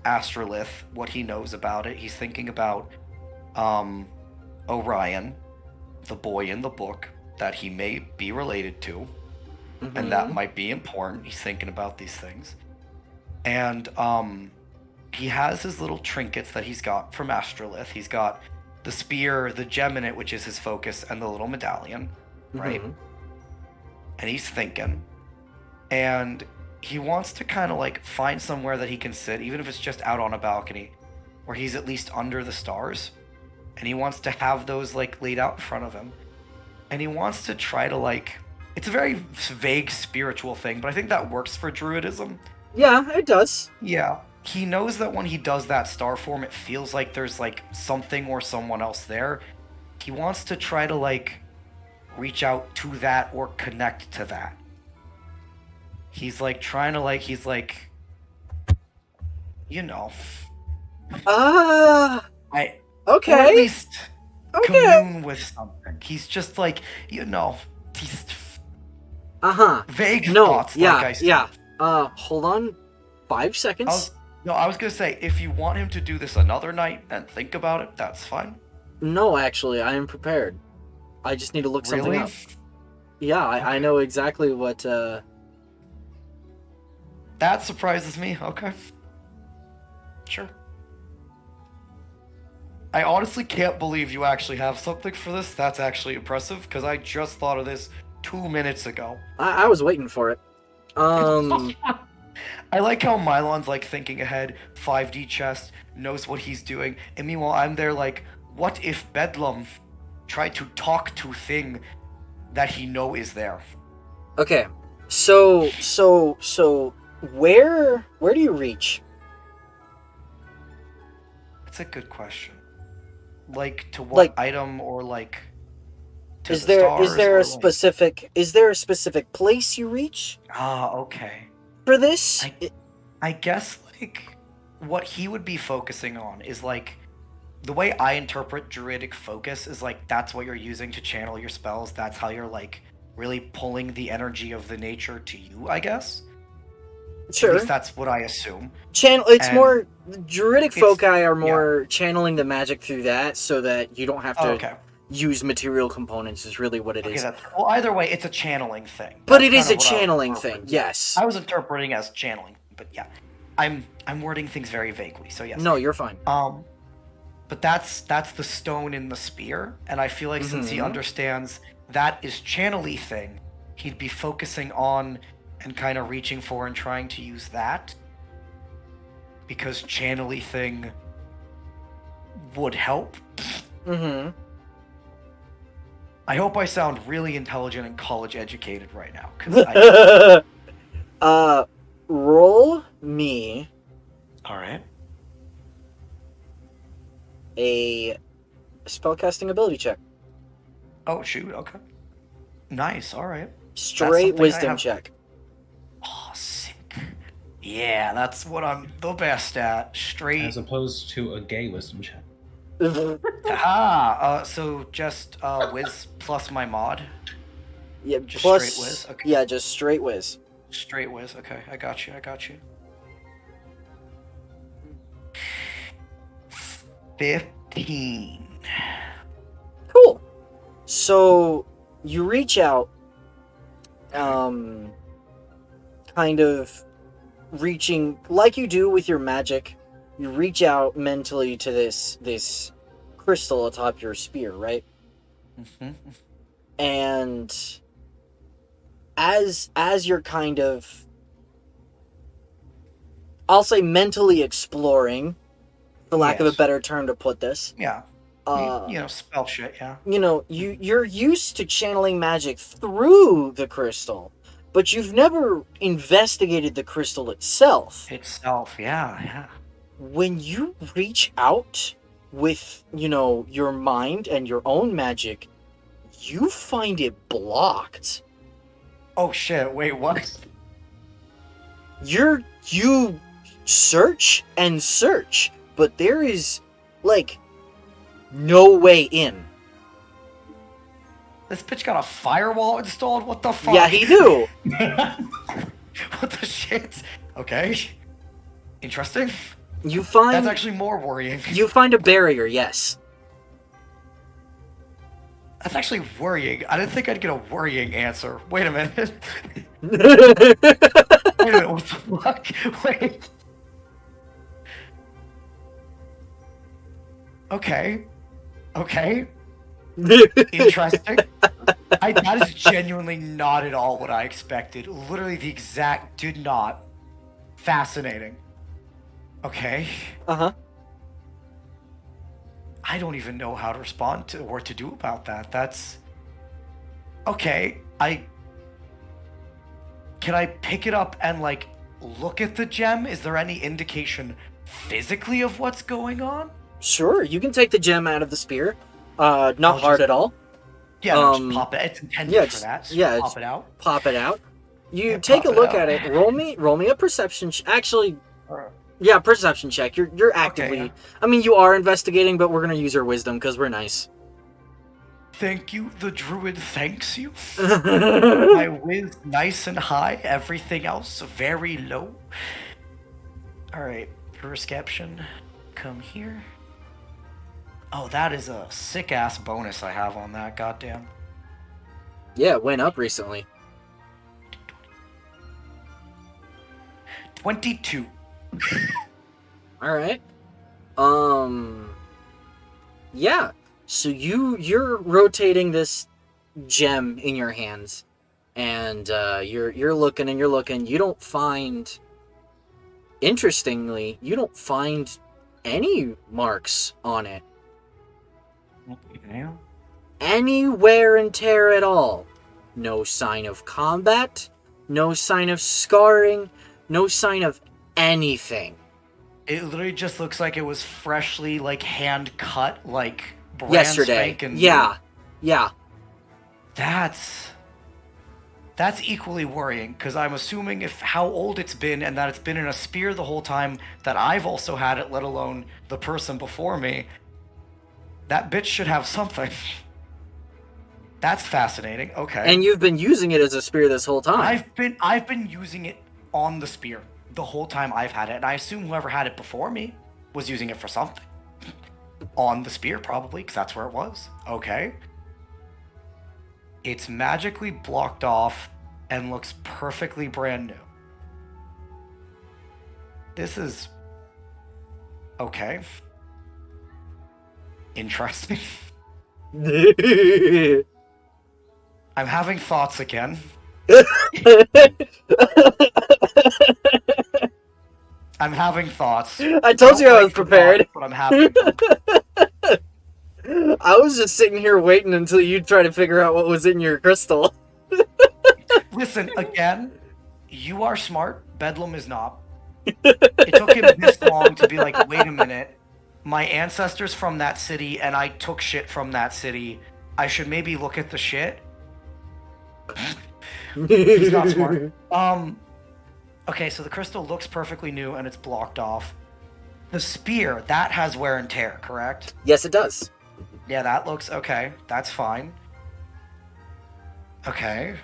Astrolith, what he knows about it. He's thinking about Orion, the boy in the book that he may be related to, and that might be important. He's thinking about these things. And he has his little trinkets that he's got from Astrolith. He's got the spear, the gem in it, which is his focus, and the little medallion, right? And he's thinking. And he wants to kind of like find somewhere that he can sit, even if it's just out on a balcony, where he's at least under the stars. And he wants to have those like laid out in front of him. And he wants to try to like, it's a very vague spiritual thing, but I think that works for Druidism. Yeah, it does. Yeah. He knows that when he does that star form, it feels like there's like something or someone else there. He wants to try to like reach out to that or connect to that. He's like trying to like, he's like, I Okay. or at least Okay. commune with something. He's just like, he's vague thoughts. Yeah. Like I said. Yeah. Hold on. 5 seconds. I was gonna say, if you want him to do this another night and think about it, that's fine. No, actually, I am prepared. I just need to look something Really? up. Yeah, I know exactly what. That surprises me. Okay. Sure. I honestly can't believe you actually have something for this. That's actually impressive, because I just thought of this 2 minutes ago. I was waiting for it. I like how Mylon's like thinking ahead, 5D chest, knows what he's doing, and meanwhile I'm there like, what if Bedlam tried to talk to thing that he know is there? Okay, so where do you reach? It's a good question. Like to what Like- item or like to Is the there stars, or, like- is there a specific place you reach okay. for this? I guess like what he would be focusing on is like the way I interpret druidic focus is like that's what you're using to channel your spells. That's how you're like really pulling the energy of the nature to you, I guess. At Sure. least that's what I assume. It's And more druidic it's- foci are more channeling the magic through that, so that you don't have to Okay. use material components. Is really what it Okay, is. well, either way, it's a channeling thing. But That's it is kinda a what I was channeling interpreting. thing. Yes. I was interpreting as channeling, but yeah, I'm wording things very vaguely. So yes. No, you're fine. But that's the stone in the spear, and I feel like since he Mhm. understands that is channely thing, he'd be focusing on and kind of reaching for and trying to use that, because channely thing would help. Mm-hmm. I hope I sound really intelligent and college educated right now, because Roll me all right. a spellcasting ability check. Oh shoot. Okay. Nice. All right. Straight something I wisdom have- check. Oh, sick. Yeah, that's what I'm the best at. Straight. As opposed to a gay wisdom check. So just whiz plus my mod. Yeah, Just plus, straight whiz? Okay. Yeah, just straight whiz. Straight whiz. Okay, I got you. 15. Cool. So you reach out, kind of reaching like you do with your magic. You reach out mentally to this crystal atop your spear, right? Mm-hmm. And as you're kind of, I'll say, mentally exploring, for lack of a Yes. better term to put this, Yeah. Spell shit. Yeah. you're used to channeling magic through the crystal, but you've never investigated the crystal itself. Itself. Yeah. When you reach out with, your mind and your own magic, you find it blocked. Oh shit. Wait. What? You search and search, but there is, like, no way in. This bitch got a firewall installed? What the fuck? Yeah, he do. What the shit? Okay. Interesting. You find That's actually more worrying. you find a barrier, yes. That's actually worrying. I didn't think I'd get a worrying answer. Wait a minute. Wait a minute, what the fuck? Wait. Okay. Okay. Interesting. That is genuinely not at all what I expected. Literally the exact did not. Fascinating. Okay. Uh-huh. I don't even know how to respond to or to do about that. That's okay. Can I pick it up and like look at the gem? Is there any indication physically of what's going on? Sure, you can take the gem out of the spear. Not hard at all. Yeah, no, just pop it. It's intended for that. So pop it out. Pop it out. You Yeah, take a pop it look out. at it. Roll me a perception. Actually, yeah, perception check. You're actively. Okay, yeah. I mean, you are investigating, but we're gonna use your wisdom because we're nice. Thank you. The druid thanks you. My whiz nice and high. Everything else very low. All right, perception. Come here. Oh, that is a sick ass bonus I have on that. Goddamn. Yeah, it went up recently. 22. All right. Yeah. So you're rotating this gem in your hands, and you're looking and you're looking. You don't find. Interestingly, you don't find any marks on it. Okay. Any wear and tear at all. No sign of combat. No sign of scarring. No sign of anything. It literally just looks like it was freshly like hand cut, like brand Yesterday. spanking new. Yeah. That's equally worrying because I'm assuming if how old it's been and that it's been in a spear the whole time that I've also had it, let alone the person before me. That bitch should have something. That's fascinating. Okay. And you've been using it as a spear this whole time. I've been using it on the spear the whole time I've had it, and I assume whoever had it before me was using it for something. On the spear, probably, because that's where it was. Okay. It's magically blocked off and looks perfectly brand new. This is okay. Interesting. I'm having thoughts again. I'm having thoughts. I told you I was Don't like the prepared. thoughts, but I'm having them. I was just sitting here waiting until you try to figure out what was in your crystal. Listen, again, you are smart. Bedlam is not. It took him this long to be like, wait a minute. My ancestors from that city, and I took shit from that city. I should maybe look at the shit. He's not smart. Okay, so the crystal looks perfectly new and it's blocked off. The spear, that has wear and tear, correct? Yes, it does. Yeah, that looks okay. That's fine. Okay.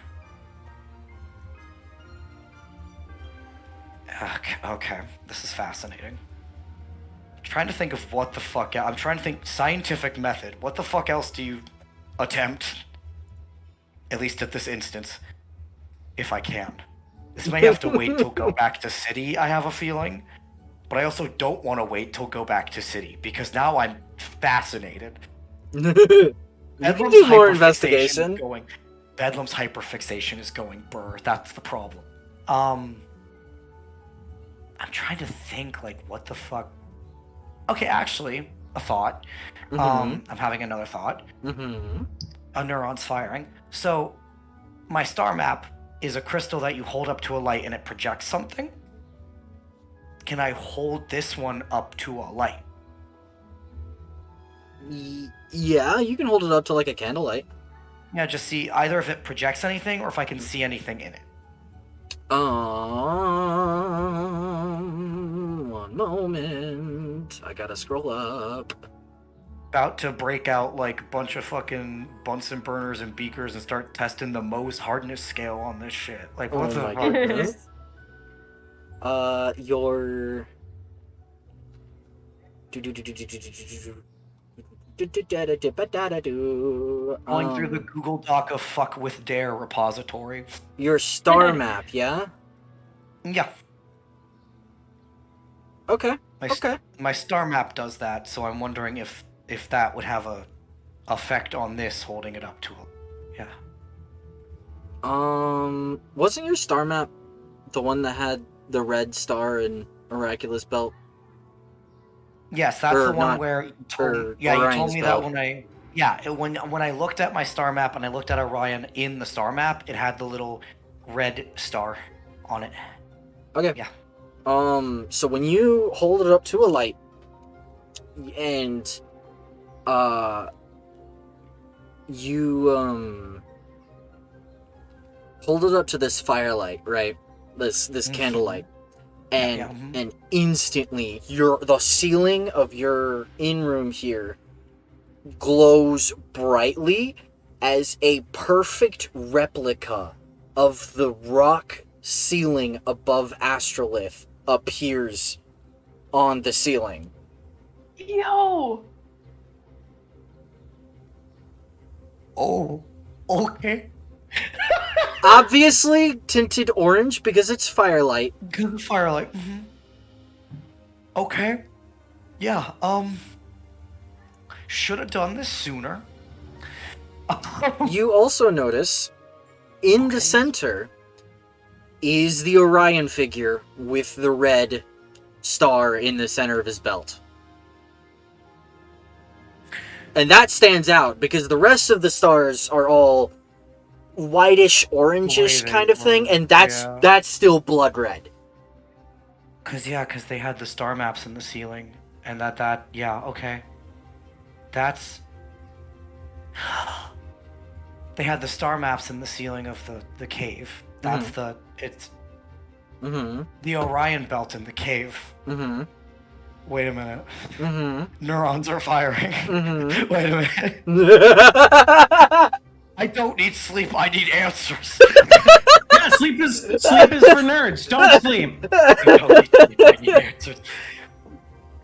Okay. This is fascinating. I'm trying to think of what the fuck. I'm trying to think scientific method. What the fuck else do you attempt? At least at this instance. If I can. This may have to wait till go back to city, I have a feeling. But I also don't want to wait till go back to city, because now I'm fascinated. You can do more investigation. Bedlam's hyperfixation is going burr. That's the problem. I'm trying to think, like, what the fuck. Okay, actually, a thought. I'm having another thought. A neuron's firing. So, my star map is a crystal that you hold up to a light and it projects something. Can I hold this one up to a light? Yeah, you can hold it up to like a candlelight. Yeah, just see either if it projects anything or if I can see anything in it. moment. I gotta scroll up. About to break out like a bunch of fucking Bunsen burners and beakers and start testing the Mohs hardness scale on this shit. Like, what the Oh my fuck? goodness. Your... Going through the Google Doc of fuck with dare repository. Your star map, yeah? Yeah, Okay. my Okay. my star map does that, so I'm wondering if that would have a effect on this, holding it up to it. Yeah. Wasn't your star map the one that had the red star and Oraculous belt? Yes, that's Or the one not- where you told, or yeah, you Orion's told me belt. that when I looked at my star map and I looked at Orion in the star map, it had the little red star on it. Okay. Yeah. So when you hold it up to a light and you hold it up to this firelight, right? This Mhm. candlelight. And Yeah, mhm. and instantly the ceiling of your in-room here glows brightly as a perfect replica of the rock ceiling above Astrolith appears on the ceiling. Yo! Oh, okay. Obviously tinted orange because it's firelight. Good firelight. Mhm. Okay. Yeah. Should have done this sooner. You also notice in the Okay. center is the Orion figure with the red star in the center of his belt. And that stands out because the rest of the stars are all whitish orangish Way they kind of thing, were, and that's yeah. still blood red. Cause they had the star maps in the ceiling, and okay. That's they had the star maps in the ceiling of the cave. That's it's Mm-hmm. the Orion belt in the cave. Mm-hmm. Wait a minute. Mm-hmm. Neurons are firing. Mhm. Wait a minute. I don't need sleep. I need answers. Yeah, sleep is for nerds. Don't sleep. I don't need sleep. I need answers.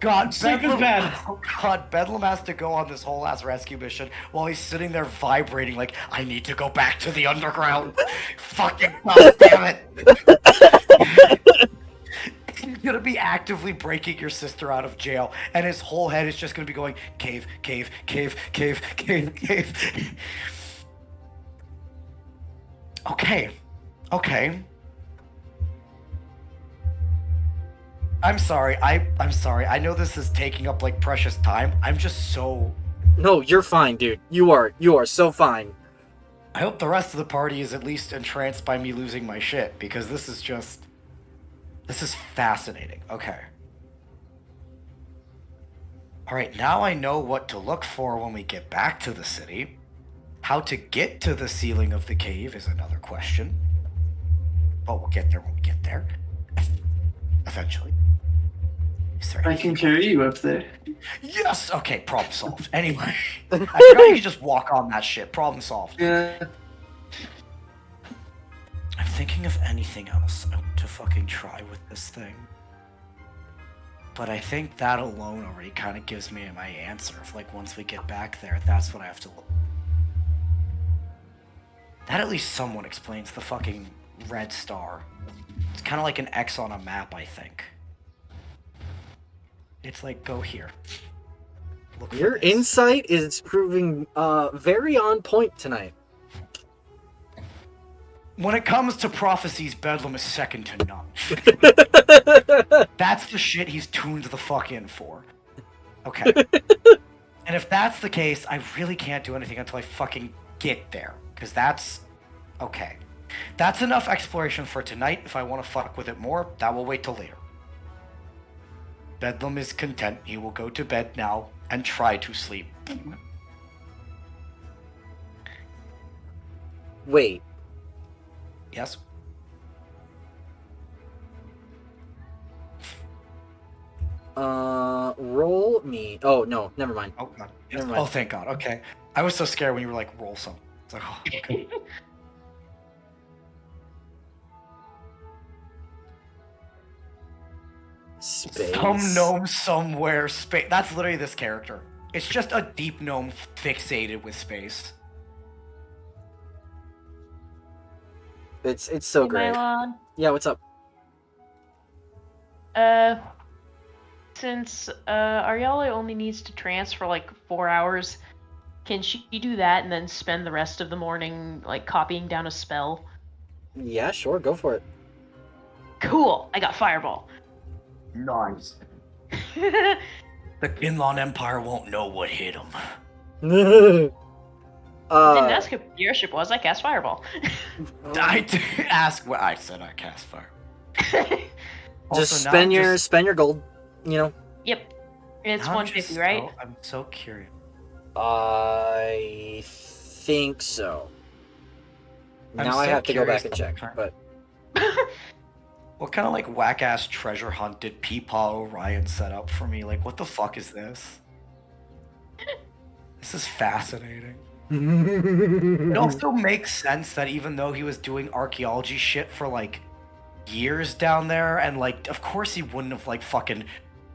God, Sleep is bad. Oh God, Bedlam has to go on this whole ass rescue mission while he's sitting there vibrating like, I need to go back to the underground. Fucking God damn it. He's gonna be actively breaking your sister out of jail, and his whole head is just gonna be going, cave, cave, cave, cave, cave, cave. Okay. I'm sorry. I'm sorry. I know this is taking up like precious time. I'm just so. No, you're fine, dude. You are so fine. I hope the rest of the party is at least entranced by me losing my shit, because this is fascinating. Okay. Alright, now I know what to look for when we get back to the city. How to get to the ceiling of the cave is another question. But we'll get there when we get there. Eventually. Is there I anything can carry you up there. Yes! Okay, problem solved. Anyway, I forgot you could just walk on that shit. Problem solved. Yeah. I'm thinking of anything else to fucking try with this thing. But I think that alone already kind of gives me my answer. If, like, once we get back there, that's what I have to look. That at least someone explains the fucking red star. It's kind of like an X on a map, I think. It's like, go here. Look for Your this. insight is proving very on point tonight. When it comes to prophecies, Bedlam is second to none. That's the shit he's tuned the fuck in for. Okay. And if that's the case, I really can't do anything until I fucking get there. Because that's... Okay. That's enough exploration for tonight. If I want to fuck with it more, that will wait till later. Bedlam is content. He will go to bed now and try to sleep. Wait, Yes? Roll me. Oh no, never mind. Oh god. Never mind. Oh thank god. Okay. I was so scared when you were like roll some. It's like, oh, okay. Space. Some gnome somewhere space. That's literally this character. It's just a deep gnome fixated with space. It's so great. Mylon, Yeah, what's up? since Ariella only needs to trance for like 4 hours, can she do that and then spend the rest of the morning like copying down a spell? Yeah, sure, go for it. Cool, I got Fireball. Nice. The Kinlan Empire won't know what hit them. Didn't ask if your airship was. I cast Fireball. I did ask what I said. I cast fire. Just Also, now spend I'm your just- spend your gold. You know. Yep. It's now I'm 150, just right? so- I'm so curious. I think so. I'm Now I so have to go back curious. and check, but What kind of like whack ass treasure hunt did Peepaw Orion set up for me? Like, what the fuck is this? This is fascinating. It also makes sense that even though he was doing archaeology shit for like years down there, and like, of course he wouldn't have like fucking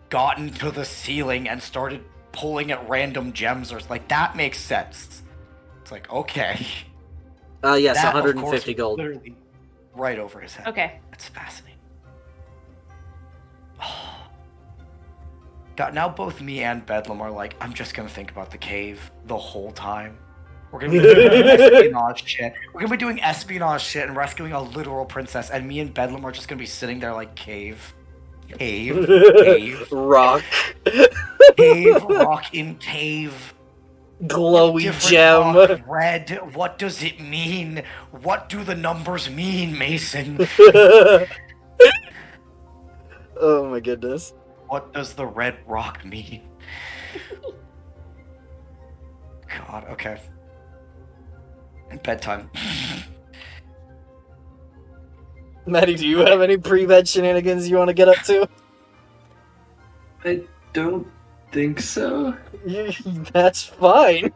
gotten to the ceiling and started pulling at random gems or like that makes sense. It's like, okay. yes, That, of 150 course, gold. literally right over his head. Okay. That's fascinating. God, now both me and Bedlam are like, I'm just gonna think about the cave the whole time. We're gonna be doing espionage shit. We're gonna be doing espionage shit and rescuing a literal princess, and me and Bedlam are just gonna be sitting there like cave, Rock. cave, rock in cave. Glowy Different gem. rock, red. What does it mean? What do the numbers mean, Mason? Oh my goodness. What does the red rock mean? God, okay. Bedtime. Maddie, do you have any pre-bed shenanigans you want to get up to? I don't think so. That's fine.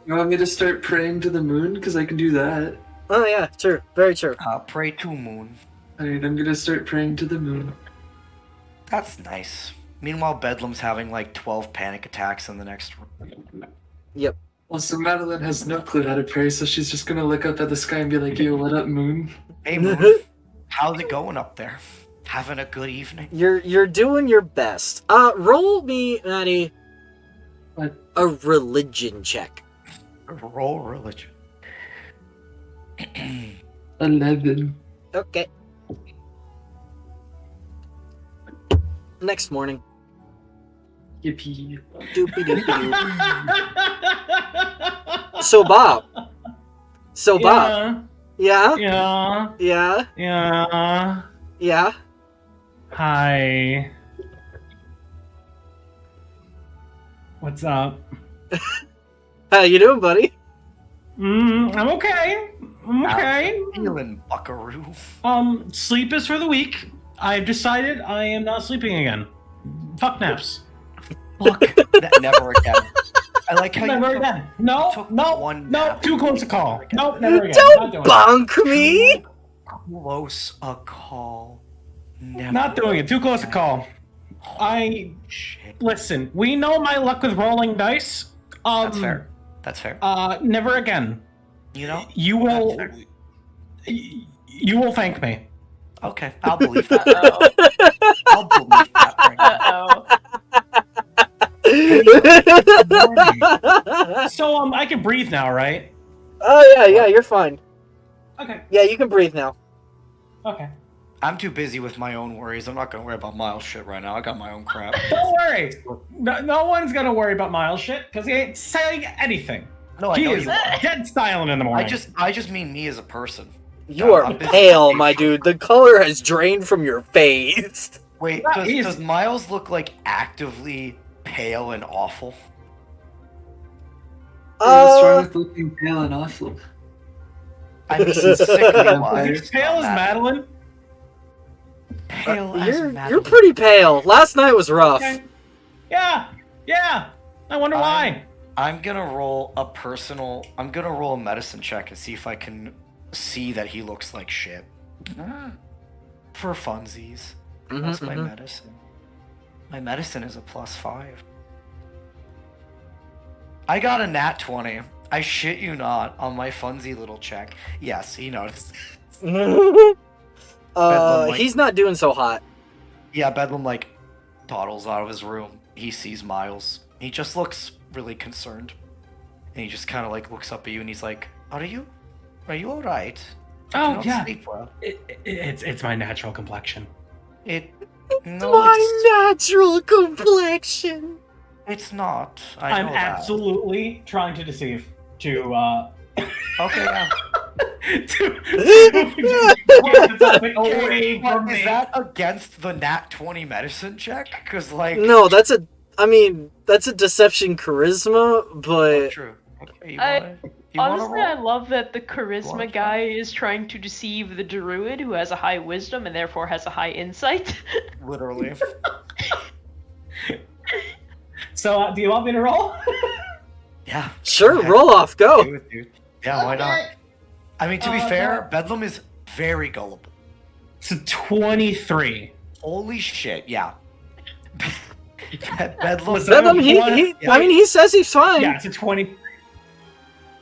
You want me to start praying to the moon? Because I can do that. Oh yeah, true. Very true. Pray to moon. Alright, I'm gonna start praying to the moon. That's nice. Meanwhile, Bedlam's having like 12 panic attacks in the next room. Yep. Also, Madeline has no clue how to pray, so she's just gonna look up at the sky and be like, yo, what up, moon? Hey, Moon. How's it going up there? Having a good evening? You're doing your best. Roll me, Maddie, What? a religion check. Roll religion. 11. Okay. Next morning. Yippee. Doopy-doopy-doo. So Bob. Yeah? Yeah. Yeah? Yeah. Yeah? Hi. What's up? How you doing, buddy? I'm okay. I'm okay. Feeling buckaroo. Sleep is for the weak. I've decided I am not sleeping again. Fuck naps. Fuck. Never again. I like how Never you took, again. No, took no, one no. nap. Too close to call. Nope, never again. Not doing Don't bonk me! Close a call. Never. it. Not doing it. Too close to call. I Shit. listen. We know my luck with rolling dice. That's fair. That's fair. Never again. You know? You will. That's fair. You will thank me. Okay, I'll believe that. Uh-oh. I'll believe that. Right now. Uh-oh. So I can breathe now, right? Oh yeah, you're fine. Okay. Yeah, you can breathe now. Okay. I'm too busy with my own worries. I'm not gonna worry about Miles' shit right now. I got my own crap. Don't worry. No one's gonna worry about Miles' shit because he ain't saying anything. No, I He know is you are. dead silent in the morning. I just mean me as a person. You are I'm busy. pale, my dude. The color has drained from your face. Wait, Yeah, he's- does Miles look like actively pale and awful? What's wrong with looking pale and awful? I mean, sickly Is wise. He's pale as Madeline. pale as You're Madeline. pretty pale. Last night was rough. Okay. Yeah. I wonder why. I'm gonna roll a medicine check and see if I can see that he looks like shit. For funsies. What's my medicine? My medicine is a +5. I got a nat 20. I shit you not, on my funsy little check. Yes, he noticed. Bedlam, like- He's not doing so hot. Yeah, Bedlam, like, toddles out of his room. He sees Miles. He just looks really concerned. And he just kind of, like, looks up at you and he's like, Are you alright? Oh, You don't yeah. sleep well. It's my natural complexion. Natural complexion. It's not. I'm know that. absolutely trying to deceive to Okay, yeah. to get the topic away But from is me. that against the nat 20 medicine check? Because, like... No, that's a deception charisma, Oh, but true. Okay, Honestly, I love that the Go charisma on, guy is trying to deceive the druid who has a high wisdom and therefore has a high insight. Literally. So, do you want me to roll? Yeah. sure, Okay. roll off, go. Do it, dude. Yeah, why not? I mean, to be fair, Bedlam is very gullible. It's a 23. Holy shit, yeah. Bedlam. Listen, Bedlam, Yeah. I mean, he says he's fine. Yeah, it's a 20.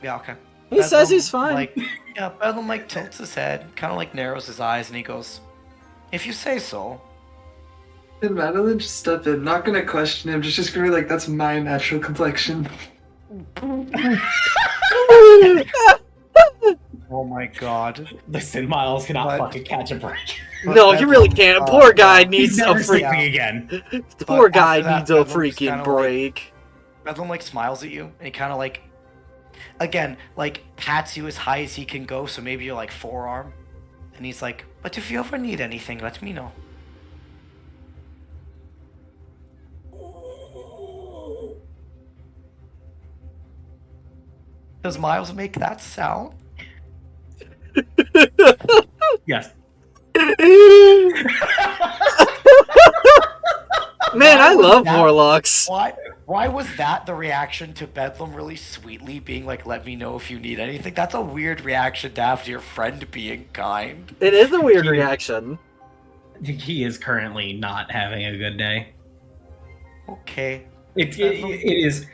Yeah, okay. He says he's fine. Like, yeah, Bedlam like tilts his head, kind of like narrows his eyes, and he goes, "If you say so." Can Madeline just step in? Not gonna question him, just gonna be like, that's my natural complexion. Oh my god. Listen, Miles cannot What? fucking catch a break. No, he really can't. Poor guy needs He's a never freaking. sleeping again. Poor But guy after that, needs a Bedlam's freaking kinda like- break. Bedlam like smiles at you, and he kind of like, again, like pats you as high as he can go, so maybe you're like forearm, and he's like, "But if you ever need anything, let me know." Does Miles make that sound? Yes. Man, I was love that- warlocks. Why was that the reaction to Bedlam really sweetly being like, "Let me know if you need anything"? That's a weird reaction to have to your friend being kind. It is a weird reaction. He is currently not having a good day. Okay. It is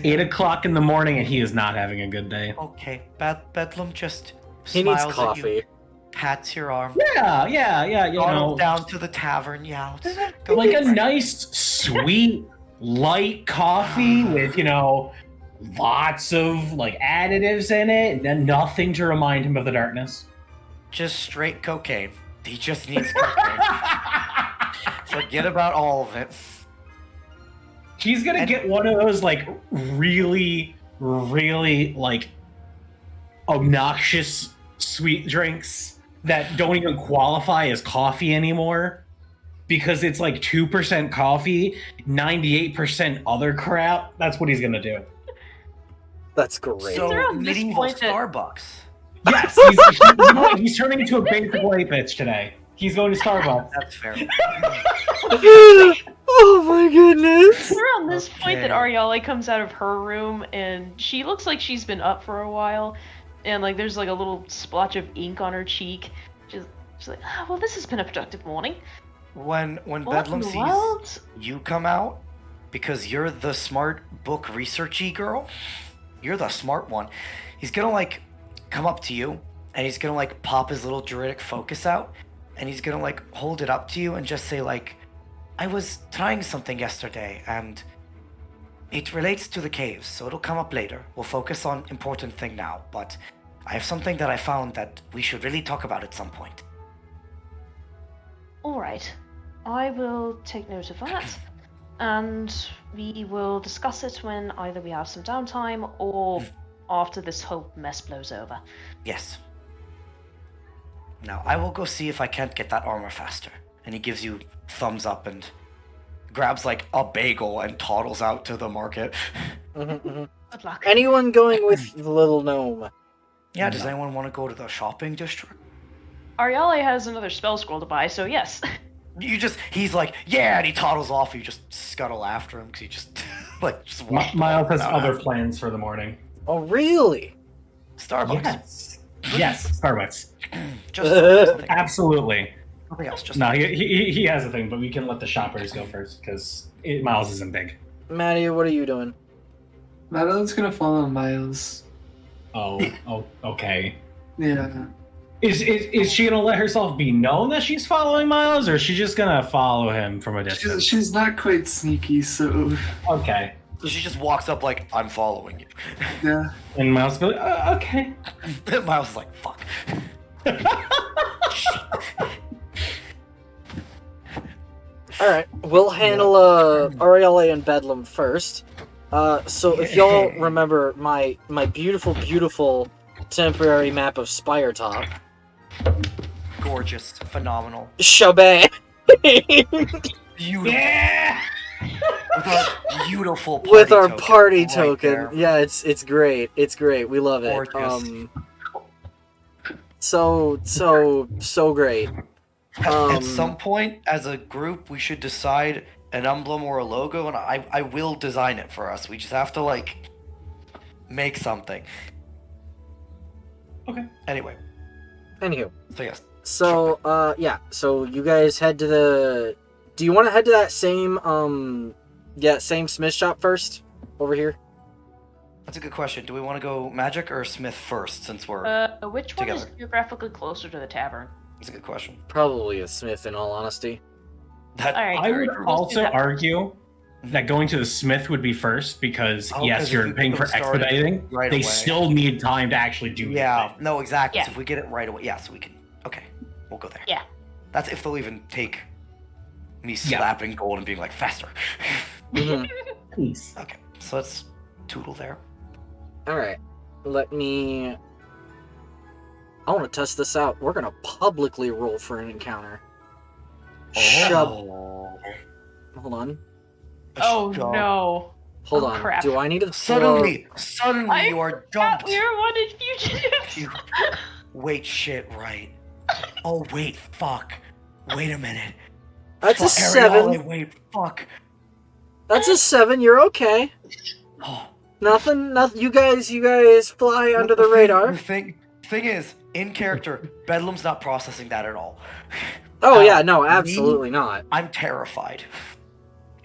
8 o'clock in the morning and he is not having a good day. Okay, Bedlam just He needs smiles at you, coffee. pats your arm, Yeah, you waddles know, down to the tavern, yowls. Go like get a breakfast. nice, sweet, light coffee with, lots of, like, additives in it, and then nothing to remind him of the darkness. Just straight cocaine. He just needs cocaine. Forget about all of it. He's gonna And- get one of those, like, really, really, like, obnoxious sweet drinks that don't even qualify as coffee anymore. Because it's like 2% coffee, 98% other crap. That's what he's gonna do. That's great. So around this medieval point that- Starbucks. Yes, he's turning into a basic white bitch today. He's going to Starbucks. That's fair. Oh my goodness. It's around this point that Okay. Ariale comes out of her room and she looks like she's been up for a while, and like there's like a little splotch of ink on her cheek. She's like, well, this has been a productive morning. When What in Bedlam the sees world? you come out, because you're the smart book researchy girl, you're the smart one, he's gonna like come up to you and he's gonna like pop his little druidic focus out and he's gonna like hold it up to you and just say like, "I was trying something yesterday and it relates to the caves, so it'll come up later. We'll focus on important thing now, but I have something that I found that we should really talk about at some point." All right, I will take note of that, and we will discuss it when either we have some downtime or after this whole mess blows over. Yes. Now, I will go see if I can't get that armor faster. And he gives you thumbs up and grabs like a bagel and toddles out to the market. Good luck. Anyone going with the little gnome? Yeah, does anyone want to go to the shopping district? Ariale has another spell scroll to buy, so yes. he's like, yeah, and he toddles off. You just scuttle after him because he just just walked Miles has without other asking. plans for the morning. Oh, really? Starbucks. Yes, Starbucks. Just Starbucks. Absolutely. Nothing else. Just No, he has a thing, but we can let the shoppers go first because Miles isn't big. Maddie, what are you doing? Madeline's gonna follow Miles. Oh, okay. Yeah. Is she gonna let herself be known that she's following Miles, or is she just gonna follow him from a distance? She's not quite sneaky, so Okay. So she just walks up like, I'm following you. yeah. And Miles will be like, okay. Miles is like, fuck. All right, we'll handle Ariella and Bedlam first. So if y'all remember my beautiful temporary map of Spire Top, Gorgeous. Phenomenal. Shabang. Beautiful. Yeah. With our beautiful party With our token party right token. there. Yeah, it's great. It's great. We love it. Gorgeous. So great. At some point, as a group, we should decide an emblem or a logo, and I will design it for us. We just have to, like, make something. Okay. Anyway, Anywho, so yes. so yeah, so you guys head to the. Do you want to head to that same smith shop first over here? That's a good question. Do we want to go magic or smith first, since we're... Which one is Together. geographically closer to the tavern? That's a good question. Probably a smith, in all honesty. That, All right. I would let's do also that. argue that going to the smith would be first because Oh, yes, 'cause if you're we paying get for them started expediting. right They away. still need time to actually do Yeah, the thing. no, exactly. Yeah. So if we get it right away, yeah, so we can... Okay, we'll go there. Yeah. That's if they'll even take me Yeah. slapping gold and being like, faster. Mhm. Please. Okay, so let's toodle there. All right, let me. I want to test this out. We're gonna publicly roll for an encounter. Oh. Hold on. Oh Shove. no. Hold Oh, on. crap. Do I need to Suddenly I you are Thought jumped. we were wanted fugitives. You- Wait, shit, right. Oh, wait, fuck. Wait a minute. That's a Fuck, 7. Ariella, wait, fuck. That's a 7. You're okay. Oh. Nothing. You guys fly under the radar. The thing is, in character, Bedlam's not processing that at all. Oh yeah, no, me? absolutely not. I'm terrified.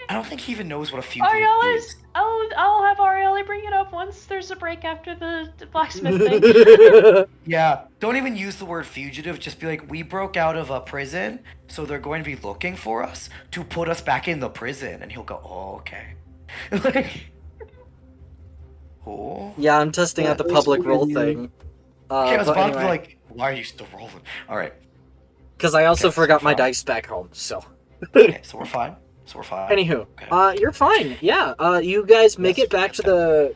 I don't think he even knows what a fugitive Ariella is. is. I'll have Ariella bring it up once there's a break after the blacksmith thing. Yeah, don't even use the word fugitive. Just be like, we broke out of a prison, so they're going to be looking for us to put us back in the prison. And he'll go, oh, okay. Like, oh. Yeah, I'm testing out the public roll thing. Okay, I was but about to be anyway, like, why are you still rolling? Alright, because I also okay, so forgot my fine. dice back home. So, okay, so we're fine. anywho, Okay. you're fine. Yeah, you guys make Yes, it back to the.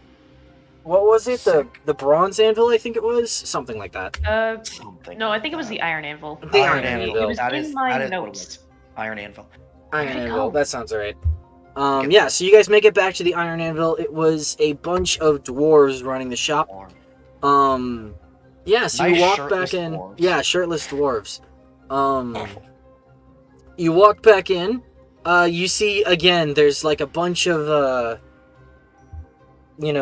What was it? Sick. The bronze anvil, I think it was, something like that. Something. No, I think it was the iron anvil. The Iron Iron Anvil. Anvil. was That in is, my that is what it notes. was. Iron Anvil. Iron Where'd it Anvil. go? That sounds right. Yeah, so you guys make it back to the Iron Anvil. It was a bunch of dwarves running the shop. Yeah, so Nice you walk shirtless back in. dwarves. Yeah, shirtless dwarves. You walk back in. You see again. There's like a bunch of you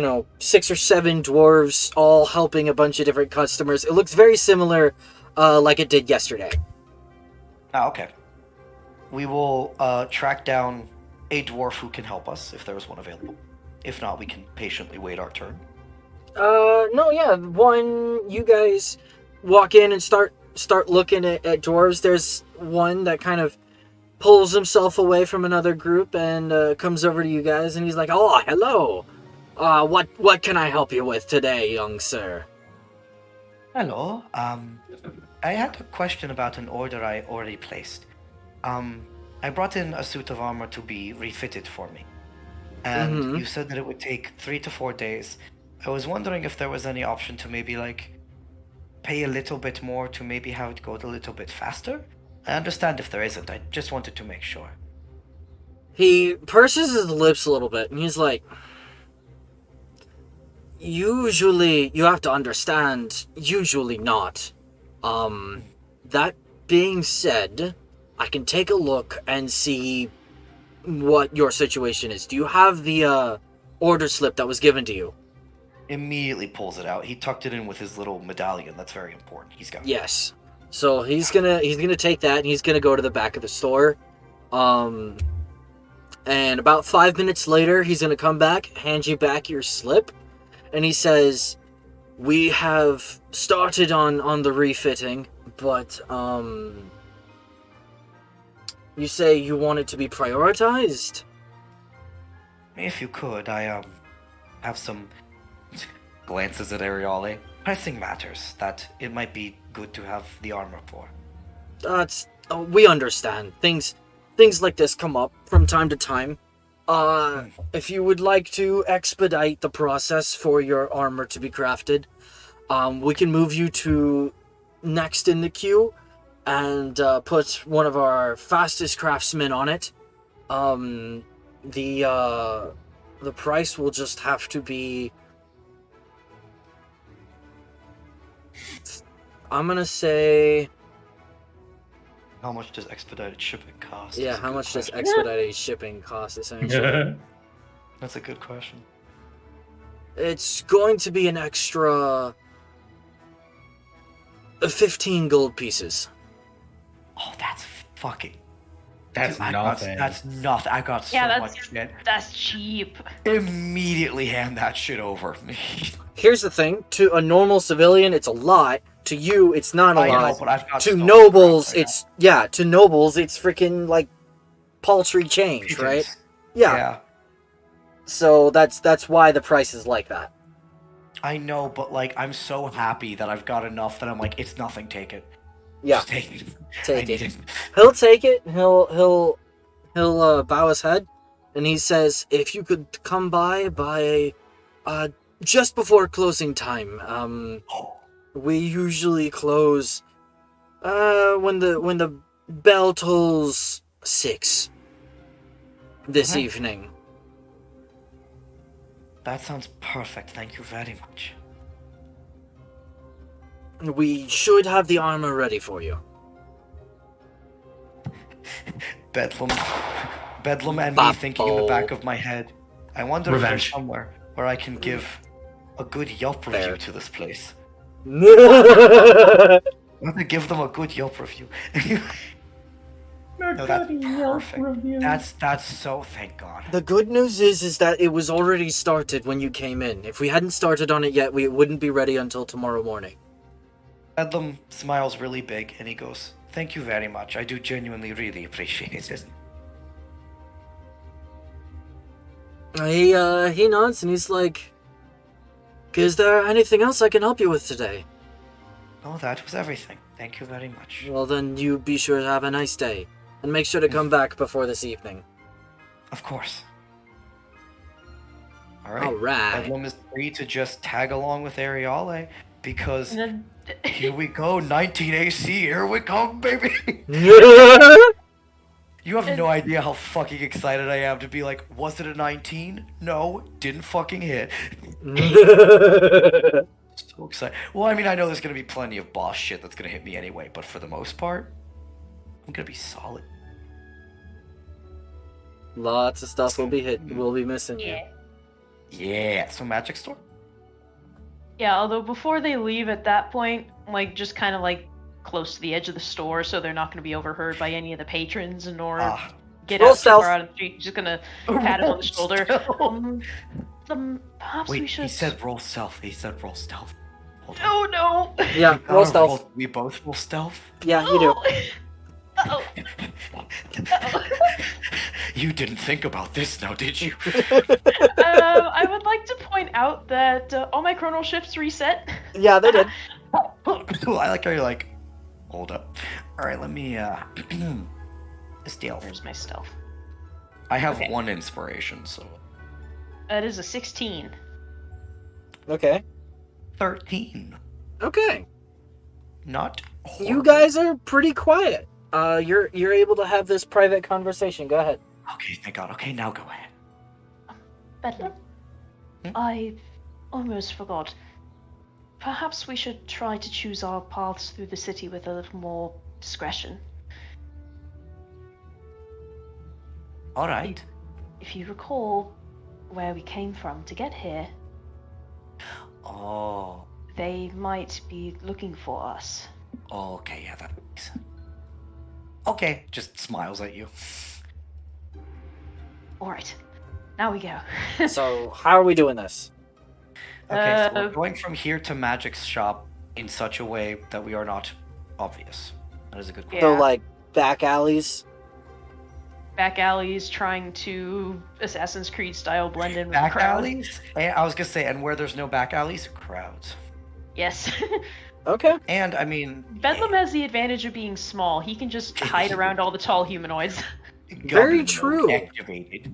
know, 6 or 7 dwarves all helping a bunch of different customers. It looks very similar, like it did yesterday. Ah, okay. We will track down a dwarf who can help us if there is one available. If not, we can patiently wait our turn. No, yeah. You guys walk in and start looking at dwarves. There's one that kind of pulls himself away from another group and comes over to you guys, and he's like, "Oh, hello. What can I help you with today, young sir?" Hello. I had a question about an order I already placed. I brought in a suit of armor to be refitted for me. And Mhm. you said that it would take 3 to 4 days. I was wondering if there was any option to maybe, like, pay a little bit more to maybe have it go a little bit faster? I understand if there isn't. I just wanted to make sure. He purses his lips a little bit, and he's like, "Usually, you have to understand. Usually not. That being said, I can take a look and see what your situation is. Do you have the order slip that was given to you? Immediately pulls it out. He tucked it in with his little medallion. That's very important. He's got it. Yes. So he's gonna take that and he's gonna go to the back of the store. And about 5 minutes later, he's gonna come back, hand you back your slip, and he says, "We have started on the refitting, but you say you want it to be prioritized?" If you could, I have some glances at Ariale. Pressing matters that it might be good to have the armor for. We understand. Things like this come up from time to time. If you would like to expedite the process for your armor to be crafted, we can move you to next in the queue and put one of our fastest craftsmen on it. The price will just have to be, I'm gonna say, How much does expedited shipping cost? yeah, That's a how good much does question. expedited shipping cost, essentially? That's a good question. It's going to be an extra 15 gold pieces. Oh, that's fucking. That's Dude, nothing. That's nothing. I got so Yeah, much shit. that's cheap. Immediately hand that shit over. Here's the thing, to a normal civilian, it's a lot. To you, it's not a I know, lot. but I've got To so much nobles, crap right it's, yeah, to nobles, it's freaking, like, paltry change, now. right? Pigeons. Yeah. So that's why the price is like that. I know, but like, I'm so happy that I've got enough that I'm like, it's nothing. Take it. Yeah, Just take it. take I need it. He'll take it. He'll bow his head, and he says, "If you could come by just before closing time. Oh, We usually close when the bell tolls 6 this Okay. evening." that sounds perfect. Thank you very much. We should have the armor ready for you. Bedlam, Bedlam, and me thinking in the back of my head. I wonder if there's Revenge. somewhere where I can give a good Yelp review Fair. to this place. The I want to give them a good Yelp review. No, that's perfect. That's so. Thank God. good news is that it was already started when you came in. If we hadn't started on it yet, we wouldn't be ready until tomorrow morning. Bedlam smiles really big and he goes, "Thank you very much. I do genuinely really appreciate it." He nods and he's like, "Is there anything else I can help you with today?" Oh, that was everything. Thank you very much. Well, then you be sure to have a nice day. And make sure to come back before this evening. Of course. Alright. Alright. Bedlam is free to just tag along with Ariale because And then, here we go, 19 AC, here we come, baby! You have no idea how fucking excited I am to be like, was it a 19? No, didn't fucking hit. So excited. Well, I mean, I know there's gonna be plenty of boss shit that's gonna hit me anyway, but for the most part, I'm gonna be solid. Lots of stuff will be missing you. yeah. Yeah, so magic store? Yeah, although before they leave at that point, like just kind of like close to the edge of the store so they're not going to be overheard by any of the patrons nor get Roll out too stealth. far out of the street. Just gonna pat him on the shoulder. Perhaps Wait, we should. he said roll stealth. He said roll stealth. Hold on. Oh no! Yeah, We roll gotta stealth. We both roll stealth? Yeah, you do. Uh-oh. Uh-oh. You didn't think about this now, did you? I would like to point out that all my chronal shifts reset. Yeah, they did. I like how you're like, hold up. Alright, let me, stealth. Where's my stealth? I have Okay. one inspiration, so. That is a 16. Okay. 13. Okay. Not You horrible. guys are pretty quiet. You're able to have this private conversation. Go ahead. Okay, thank God. Okay, now go ahead. Bedlam. I almost forgot. Perhaps we should try to choose our paths through the city with a little more discretion. All right. If you recall where we came from to get here, Oh. they might be looking for us. Okay, yeah, that makes sense. Okay, just smiles at you. Alright, now we go. So how are we doing this? Okay, so we're Uh, going from here to Magic's shop in such a way that we are not obvious. That is a good question. So Yeah. like back alleys. Back alleys trying to Assassin's Creed style blend in with the Back crowd. alleys? And I was gonna say, and where there's no back alleys, crowds. Yes. Okay. And I mean, Bedlam has the advantage of being small. He can just hide around all the tall humanoids. Very Gummy mode true. Activated.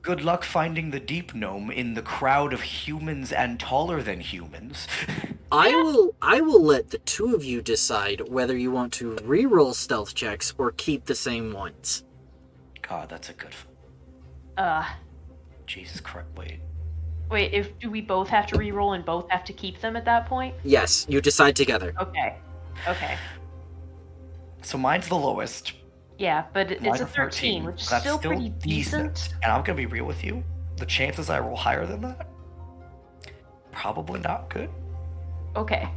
Good luck finding the deep gnome in the crowd of humans and taller than humans. I will let the two of you decide whether you want to re-roll stealth checks or keep the same ones. God, that's a good. Jesus Christ! Wait, do we both have to re-roll and both have to keep them at that point? Yes, you decide together. Okay. So mine's the lowest. Yeah, but it's Mine's a 13, which is That's still pretty decent. And I'm gonna be real with you. The chances I roll higher than that, probably not good. Okay.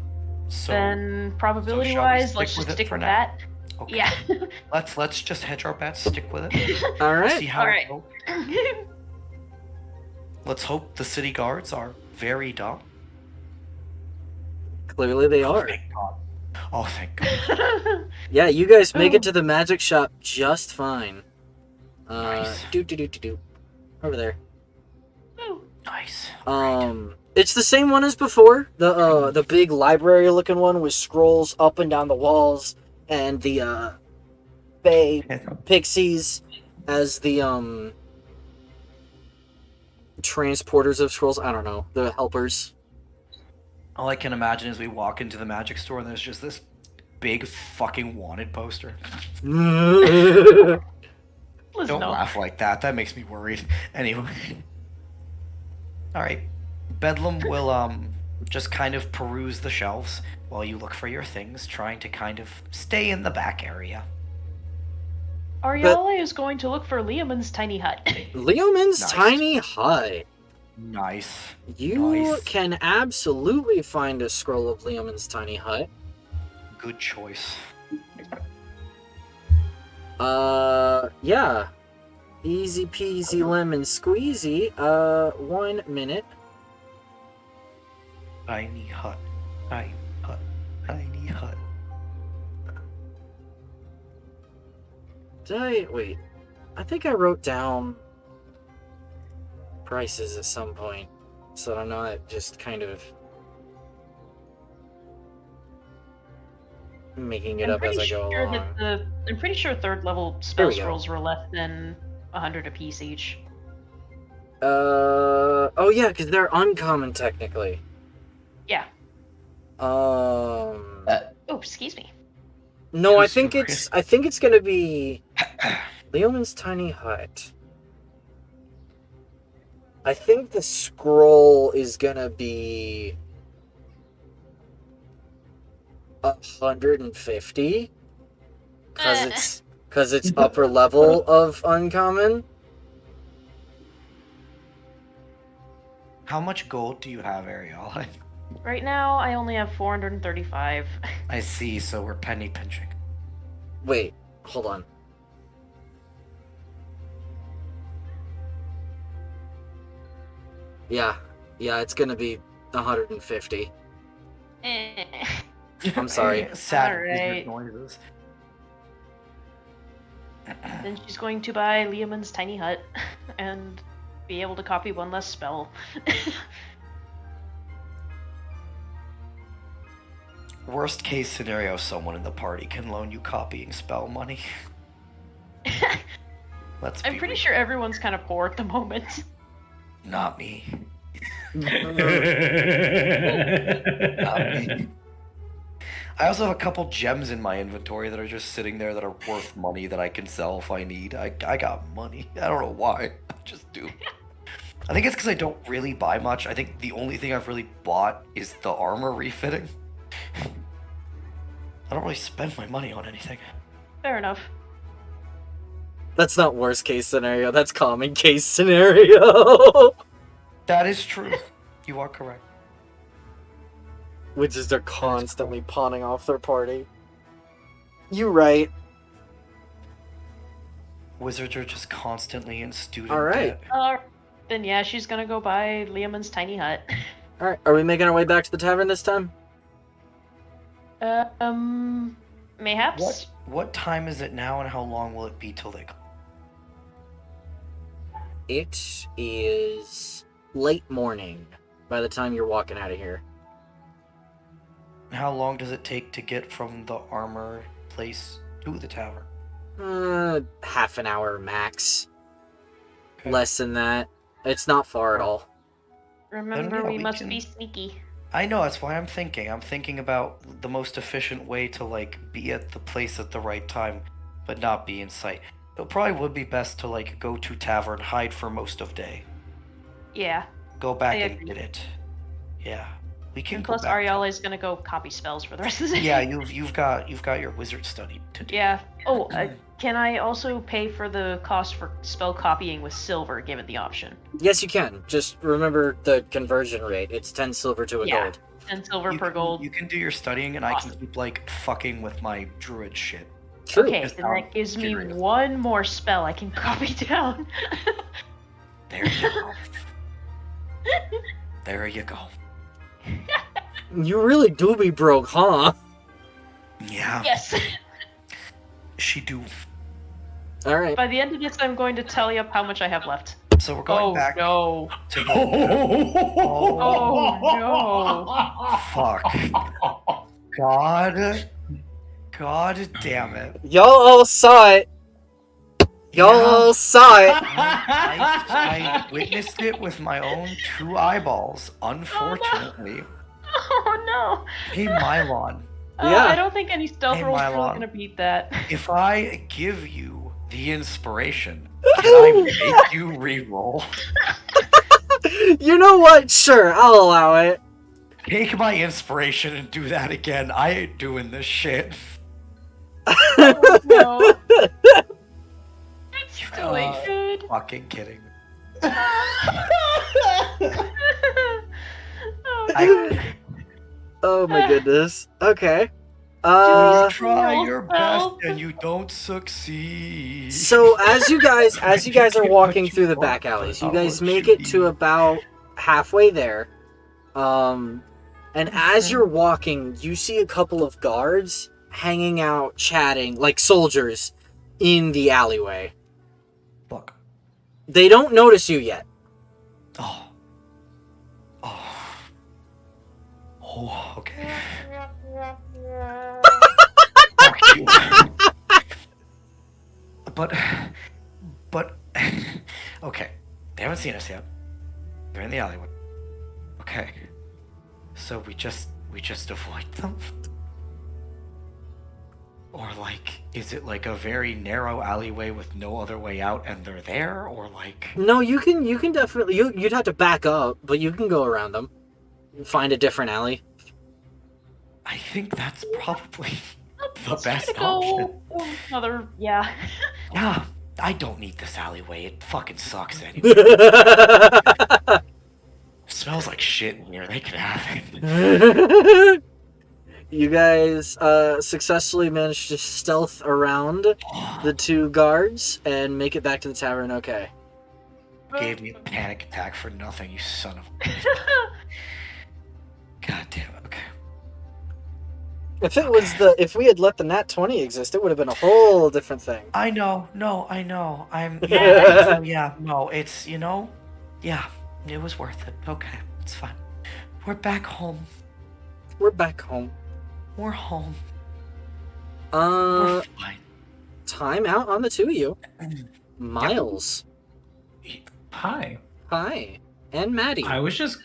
So Then so probability-wise, shall we let's stick just with it stick for with now? that. okay. Yeah. Let's just hedge our bets. Stick with it. All right. See how All it right. goes. Let's hope the city guards are very dumb. Clearly they Oh, are. thank God. Oh, thank God. Yeah, you guys make it to the magic shop just fine. Nice. Do. Over there. Nice. It's the same one as before. The big library looking one with scrolls up and down the walls, and the Fae pixies as the transporters of scrolls. I don't know, the helpers. All I can imagine is we walk into the magic store and there's just this big fucking wanted poster. Listen Don't up. laugh like that. That makes me worried. Anyway. Alright. Bedlam will just kind of peruse the shelves while you look for your things, trying to kind of stay in the back area. Ariale is going to look for Liamon's tiny hut. Leoman's Nice. tiny hut. Nice. You Nice. can absolutely find a scroll of Leoman's tiny hut. Good choice. Yeah. Easy peasy lemon squeezy. 1 minute. Tiny hut. Tiny hut. Tiny hut. Wait. I think I wrote down prices at some point, so I'm not just kind of making it up as I go along. I'm pretty sure third level There spell we go. scrolls were less than 100 apiece each. Oh yeah, because they're uncommon technically. Yeah. No, Oh, excuse me. I think it's gonna be Leoman's tiny hut. I think the scroll is gonna be 150 because it's upper level of uncommon. How much gold do you have, Ariel? Right now, I only have 435. I see, so we're penny pinching. Wait, hold on. Yeah, it's gonna be 150. Eh. I'm sorry. Sad Alright. noises. Then she's going to buy Liamon's tiny hut and be able to copy one less spell. Worst case scenario, someone in the party can loan you copying spell money. Let's be I'm pretty real. sure everyone's kind of poor at the moment. Not me. Not me. I also have a couple gems in my inventory that are just sitting there that are worth money that I can sell if I need. I got money. I don't know why. I just do. I think it's because I don't really buy much. I think the only thing I've really bought is the armor refitting. I don't really spend my money on anything. Fair enough. That's not worst case scenario. That's common case scenario. That is true. You are correct. Which is they're constantly pawning off their party. You right. Wizards are just constantly in student All right. debt. Then yeah, she's gonna go buy Liamon's tiny hut. All right. Are we making our way back to the tavern this time? Mayhaps. What time is it now, and how long will it be till they come? It is late morning by the time you're walking out of here. How long does it take to get from the armor place to the tavern? Half an hour max. Okay. Less than that. It's not far at all. Remember, yeah, we we must can- be sneaky. I know, that's why I'm thinking. I'm thinking about the most efficient way to, like, be at the place at the right time, but not be in sight. It probably would be best to, like, go to tavern, hide for most of day. Yeah. Go back I and agree. get it. Yeah. We can And go plus, back. Ariella is gonna go copy spells for the rest of the day. Yeah, you've got your wizard study to do. Yeah. Oh, can I also pay for the cost for spell copying with silver, given the option? Yes, you can. Just remember the conversion rate. It's 10 silver to a Yeah. gold. 10 silver You per can- gold. You can do your studying, and I can Awesome. keep, like, fucking with my druid shit. True. Okay, Just then how that gives me curious. one more spell I can copy down. There you go. There you go. You really do be broke, huh? Yeah. Yes. She do. All right. By the end of this, I'm going to tally up how much I have left. So we're going back no. to the. Oh, Fuck. God damn it. Y'all all saw it. Y'all Yeah. all saw it. I witnessed it with my own 2 eyeballs, unfortunately. Oh no. Hey, Mylon, Yeah. I don't think any stealth Hey, rolls are really Mylon. gonna beat that. if I give you the inspiration, can I make you reroll? You know what? Sure, I'll allow it. Take my inspiration and do that again. I ain't doing this shit. Oh no. It's still ain't good. Fucking kidding. Oh, Oh my goodness. Okay. You try Roll your best spell. and you don't succeed. So as you guys are Get walking what through the want, back alleys, but you not guys what make you it to need. about halfway there. And as you're walking, you see a couple of guards hanging out, chatting like soldiers in the alleyway. Look. They don't notice you yet. Oh. Okay. Fuck you. But, okay. They haven't seen us yet. They're in the alleyway. Okay. So we just avoid them? Or, like, is it like a very narrow alleyway with no other way out and they're there? Or, like... No, you can definitely you'd have to back up, but you can go around them. Find a different alley. I think that's probably the Let's best go option. another, yeah. Yeah, I don't need this alleyway. It fucking sucks anyway. Smells like shit in here. They can have it. You guys successfully managed to stealth around the 2 guards and make it back to the tavern okay. Gave me a panic attack for nothing, you son of a... God damn it, okay. If we had let the nat 20 exist, it would have been a whole different thing. I know, it's, yeah, it was worth it. Okay, it's fine. We're back home. We're back home. We're home. We're fine. Time out on the 2 of you. Miles. Hi. Hi. And Maddie. I was just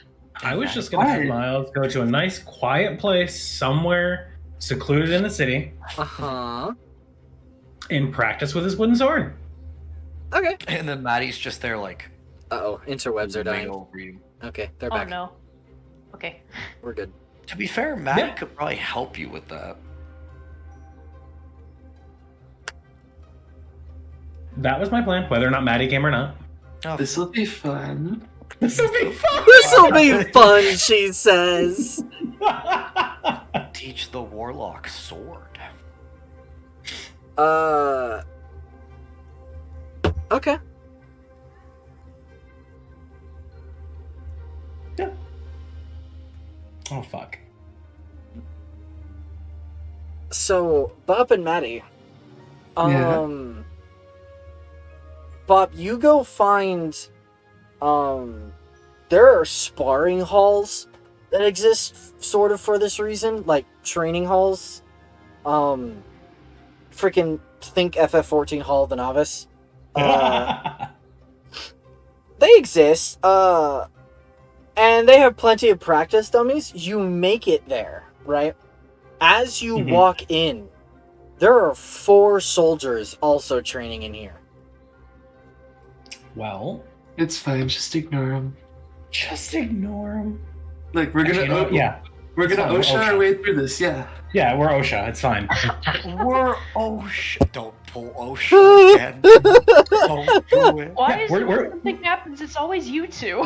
gonna have Miles go to a nice quiet place somewhere secluded in the city Uh-huh. and practice with his wooden sword. Okay. And then Maddie's just there, like, Uh-oh, interwebs are dying. over you. Okay, they're Oh back. no. Okay. We're good. To be fair, Maddie Yeah. could probably help you with that. That was my plan, whether or not Maddie came or not. Oh, This will be fun. This will be fun! This'll be fun, she says. teach the warlock sword. Okay. Yeah. Oh, fuck. So, Bob and Maddie. Yeah. Bob, you go find, there are sparring halls that exist sort of for this reason, like training halls. Freaking think FF14 Hall of the Novice. They exist, and they have plenty of practice dummies. You make it there, right? As you walk in, there are 4 soldiers also training in here. Well, It's fine. Just ignore him. just ignore him. Like we're gonna, Actually, you know what? Yeah. we're gonna It's fine, OSHA we're our way through this. Yeah. Yeah, we're OSHA. It's fine. We're OSHA. Don't pull OSHA again. Don't do it. Why Yeah, is we're- when something happens, it's always you two?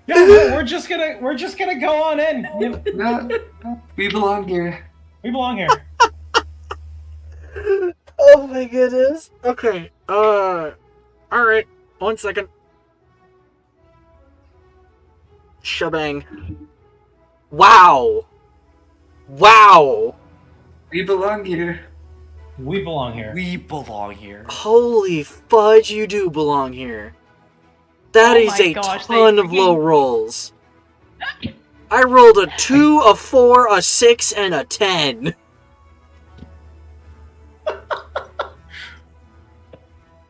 Yeah, we're just gonna go on in. No, we belong here. We belong here. Oh my goodness. Okay. Alright. 1 second. Shebang. Wow. Wow. We belong here. We belong here. We belong here. Holy fudge, you do belong here. That Oh is my a gosh, they ton of freaking- low rolls. I rolled a 2, a 4, a 6, and a 10.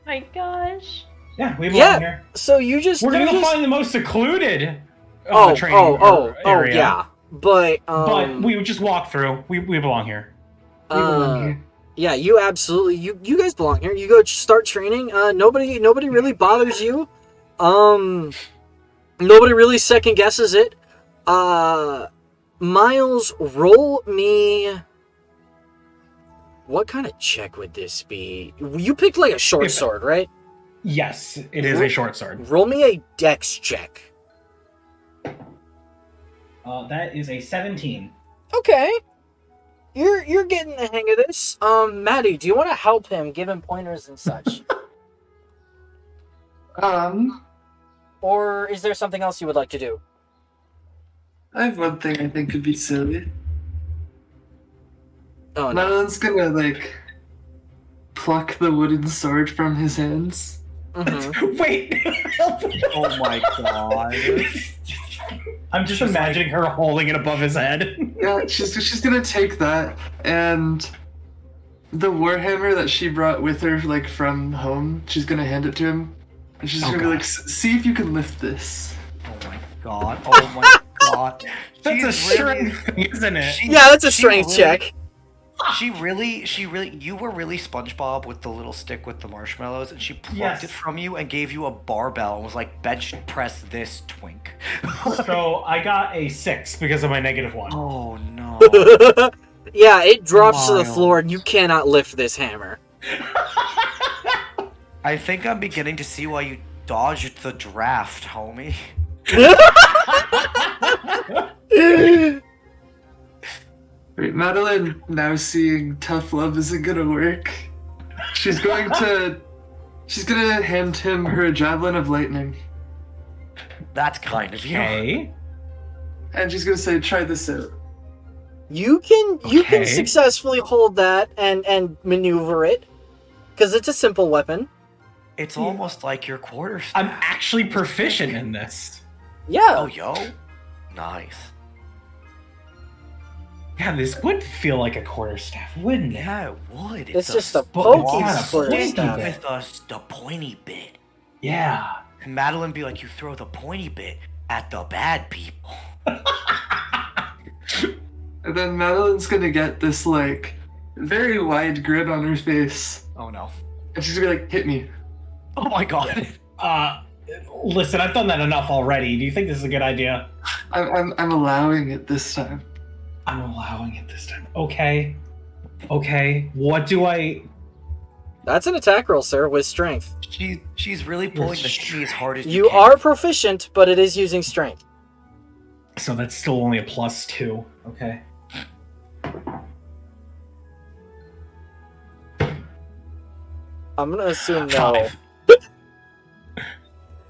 My gosh. Yeah, we belong Yeah. here. So you just We're gonna you go just- find the most secluded training area. yeah. But But we would just walk through. We belong here. We belong here. yeah, you absolutely you guys belong here. You go start training. Nobody really bothers you. Nobody really second guesses it. Miles, roll me. What kind of check would this be? You picked like a short sword, right? Yes, it is a short sword. Roll me a dex check. That is a 17. Okay. You're getting the hang of this. Maddie, do you want to help him, give him pointers and such? Or is there something else you would like to do? I have one thing I think could be silly. Oh no. Madeline's gonna like pluck the wooden sword from his hands. Mhm. Wait! Oh my god. I'm just imagining her holding it above his head. Yeah, she's gonna take that and the warhammer that she brought with her like from home. She's gonna hand it to him, and she's gonna be like, "See if you can lift this." Oh my god. Oh my god. That's a She's really- strength thing, isn't it? Yeah, that's a she strength really- check. She really, you were really SpongeBob with the little stick with the marshmallows, and she plucked Yes. it from you and gave you a barbell and was like, bench press this, twink. So I got a 6 because of my -1. Oh no. Yeah, it drops to the Miles. floor and you cannot lift this hammer. I think I'm beginning to see why you dodged the draft, homie. Right, Madeline, now seeing tough love isn't gonna work, she's gonna hand him her javelin of lightning, That's kind of you. Okay. and she's gonna say, "Try this out." You can Okay. successfully hold that and maneuver it, because it's a simple weapon. It's almost like your quarterstaff. I'm actually proficient in this. Yeah. Oh, yo. Nice. Yeah, this would feel like a quarterstaff, wouldn't it? Yeah, it would. It's just a but pokey it's not a sort of pointy stuff. bit. with us the pointy bit. Yeah. And Madeline be like, you throw the pointy bit at the bad people. And then Madeline's gonna get this like very wide grin on her face, Oh no. and she's gonna be like, "Hit me." Oh my god. Listen, I've done that enough already. Do you think this is a good idea? I'm allowing it this time. I'm allowing it this time. Okay. Okay, what do I... That's an attack roll, sir, with strength. She's really pulling the shimmy as hard as You can. are proficient, but it is using strength. So that's still only a +2. Okay. I'm gonna assume no. 5.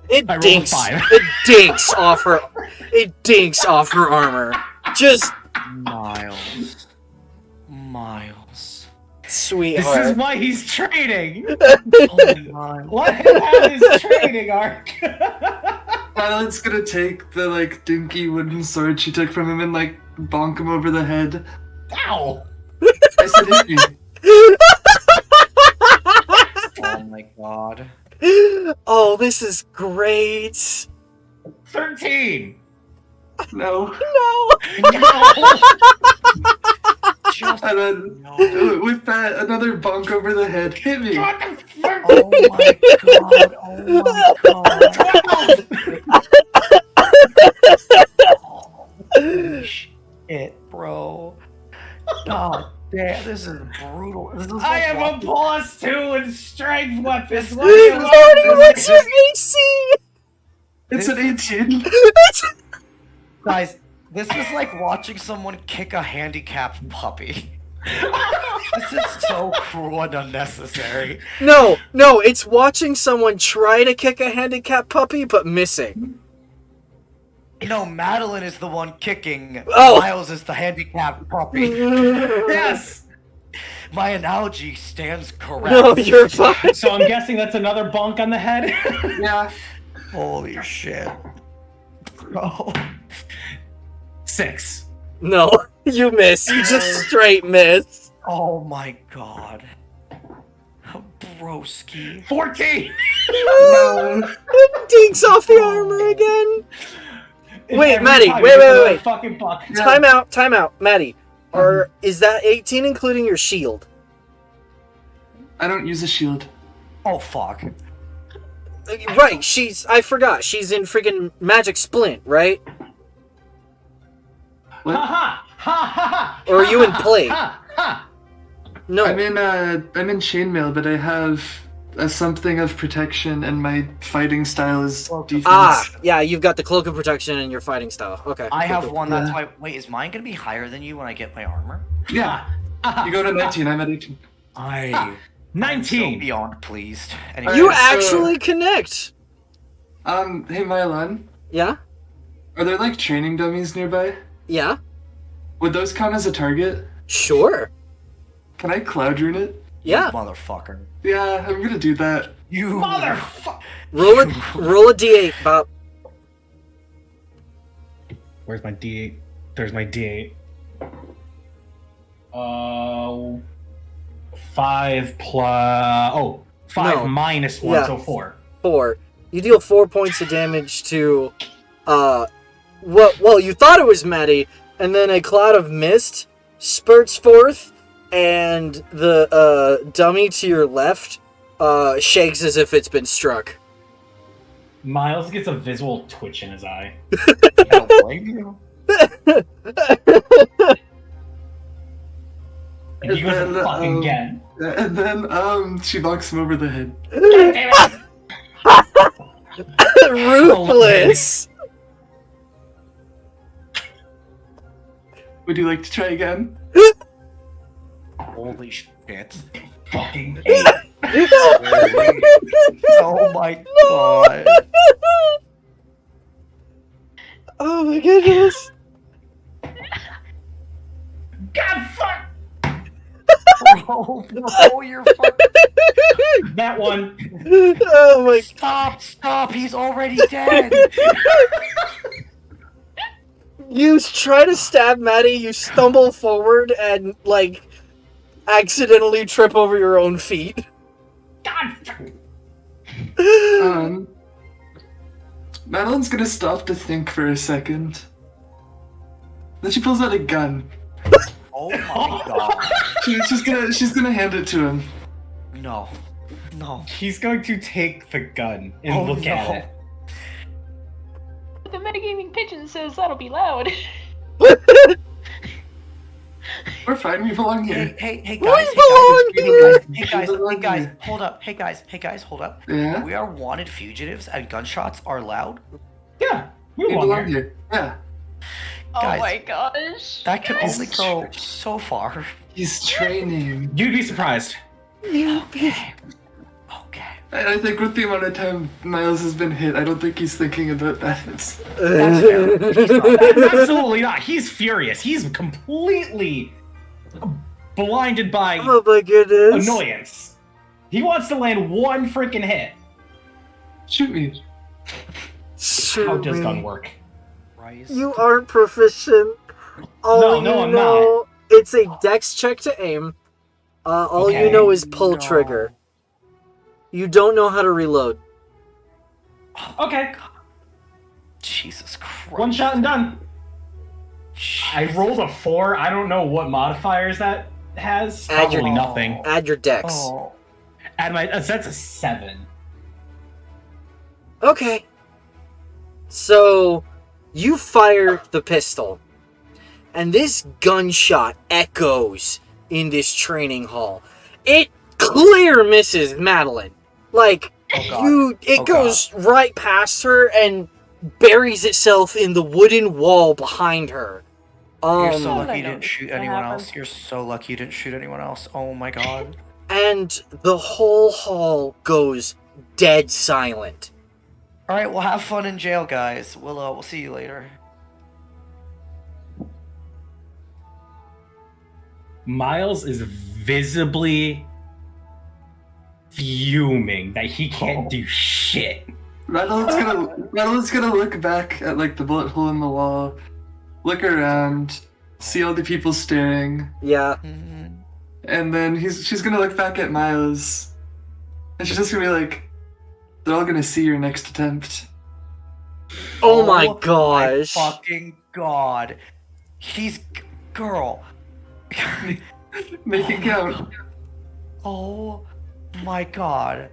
It I rolled a dinks. 5. It dinks off her. It dinks off her armor. Just Miles. This sweetheart. is why he's trading! Oh my. Let him have his trading arc! Violet's gonna take the like dinky wooden sword she took from him and like bonk him over the head. Ow! I said hit me. Oh my god. Oh, this is great. 13! No. No. Just And then no. with that, another bonk over the head. Hit me. What the fuck? Oh my god. Oh my god. Holy shit, bro. God damn, this is brutal. This is I Oh, like have a watching- +2 in strength weapons! This is already what's his AC. It's an 18. Guys, this is like watching someone kick a handicapped puppy. This is so cruel and unnecessary. No, it's watching someone try to kick a handicapped puppy but missing. No, Madeline is the one kicking. Oh. Miles is the handicapped puppy. Yes! My analogy stands correct. No, you're fine. So I'm guessing that's another bonk on the head? Yeah. Holy shit. Bro. 6. No, you miss. You just straight miss. Oh my god. Broski. 14! No. It dinks off the armor again. Wait, Every Maddie, time wait, you get wait, another wait. Fucking buck. Time out, Maddie. Or is that 18 including your shield? I don't use a shield. Oh fuck. Right, I forgot. She's in friggin' Magic Splint, right? What? Ha ha! Or are you in plate? Ha ha! No. I'm in chainmail, but I have something of protection, and my fighting style is defense. Yeah, you've got the cloak of protection and your fighting style. Okay. I have cool. one, that's why. Wait, is mine gonna be higher than you when I get my armor? Yeah. You go to 19. I'm at 18. I'm so 19! beyond pleased. Anyway, You Alright, so- actually connect. Hey Mylon, Yeah? are there like training dummies nearby? Yeah? Would those count as a target? Sure. Can I cloud rune it? Yeah. motherfucker. Yeah, I'm gonna do that. You Motherfucker! Roll a d8, Bob. Where's my D8? There's my D8. 5 plus... 5 No. minus 1, Yeah. so 4. 4. You deal 4 points of damage to, well, you thought it was Maddie, and then a cloud of mist spurts forth, and the dummy to your left shakes as if it's been struck. Miles gets a visual twitch in his eye. I don't blame you. And he goes And then, fucking again. And then she knocks him over the head. God damn it! Ruthless! Would you like to try again? Holy shit. Fucking Oh my god. Oh my goodness. God fuck! Bro, you're fucking... That one. Oh my... Stop, he's already dead. You try to stab Maddie, you stumble forward and, like, accidentally trip over your own feet. God. Madeline's gonna stop to think for a second. Then she pulls out a gun. Oh my god. She's gonna hand it to him. No. He's going to take the gun and Oh, look at it. The metagaming pigeon says that'll be loud. We're fine. We belong here. Hey We guys, belong here. hey guys, hold up. Hey guys, hold up. Yeah. We are wanted fugitives and gunshots are loud. Yeah, we We belong belong here. here. Yeah. Oh Guys, my gosh. That can Guys. only go so far. He's training. You'd be surprised. Okay. And I think with the amount of time Miles has been hit, I don't think he's thinking about that. That's fair. He's not. Absolutely not. He's furious. He's completely blinded by Oh my goodness. annoyance. He wants to land one freaking hit. Shoot me. How does gun work? Rise. You aren't proficient. All No, you I'm know, it's a dex check to aim. All you Okay. know is pull No. trigger. You don't know how to reload. Okay, Jesus Christ. one shot and done. I Jesus. rolled a 4. I don't know what modifiers that has. Add your- Probably nothing. Add your dex. Oh. Add my that's a 7. Okay. So, you fire the pistol, and this gunshot echoes in this training hall. It clear misses Madeline. Like, Oh, God. it goes right past her and buries itself in the wooden wall behind her. You're so How lucky did I you know didn't this shoot was gonna anyone happen? else. You're so lucky you didn't shoot anyone else. Oh my god. And the whole hall goes dead silent. Alright, well have fun in jail, guys. We'll see you later. Miles is visibly fuming that he can't do shit. Madeline's gonna look back at like the bullet hole in the wall, look around, see all the people staring, Yeah. Mhm. and then she's gonna look back at Miles, and she's just gonna be like, "They're all gonna see your next attempt." Oh my gosh. My fucking god. Girl. Make it count. Oh my god.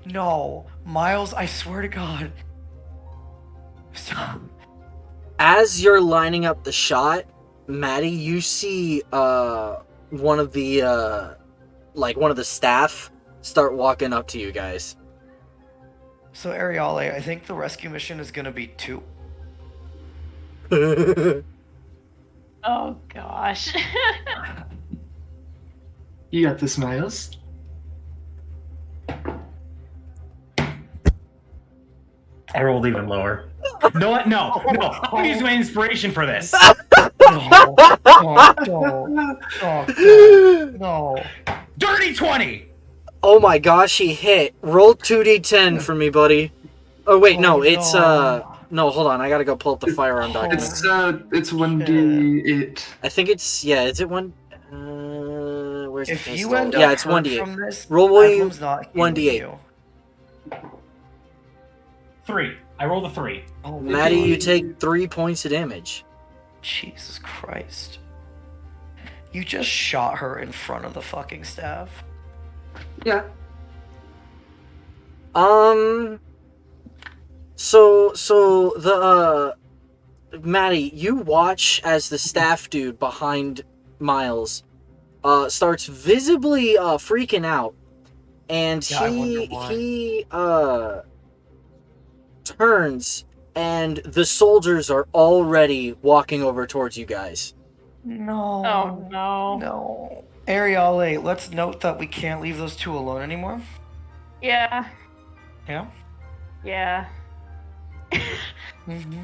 No. Miles, I swear to god. Stop. As you're lining up the shot, Maddie, you see one of the staff start walking up to you guys. So Ariale, I think the rescue mission is gonna be 2. Oh gosh. You got this, Miles. I rolled even lower. No, what? No. I'm using my inspiration for this. No. No. Dirty 20! Oh my gosh, he hit. Roll 2d10 for me, buddy. Oh wait, no, it's no, hold on. I gotta go pull up the firearm document. It's 1d8. I think it's is it one? Where's the If pistol? you end up Yeah, it's hurt 1d8. from this, Roll volume, Bedlam's not healing 1d8. you. 3. I rolled a 3. Oh, Maddie, you God. take 3 points of damage. Jesus Christ. You just shot her in front of the fucking staff. Yeah. So the Maddie, you watch as the staff dude behind Miles starts visibly freaking out, and Yeah, I wonder why. he turns, and the soldiers are already walking over towards you guys. No. Oh no. No. Ariale, let's note that we can't leave those 2 alone anymore. Yeah. Yeah? Yeah. Mm-hmm.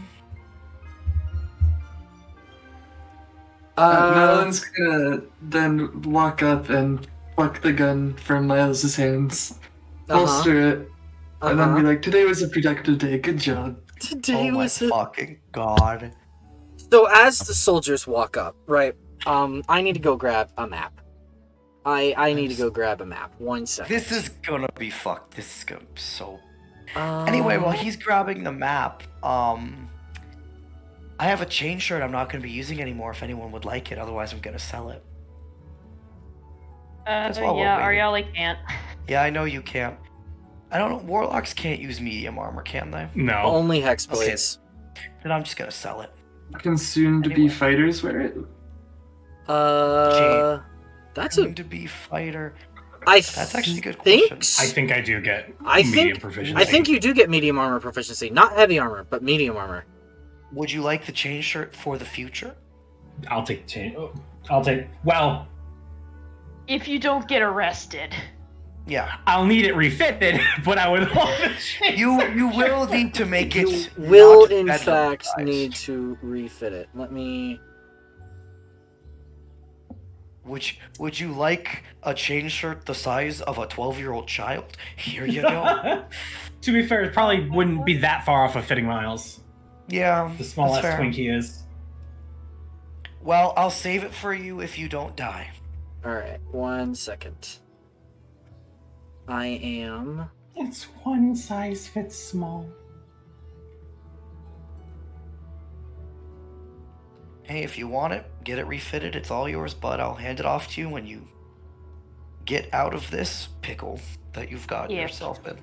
Madeline's gonna then walk up and pluck the gun from Miles's hands, holster it, and then be like, "Today was a productive day. Good job." Today Oh my was a... fucking god. So as the soldiers walk up, right? I need to go grab a map. I need to go grab a map. 1 second. This is gonna be fucked. This is gonna be so... Anyway, while he's grabbing the map, I have a chain shirt I'm not gonna be using anymore if anyone would like it, otherwise I'm gonna sell it. That's why we're Yeah, waiting. Ariale can't. Yeah, I know you can't. I don't know, warlocks can't use medium armor, can they? No. Only hex blades. Then I'm just gonna sell it. Can soon to be Anyway. fighters wear it? That's Going to be fighter. That's actually a good think question. I think I do get I medium think proficiency. I think you do get medium armor proficiency, not heavy armor, but medium armor. Would you like the chain shirt for the future? I'll take change. I'll take. Well, If you don't get arrested. Yeah. I'll need it refitted, but I would love the change. You will need to make it. You will not in bedlam fact sized. need to refit it. Let me. Would you like a chain shirt the size of a 12-year-old child? Here you go. To be fair, it probably wouldn't be that far off of fitting Miles. Yeah. The small that's ass fair. Twinkie is. Well, I'll save it for you if you don't die. All right, 1 second. I am. It's one size fits small. Hey, if you want it, get it refitted. It's all yours, bud. I'll hand it off to you when you get out of this pickle that you've got Yeah. yourself in.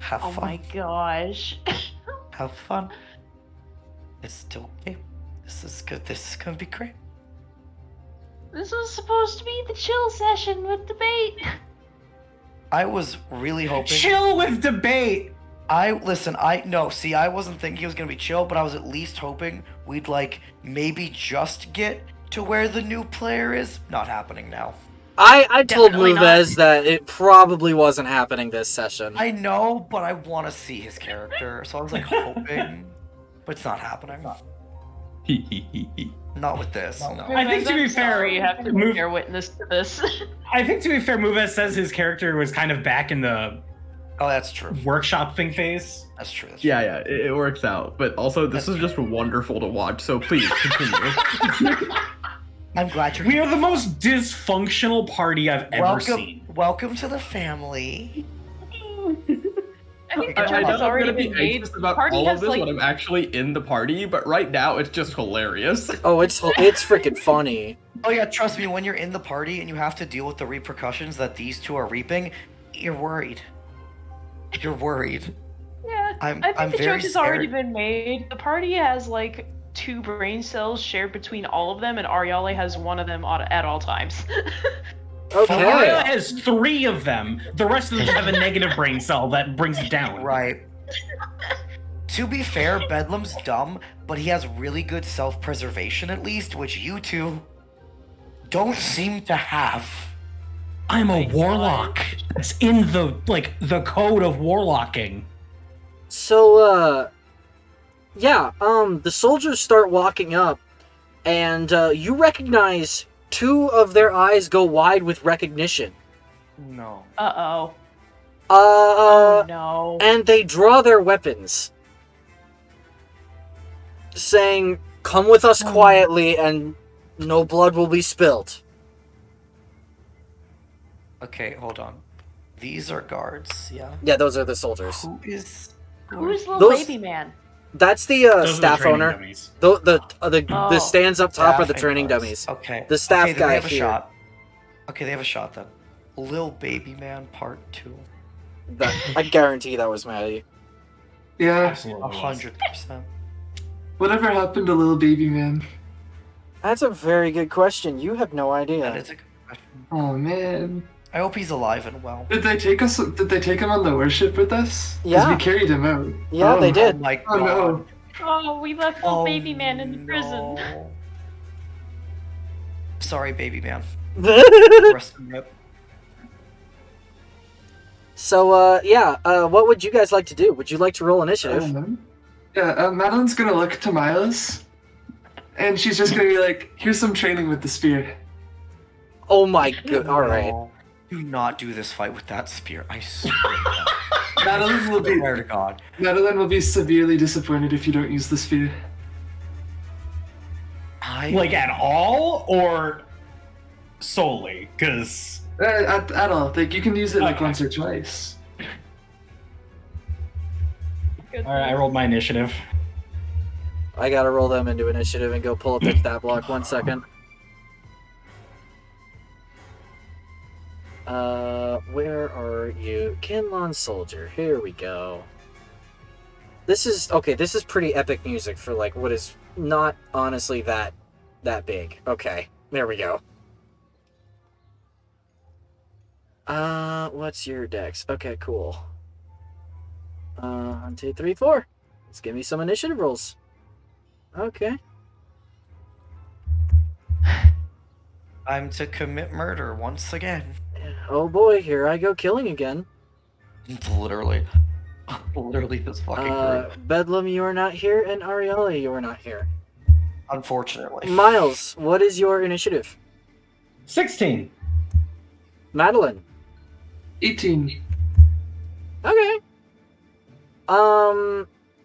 Have Oh fun. my gosh. Have fun. It's okay. This is good. This is gonna be great. This was supposed to be the chill session with debate. I was really hoping. Chill with debate. I wasn't thinking it was gonna be chill, but I was at least hoping we'd maybe just get to where the new player is. Not happening now. I told Definitely not. Luvez that it probably wasn't happening this session. I know, but I want to see his character, so I was hoping, but it's not happening. Not with this. No. I think to be I'm fair, sorry you have to move- bear witness to this. I think to be fair, Muvez says his character was kind of back in the Oh, that's true. workshop thing phase. That's true. That's true. Yeah, it works out. But also, this is just wonderful to watch. So please continue. I'm glad you're We are the most dysfunctional party I've ever seen. Welcome to the family. I think I the choice know has I'm already gonna be been made. anxious about Party all has of this when I'm actually in the party, but right now it's just hilarious. Oh, it's freaking funny. Oh yeah, trust me. When you're in the party and you have to deal with the repercussions that these two are reaping, you're worried. You're worried. Yeah, I'm I think the very joke has already scared. been made. The party has 2 brain cells shared between all of them, and Ariale has one of them at all times. Okay. Aria has 3 of them. The rest of them have a negative brain cell that brings it down. Right. To be fair, Bedlam's dumb, but he has really good self-preservation at least, which you two don't seem to have. I'm a warlock. It's in the code of warlocking. So, the soldiers start walking up, and you recognize 2 of their eyes go wide with recognition. No. Uh-oh. Oh no. And they draw their weapons, saying, "Come with us quietly, and no blood will be spilled." Okay, hold on. These are guards, yeah? Yeah, those are the soldiers. Who is... Who's little Those- baby man? That's the Those are the staff training owner. dummies. The Oh. stands up top are the Staffing training guards. dummies. Okay. The staff okay, then guy they have a here. shot. Okay, they have a shot then. Lil Baby Man Part 2. I guarantee that was Maddie. Yeah, Absolutely. 100%. whatever happened to little baby man? That's a very good question. You have no That idea. is a good question. Oh man. I hope he's alive and well. Did they take him on the worship with us? 'Cause Yeah. we carried him out. Yeah, Oh. they Oh did. my Oh god. no. Oh, we left little Oh, baby man in the prison. no. Sorry, baby man. Rest in rip. So, what would you guys like to do? Would you like to roll initiative? Madeline's gonna look to Miles, and she's just gonna be like, "Here's some training with the spear." Oh my god! All right. No. Do not do this fight with that spear. I swear to God. Madeline will be Swear to God. Madeline will be severely disappointed if you don't use the spear. At all or solely? Because At all, like you can use it Okay. once or twice. Good all right, I rolled my initiative. I gotta roll them into initiative and go pull up the stat block. 1 second. Where are you? Kinlon Soldier. Here we go. This is pretty epic music for what is not honestly that that big. Okay, there we go. What's your dex? Okay, cool. 1, 2, 3, 4. Let's give me some initiative rolls. Okay. Time to commit murder once again. Oh boy, here I go killing again. Literally. Literally this fucking group. Bedlam, you are not here, and Ariella, you are not here. Unfortunately. Miles, what is your initiative? 16. Madeline. 18. Okay.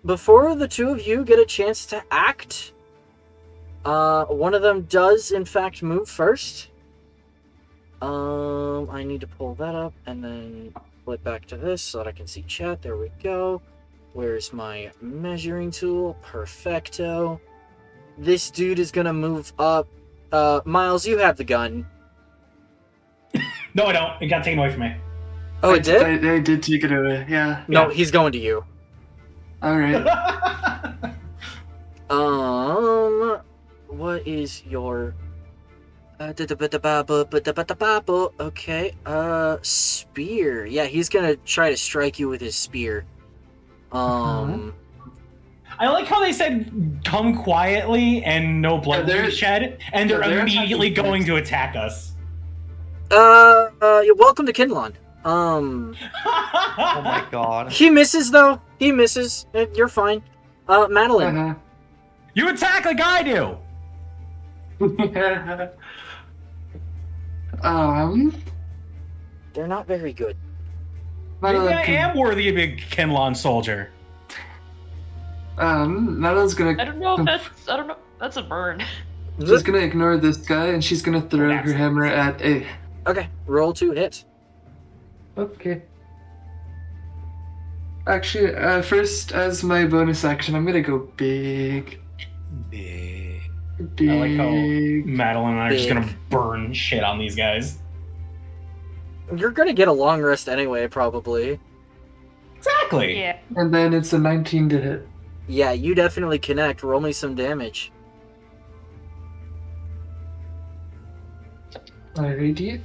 Before the two of you get a chance to act, one of them does in fact move first. I need to pull that up and then flip back to this so that I can see chat. There we go. Where's my measuring tool? Perfecto. This dude is gonna move up. Miles, you have the gun. No, I don't. It got taken away from me. Oh, it did? I did take it away, yeah. No, Yeah. he's going to you. Alright. What is your... Okay, spear. Yeah, he's gonna try to strike you with his spear. I like how they said, come quietly and no blood Yeah, will be shed, and they're they're immediately attacking going first. to attack us. You're welcome to Kinlon. Oh my god. He misses, though. He misses. You're fine. Madeline. You attack like I do! They're not very good. Maybe I can- am worthy of a Kenlon soldier. Nadal's I gonna don't know if that's. I don't know. That's a burn. she's gonna ignore this guy and she's gonna throw her hammer at A. Okay, roll to hit. Okay. Actually, first as my bonus action, I'm gonna go big. Big. Big. I like how Madeline and I are just Big. gonna burn shit on these guys. You're gonna get a long rest anyway, probably. Exactly. Yeah. And then it's a 19 to hit. Yeah, you definitely connect. Roll me some damage. Alrighty.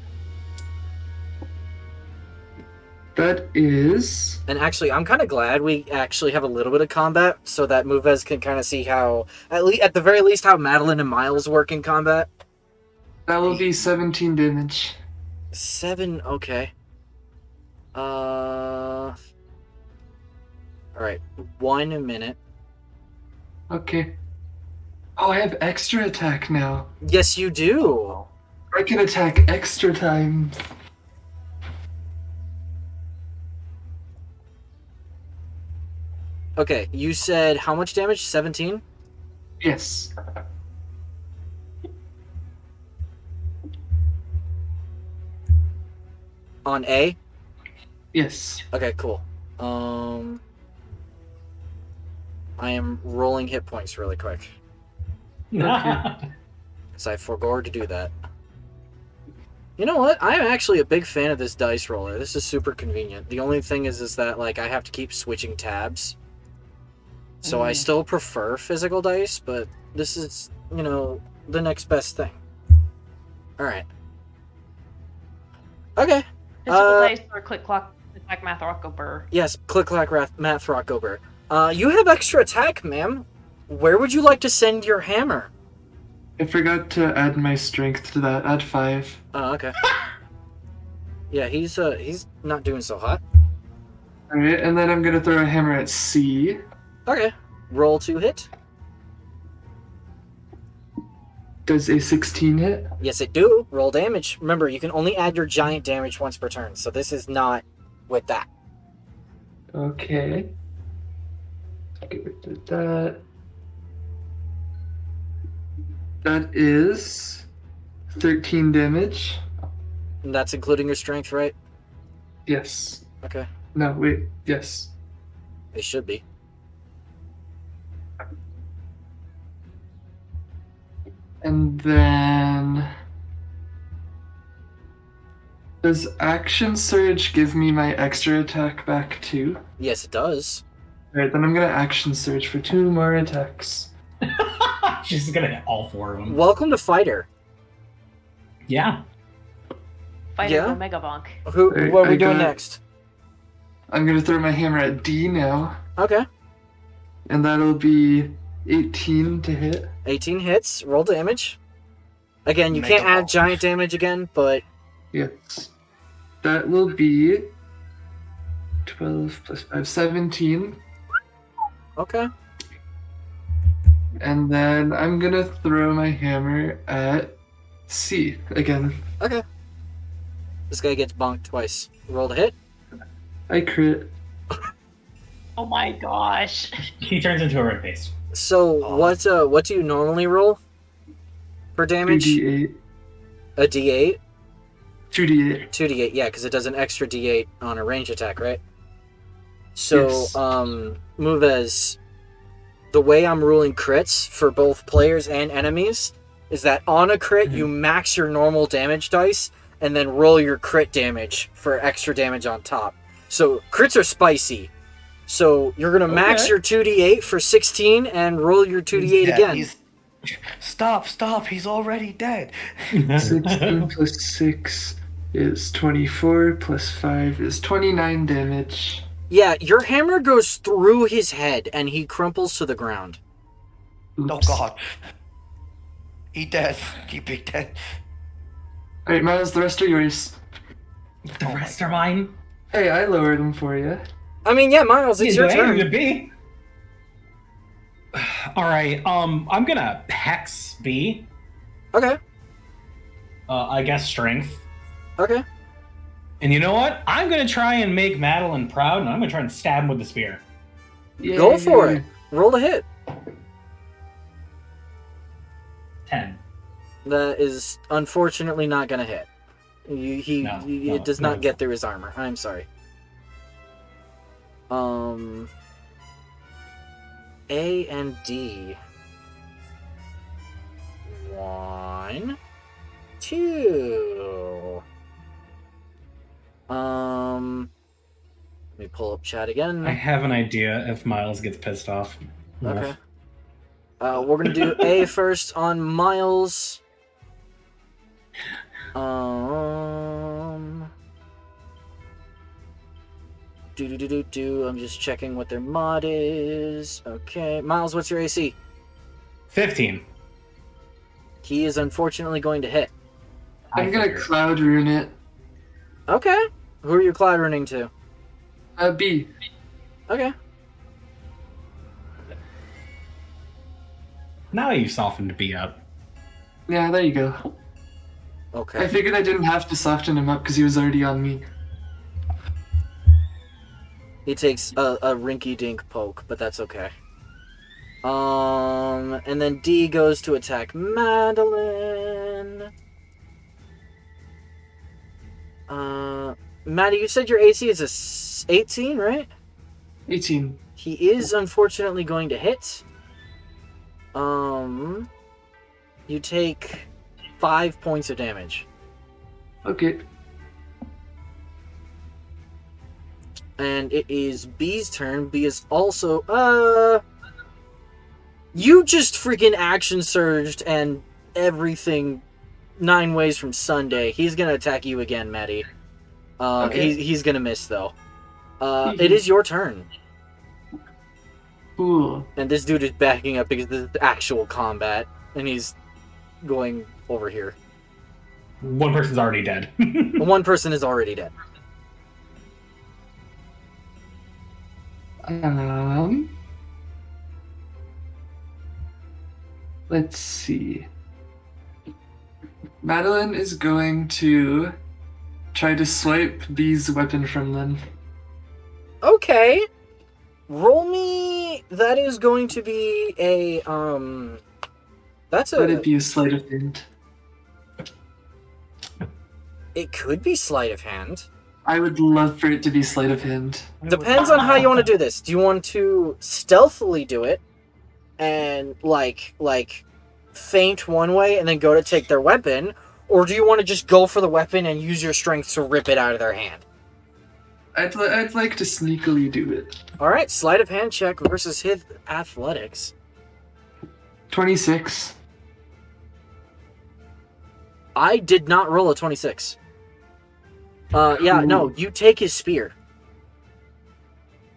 That is... And actually, I'm kind of glad we actually have a little bit of combat, so that Moves can kind of see how, at the very least, how Madeline and Miles work in combat. That will be 17 damage. 7, okay. Alright, 1 minute. Okay. Oh, I have extra attack now. Yes, you do. I can attack extra times. Okay, you said how much damage? 17? Yes. On A? Yes. Okay, cool. I am rolling hit points really quick, so I forgot to do that. You know what? I'm actually a big fan of this dice roller. This is super convenient. The only thing is that like I have to keep switching tabs. So I still prefer physical dice, but this is, you know, the next best thing. Alright. Okay. Physical dice or click clock attack math rock burr. Yes, click clack math rock over. You have extra attack, ma'am. Where would you like to send your hammer? I forgot to add my strength to that. Add 5. Oh, okay. Yeah, he's not doing so hot. Alright, and then I'm gonna throw a hammer at C. Okay. Roll to hit. Does a 16 hit? Yes, it do. Roll damage. Remember, you can only add your giant damage once per turn, so this is not with that. Okay. Get rid of that. That is 13 damage. And that's including your strength, right? Yes. Okay. No, wait. Yes. It should be. And then... Does Action Surge give me my extra attack back too? Yes, it does. Alright, then I'm gonna Action Surge for 2 more attacks. She's gonna hit all 4 of them. Welcome to Fighter. Yeah. Fighter Yeah? go Mega Bonk. Alright, What are we I doing got- next? I'm gonna throw my hammer at D now, Okay. and that'll be 18 to hit. 18 hits. Roll damage. Again, you Mega can't add bonk. giant damage again, but Yes. That will be 12 plus 5, 17. okay. And then I'm gonna throw my hammer at C again. Okay. This guy gets bonked twice. Roll to hit. I crit. Oh my gosh. He turns into a red face. So Oh. what do you normally roll for damage? 2d8. A D8. 2d8. 2d8, yeah, because it does an extra d8 on a range attack, right? So, Yes. move as the way I'm ruling crits for both players and enemies is that on a crit you max your normal damage dice and then roll your crit damage for extra damage on top. So crits are spicy. So you're gonna max Okay. your 2d8 for 16 and roll your 2d8 Yeah, again. Stop, he's already dead. 16 plus 6 is 24, plus 5 is 29 damage. Yeah, your hammer goes through his head and he crumples to the ground. Oh Oops. god. He dead. He big dead. Alright, Miles, the rest are yours. The rest are mine. Hey, I lowered them for you. I mean, yeah, Miles, it's your turn. To be. All right. I'm gonna hex B. Okay, I guess strength. okay. And you know what? I'm gonna try and make Madeline proud, and I'm gonna try and stab him with the spear. Go for Yay. it. Roll to hit. 10. That is unfortunately not gonna hit. No, It does not no. get through his armor. I'm sorry. A and D. 1, 2. Let me pull up chat again. I have an idea if Miles gets pissed off. Okay. We're gonna do A first on Miles. I'm just checking what their mod is. Okay, Miles, what's your AC? 15. He is unfortunately going to hit. I'm gonna figured. cloud rune it. Okay. Who are you cloud running to? B. Okay. Now you've softened B up. Yeah, there you go. I Okay. figured I didn't have to soften him up because he was already on me. He takes a rinky-dink poke, but that's okay. And then D goes to attack Madeline. Maddie, you said your AC is a 18, right? 18. He is unfortunately going to hit. You take 5 points of damage. Okay. And it is B's turn. B is also, you just freaking action surged and everything 9 ways from Sunday. He's gonna attack you again, Maddie. Okay. He's gonna miss, though. It is your turn. Cool. And this dude is backing up because this is actual combat. And he's going over here. One person's already dead. One person is already dead. Let's see. Madeline is going to try to swipe B's weapon from them. Okay. Roll me. That is going to be a That's Let it a. be a sleight of hand. It could be sleight of hand. I would love for it to be sleight of hand. Depends on how you want to do this. Do you want to stealthily do it, and like feint one way and then go to take their weapon, or do you want to just go for the weapon and use your strength to rip it out of their hand? I'd like to sneakily do it. All right, sleight of hand check versus his athletics. 26. I did not roll a 26. Yeah, no, you take his spear.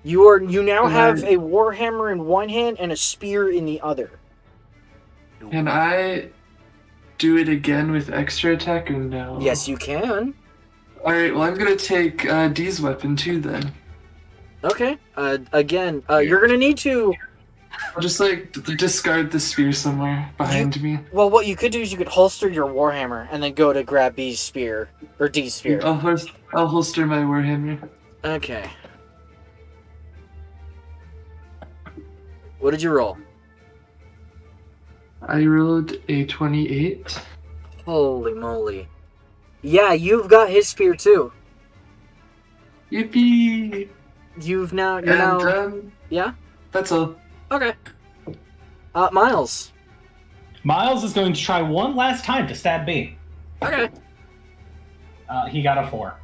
You now have a warhammer in one hand and a spear in the other. Can I do it again with extra attack or no? Yes, you can. Alright, well, I'm gonna take D's weapon too then. Okay. Again, you're gonna need to. I'll just like discard the spear somewhere behind me. Well, what you could do is you could holster your warhammer and then go to grab B's spear or D's spear. I'll holster my warhammer. Okay. What did you roll? I rolled a 28. Holy moly! Yeah, you've got his spear too. Yippee! You're now. Yeah. That's all. Okay. Miles. Miles is going to try one last time to stab B. Okay. He got a 4.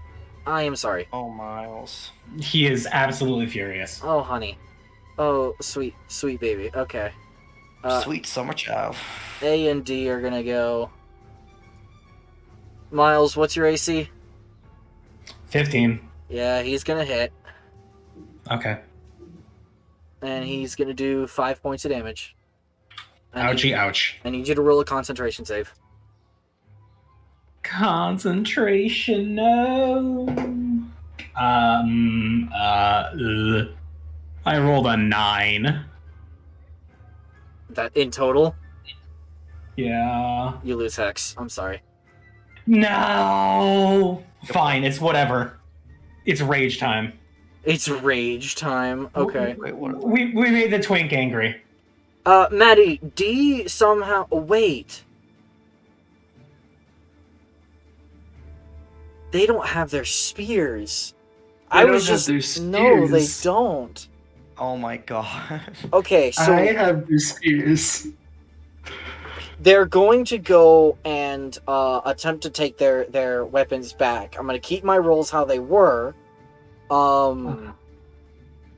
I am sorry. Oh, Miles. He is absolutely furious. Oh, honey. Oh, sweet, sweet baby. Okay. Sweet summer child. A and D are gonna go. Miles, what's your AC? 15. Yeah, he's gonna hit, Okay. and he's gonna do 5 points of damage. Ouchie, ouch. I need you to roll a concentration save. Concentration, no. I rolled a 9. That in total, Yeah. you lose hex. I'm sorry. No. Fine, it's whatever. It's rage time. It's rage time. Okay. Wait, what? We made the twink angry. Maddie, D somehow. Wait. They don't have their spears. They don't have their No, they spears. don't. Oh my god. Okay, so I have the spears. they're going to go and attempt to take their weapons back. I'm going to keep my rolls how they were.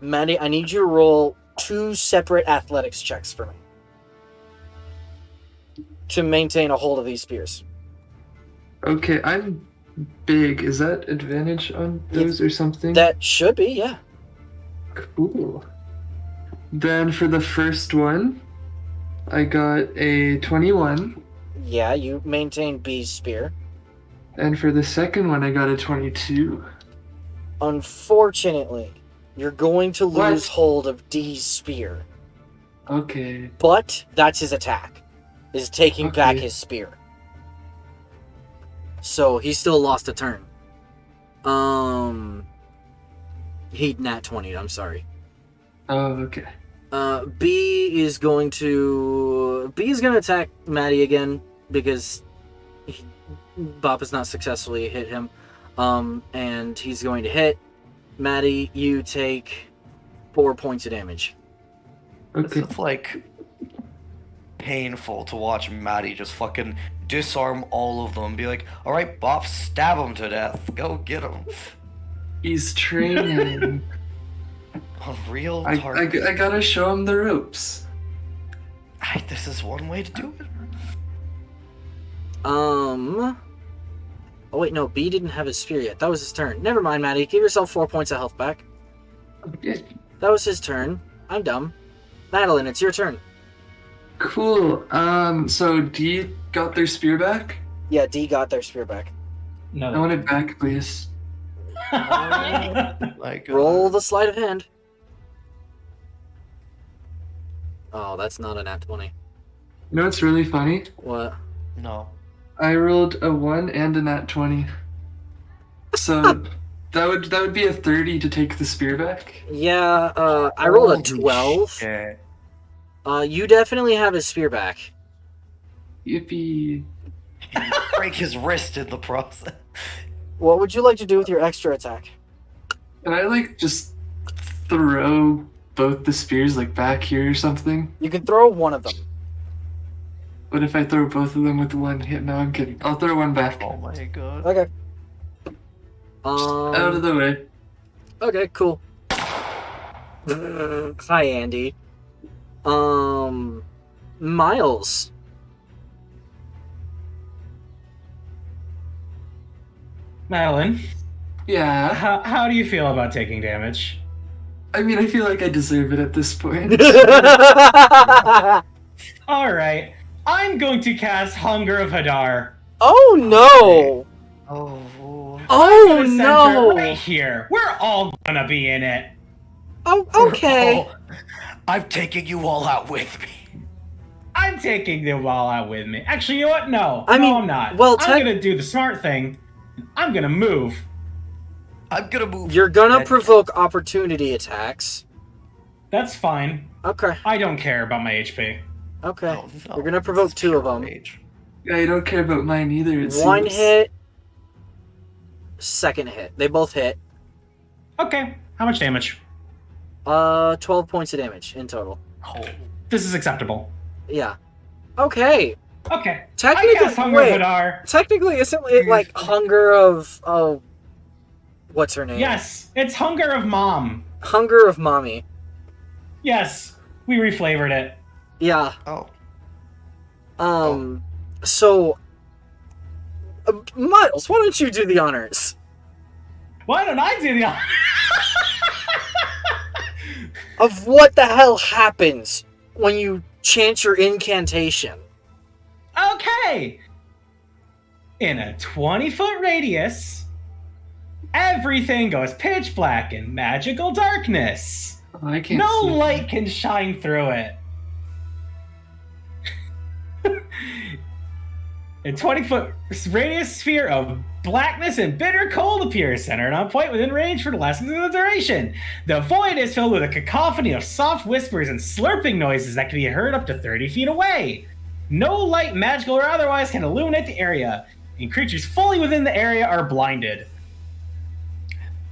Maddie, I need you to roll 2 separate athletics checks for me to maintain a hold of these spears. Okay, I'm big. Is that advantage on those or something? That should be, yeah. Cool. Then for the first one, I got a 21. Yeah, you maintain B's spear. And for the second one, I got a 22. Unfortunately, you're going to What? lose hold of D's spear. Okay. But that's his attack, is taking back Okay. his spear. So he still lost a turn. He nat 20'd, I'm sorry. Oh, okay. B is going to attack Maddie again because Bop has not successfully hit him. And he's going to hit. Maddie, you take 4 points of damage. Okay. It's like painful to watch Maddie just fucking disarm all of them and be like, alright, Bop, stab him to death. Go get him. He's training. A real I target. gotta show him the ropes. This is one way to do it. Oh wait, no, B didn't have his spear yet. That was his turn. Never mind, Maddie. Give yourself 4 points of health back. Okay. That was his turn. I'm dumb. Madeline, it's your turn. Cool. So D got their spear back? Yeah, D got their spear back. I No. want it back, please. Like, Roll the sleight of hand. Oh, that's not a nat 20. You know what's really funny? What? No. I rolled a 1 and a nat 20. So that would be a 30 to take the spear back. Yeah, I rolled a 12. Yeah. You definitely have his spear back. Yippee. Break his wrist in the process. What would you like to do with your extra attack? Can I like just throw both the spears like back here or something? You can throw one of them. What if I throw both of them with one hit? No, I'm kidding. I'll throw one back. Oh my god. Okay. Out of the way. Okay, cool. Hi, Andy. Miles. Madeline, Yeah. how do you feel about taking damage? I mean, I feel like I deserve it at this point. Alright, I'm going to cast Hunger of Hadar. Oh no! Oh. Oh I'm gonna center no! right here. We're all gonna be in it. Oh, okay. I'm taking you all out with me. I'm taking the ball out with me. Actually, you know what? No. I mean, I'm not. well, I'm gonna do the smart thing. I'm gonna move. I'm gonna move. You're gonna That- provoke opportunity attacks. That's fine. Okay, I don't care about my HP. okay. Oh, no. You're gonna provoke This is 2 of pure them. rage. Yeah, I don't care about mine either. It One seems. hit, second hit. They both hit. Okay. How much damage? 12 points of damage in total. Oh. This is acceptable. Yeah. Okay. Okay. I Technically, cast Hunger of wait. Hadar. Technically, isn't it like hunger of what's her name? Yes, it's Hunger of Mom. Hunger of mommy. Yes, we reflavored it. Yeah. Oh. So, Miles, why don't you do the honors Why don't I do the honor? of what the hell happens when you chant your incantation? Okay. In a 20-foot radius, everything goes pitch black and magical darkness. Oh, I can't No see. light can shine through it. A 20-foot radius sphere of blackness and bitter cold appears, centered on point within range for the lasting of the duration. The void is filled with a cacophony of soft whispers and slurping noises that can be heard up to 30 feet away. No light, magical or otherwise, can illuminate the area, and creatures fully within the area are blinded.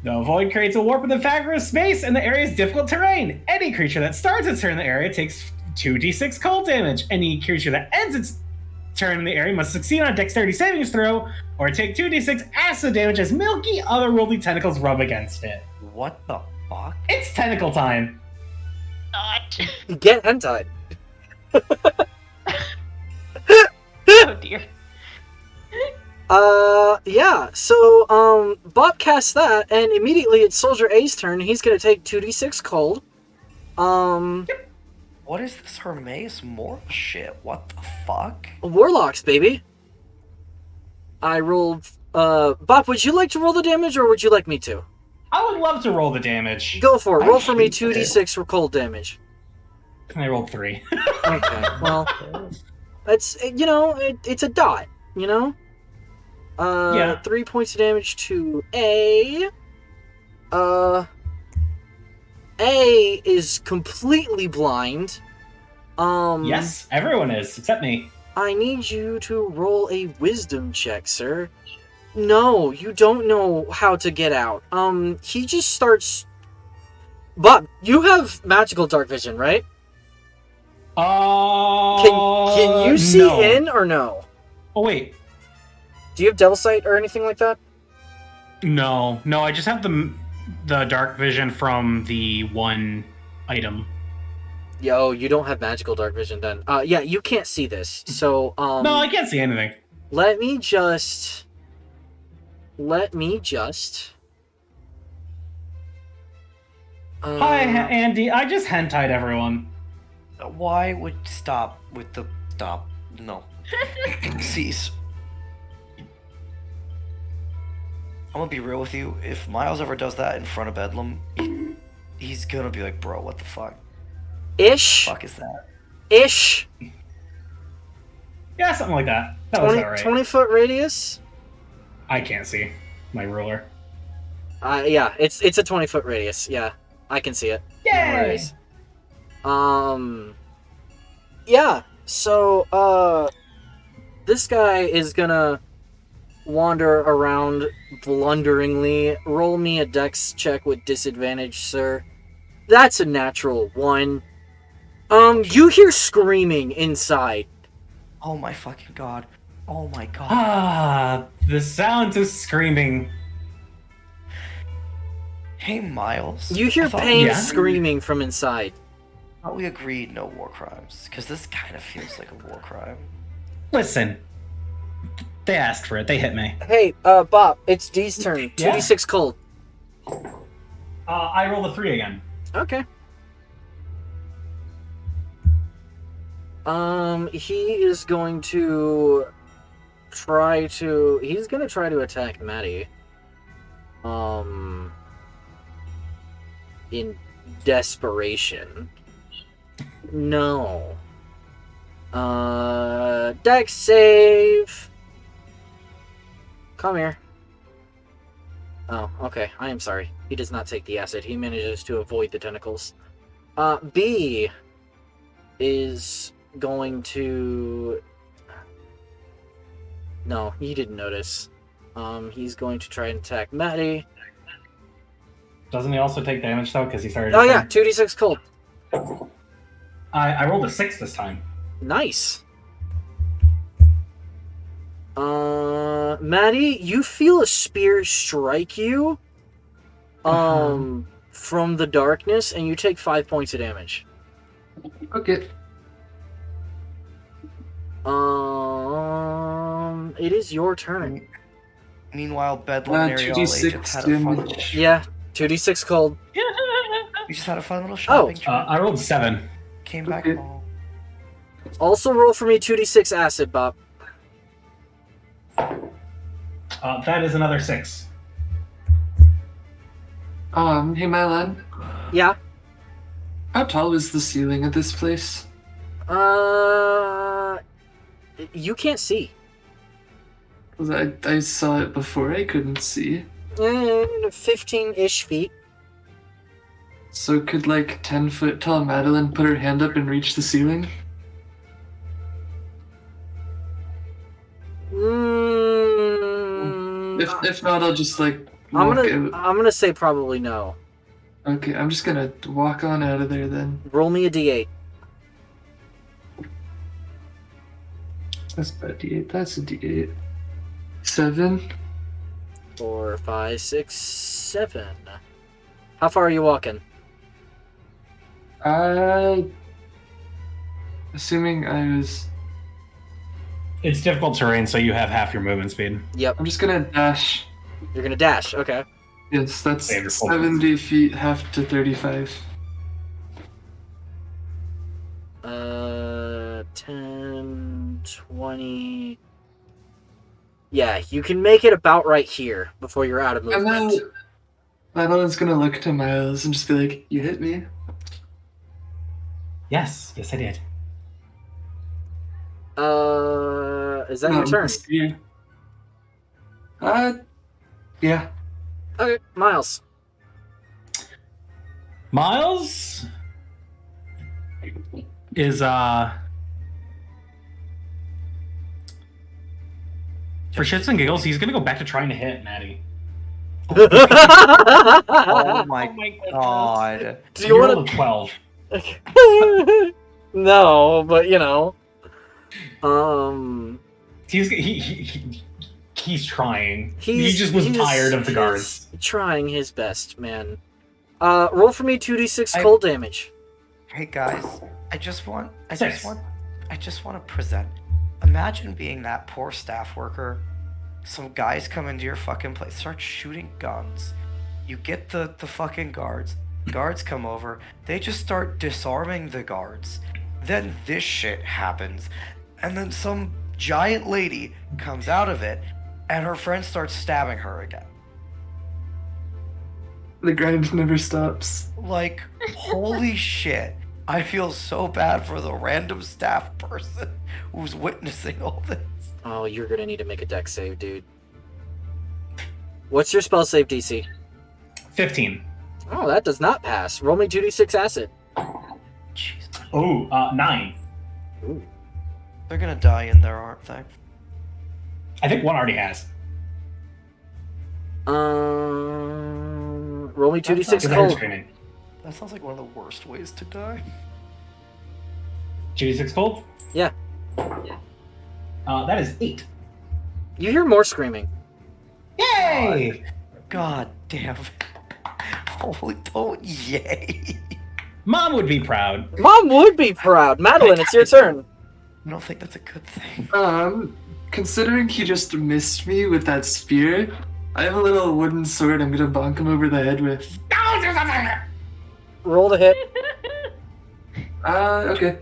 The void creates a warp in the fabric of space, and the area is difficult terrain. Any creature that starts its turn in the area takes 2d6 cold damage. Any creature that ends its turn in the area must succeed on a dexterity savings throw, or take 2d6 acid damage as milky, otherworldly tentacles rub against it. What the fuck? It's tentacle time. Not. Get hentai. Oh dear. Yeah, so, Bob casts that, and immediately it's Soldier A's turn. He's gonna take 2d6 cold. What is this Hermes Mortal shit? What the fuck? Warlocks, baby. I rolled, Bob, would you like to roll the damage, or would you like me to? I would love to roll the damage. Go for it. I Roll for me hate 2d6 for cold damage. I rolled 3. Okay, well, it's, it's a dot, you know? Yeah. 3 points of damage to A. A is completely blind. Yes, everyone is, except me. I need you to roll a wisdom check, sir. No, you don't know how to get out. He just starts... Bob, you have magical dark vision, right? Can you see no. in or no? Oh, wait. Do you have devil sight or anything like that? No, I just have the dark vision from the one item. Yo, you don't have magical dark vision then. Yeah, you can't see this. So, No, I can't see anything. let me just... Hi, Andy. I just hentai'd everyone. Why would stop with the stop? No. Cease. I'm gonna be real with you. If Miles ever does that in front of Bedlam, he's gonna be like, bro, what the fuck? Ish. Fuck is that? Ish. Yeah, something like that. That was 20, alright. 20-foot radius? I can't see my ruler. Yeah, it's a 20-foot radius. Yeah, I can see it. No Yay! worries. Yeah, so, this guy is gonna wander around blunderingly. Roll me a dex check with disadvantage, sir. That's a natural 1. You hear screaming inside. Oh my fucking god. Oh my god. Ah, the sounds of screaming. Hey, Miles. You hear I thought- pain Yeah? screaming from inside. Thought we agreed no war crimes, because this kind of feels like a war crime. Listen, they asked for it. They hit me. Hey, Bob, it's D's turn. Yeah? 2d6 cold. I roll a 3 again. Okay. He is going to try to... He's going to try to attack Maddie. In desperation. No. Dex save. Come here. Oh, okay. I am sorry. He does not take the acid. He manages to avoid the tentacles. B is going to... No, he didn't notice. He's going to try and attack Maddie. Doesn't he also take damage, though, because he started... Oh, yeah. 2d6 cold. I rolled a 6 this time. Nice. Maddie, you feel a spear strike you from the darkness, and you take 5 points of damage. Okay. It is your turn. Meanwhile, Bedlam and Ariel just 2d6 had a fun little... damage. Yeah, 2d6 cold. We just had a fun little shopping trip. I rolled 7. Came back Okay. home. Also roll for me 2d6 acid, Bob. That is another 6. Hey Mylan, Yeah. how tall is the ceiling of this place? You can't see. 'Cause I saw it before, I couldn't see. 15-ish feet. So could like 10-foot tall Madeline put her hand up and reach the ceiling? If not, I'll just like walk out. I'm gonna say probably no. Okay, I'm just gonna walk on out of there then. Roll me a d8. That's not a D8, that's a D8. 7. 4, 5, 6, 7. How far are you walking? Assuming I was... It's difficult terrain, so you have half your movement speed. Yep. I'm just gonna dash. You're gonna dash. Okay. Yes, that's Save your full 70 feet, half to 35. 10, 20. Yeah, you can make it about right here before you're out of And then movement. Madeline's gonna look to Miles and just be like, "You hit me." Yes, I did. Is that your turn? Yeah. Okay, Miles. Miles is for shits and giggles, he's gonna go back to trying to hit Maddie. Oh my god. Do you want rolled a 12? to? No, but you know. He's trying. He just was tired of the guards. He's trying his best, man. Roll for me 2d6 cold damage. Hey guys, I just want Six. to present. Imagine being that poor staff worker. Some guys come into your fucking place, start shooting guns. You get the fucking guards. Guards come over. They just start disarming the guards. Then this shit happens. And then some giant lady comes out of it, and her friend starts stabbing her again. The grind never stops. Like, holy shit. I feel so bad for the random staff person who's witnessing all this. Oh, you're gonna need to make a dex save, dude. What's your spell save DC? 15. Oh, that does not pass. Roll me 2d6 acid. Jeez. Oh, 9. Ooh. They're gonna die in there, aren't they? I think one already has. Roll me 2d6 Because I heard cold. screaming. That sounds like one of the worst ways to die. 2d6 cold? Yeah. That is 8. You hear more screaming. Yay! God damn it. Holy don't yay. Mom would be proud. Mom would be proud. Madeline, it's your turn. I don't think that's a good thing. Considering he just missed me with that spear, I have a little wooden sword I'm gonna bonk him over the head with. Roll to hit. Okay.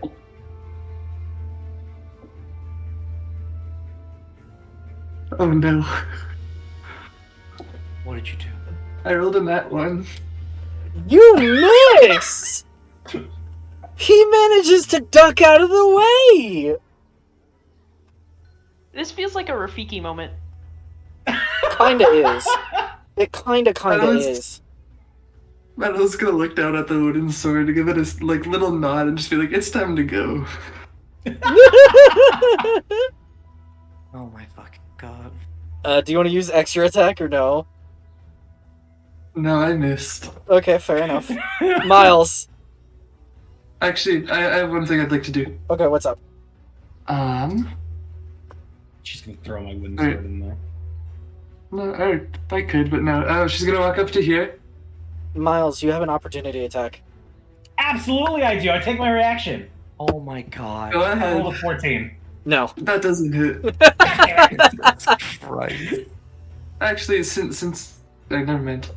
Oh no. What did you do? I rolled a nat 1. You miss! He manages to duck out of the way! This feels like a Rafiki moment. Kinda is. It kinda was- is. Madeline's gonna look down at the wooden sword to give it a little nod and just be like, it's time to go. Oh my fucking god. Do you want to use extra attack or no? No, I missed. Okay, fair enough. Miles. Actually, I have one thing I'd like to do. Okay, what's up? She's gonna throw my wooden sword in there. No, or I could, but no. She's gonna walk up to here. Miles, you have an opportunity attack. Absolutely, I do. I take my reaction. Oh my god. Go I rolled ahead. a 14. No. That doesn't hit. Right. Actually, since never mind.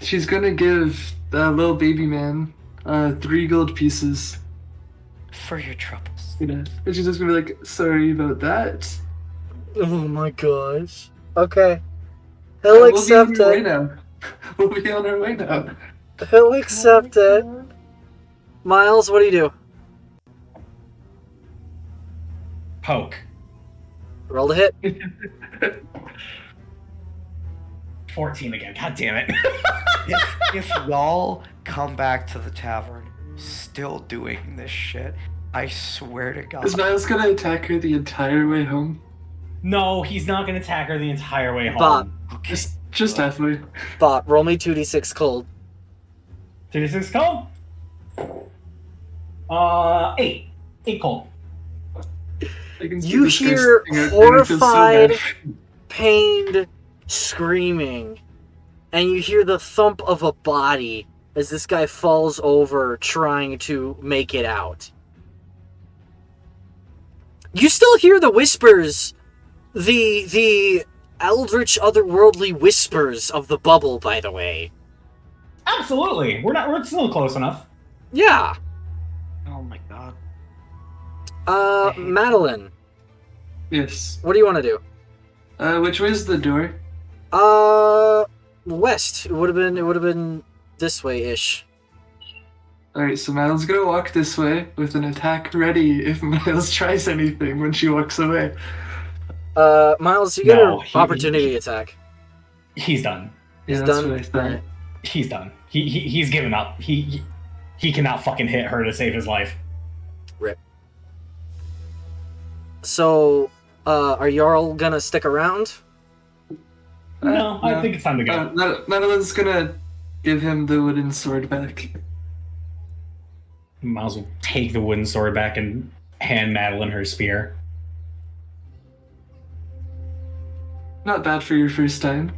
She's gonna give the little baby man 3 gold pieces. For your troubles. And she's just gonna be like, sorry about that. Oh my gosh. Okay. We'll He'll be on accept our way it. now. We'll be on our way now. He'll accept it. Miles, what do you do? Poke. Roll to hit. 14 again. God damn it. If y'all come back to the tavern still doing this shit, I swear to God. Is Miles gonna attack her the entire way home? No, he's not gonna attack her the entire way home. Bob. Okay. Just halfway. Bot, roll me 2d6 cold. 36 cold? 8. 8 cold. I can see You this guy's hear sitting out there, it feels so horrified, bad. pained screaming, and you hear the thump of a body as this guy falls over trying to make it out. You still hear the whispers, the eldritch otherworldly whispers of the bubble, by the way. Absolutely. We're still close enough. Yeah. Oh my God. Madeline, Yes. what do you want to do? Which way's the door? West. It would have been this way-ish. Alright, so Miles gonna walk this way with an attack ready if Miles tries anything when she walks away. Miles, you get No, an opportunity attack. He's done. Yeah, He's that's done. what I thought. Alright. He's done. He's given up. He cannot fucking hit her to save his life. Rip. So, are y'all gonna stick around? No, I think it's time to go. Madeline's gonna give him the wooden sword back. Miles will take the wooden sword back and hand Madeline her spear. Not bad for your first time.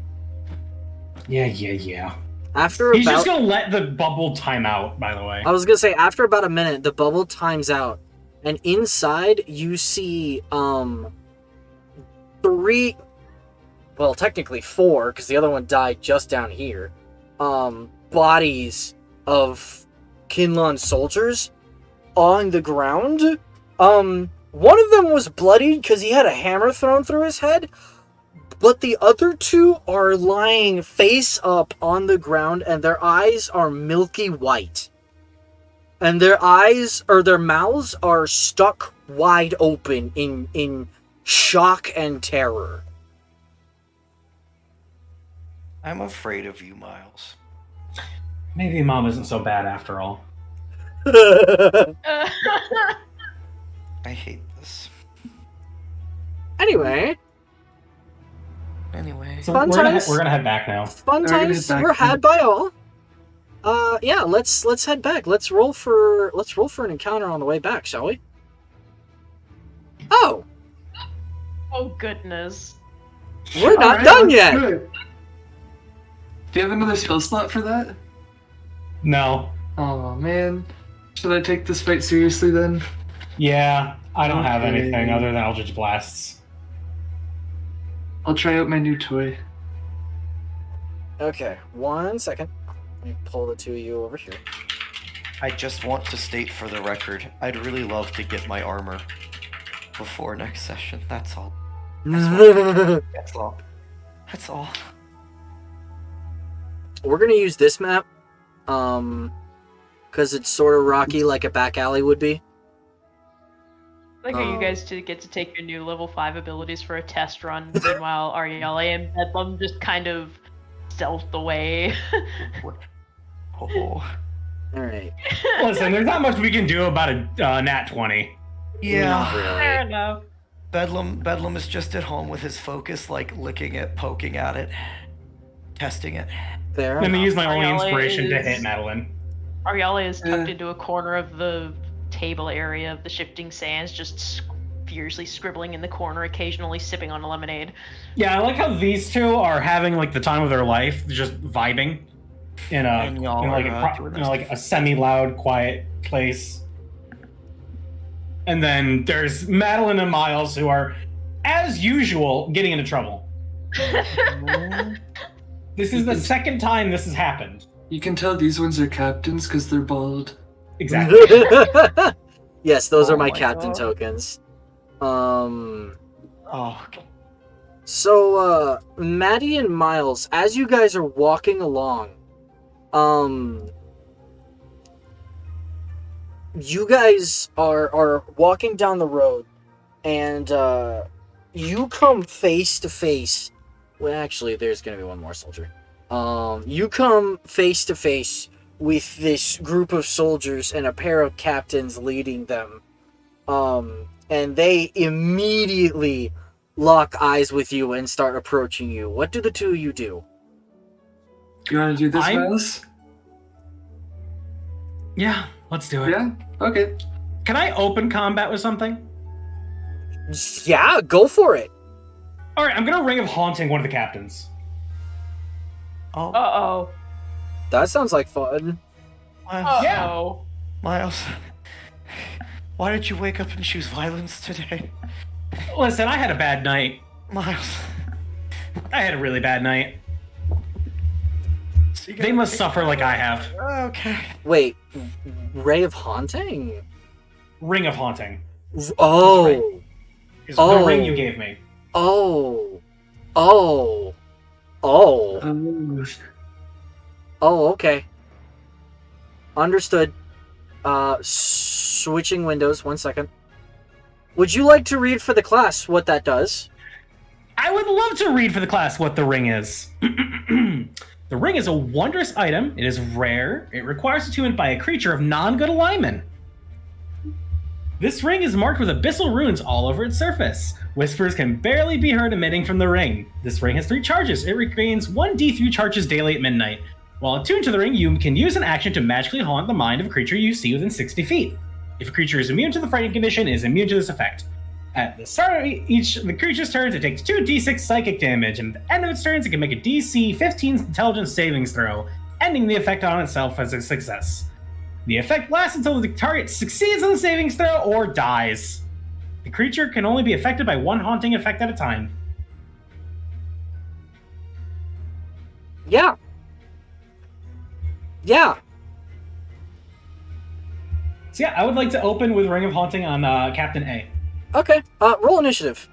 Yeah. After He's about, just gonna let the bubble time out, by the way. I was gonna say after about a minute, the bubble times out, and inside you see 3, well, technically 4, because the other one died just down here. Bodies of Kinlan soldiers on the ground. One of them was bloodied because he had a hammer thrown through his head. But the other 2 are lying face up on the ground, and their eyes are milky white. And their mouths are stuck wide open in shock and terror. I'm afraid of you, Miles. Maybe Mom isn't so bad after all. I hate this. Anyway, Anyway. So Fun we're times. gonna head back now. fun We're gonna times head back were then. had by all. Yeah, let's head back. Let's roll for an encounter on the way back, shall we? Oh, Oh goodness. we're not Alright, done let's yet. do it. Do you have another skill slot for that? No. Oh man. Should I take this fight seriously then? Yeah, I don't have Okay. anything other than Eldritch Blasts. I'll try out my new toy. Okay, 1 second. Let me pull the two of you over here. I just want to state for the record, I'd really love to get my armor before next session. That's all. That's all. That's all. We're gonna use this map, because it's sort of rocky like a back alley would be. Like, are you guys to get to take your new level 5 abilities for a test run? Meanwhile, Arielle and Bedlam just kind of stealth away. Oh. Alright. Listen, there's not much we can do about a nat 20. Yeah. Not really. Fair enough. Bedlam is just at home with his focus, like licking it, poking at it, testing it. Fair Let me enough. use my only Arielle inspiration to is- hit Madeline. Arielle is tucked Eh. into a corner of the table area of the shifting sands, just furiously scribbling in the corner, occasionally sipping on a lemonade. Yeah, I like how these two are having like the time of their life, just vibing in a And y'all like are, doing this like a semi-loud, quiet place. And then there's Madeline and Miles, who are, as usual, getting into trouble. This is the second time this has happened. You can tell these ones are captains because they're bald. Exactly. Yes, those Oh are my my captain God. tokens. Oh. So, Maddie and Miles, as you guys are walking along, you guys are walking down the road, and you come face to face. Well, actually, there's gonna be one more soldier. You come face to face with this group of soldiers and a pair of captains leading them. And they immediately lock eyes with you and start approaching you. What do the two of you do? You want to do this, I'm- Miles? Yeah, let's do it. Yeah? Okay. Can I open combat with something? Yeah, go for it. All right, I'm gonna Ring of Haunting one of the captains. Oh. Uh-oh. That sounds like fun. Miles. Uh-oh. Miles. Why did you wake up and choose violence today? Listen, I had a bad night. Miles. I had a really bad night. So you They gotta must take- suffer like I have. Okay. Wait, Ray of Haunting? Ring of Haunting Oh. is Oh. the ring you gave me. Oh. Oh. Oh. Oh, Oh, okay. Understood. Switching windows, 1 second. Would you like to read for the class what that does? I would love to read for the class what the ring is. The ring is a wondrous item. It is rare. It requires attunement by a creature of non-good alignment. This ring is marked with abyssal runes all over its surface. Whispers can barely be heard emitting from the ring. This ring has 3 charges. It regains 1d3 charges daily at midnight. While attuned to the ring, you can use an action to magically haunt the mind of a creature you see within 60 feet. If a creature is immune to the frightening condition, it is immune to this effect. At the start of each of the creature's turns, it takes 2d6 psychic damage, and at the end of its turns, it can make a DC 15 intelligence savings throw, ending the effect on itself as a success. The effect lasts until the target succeeds on the savings throw or dies. The creature can only be affected by one haunting effect at a time. Yeah. Yeah. So yeah, I would like to open with Ring of Haunting on Captain A. Okay. Roll initiative.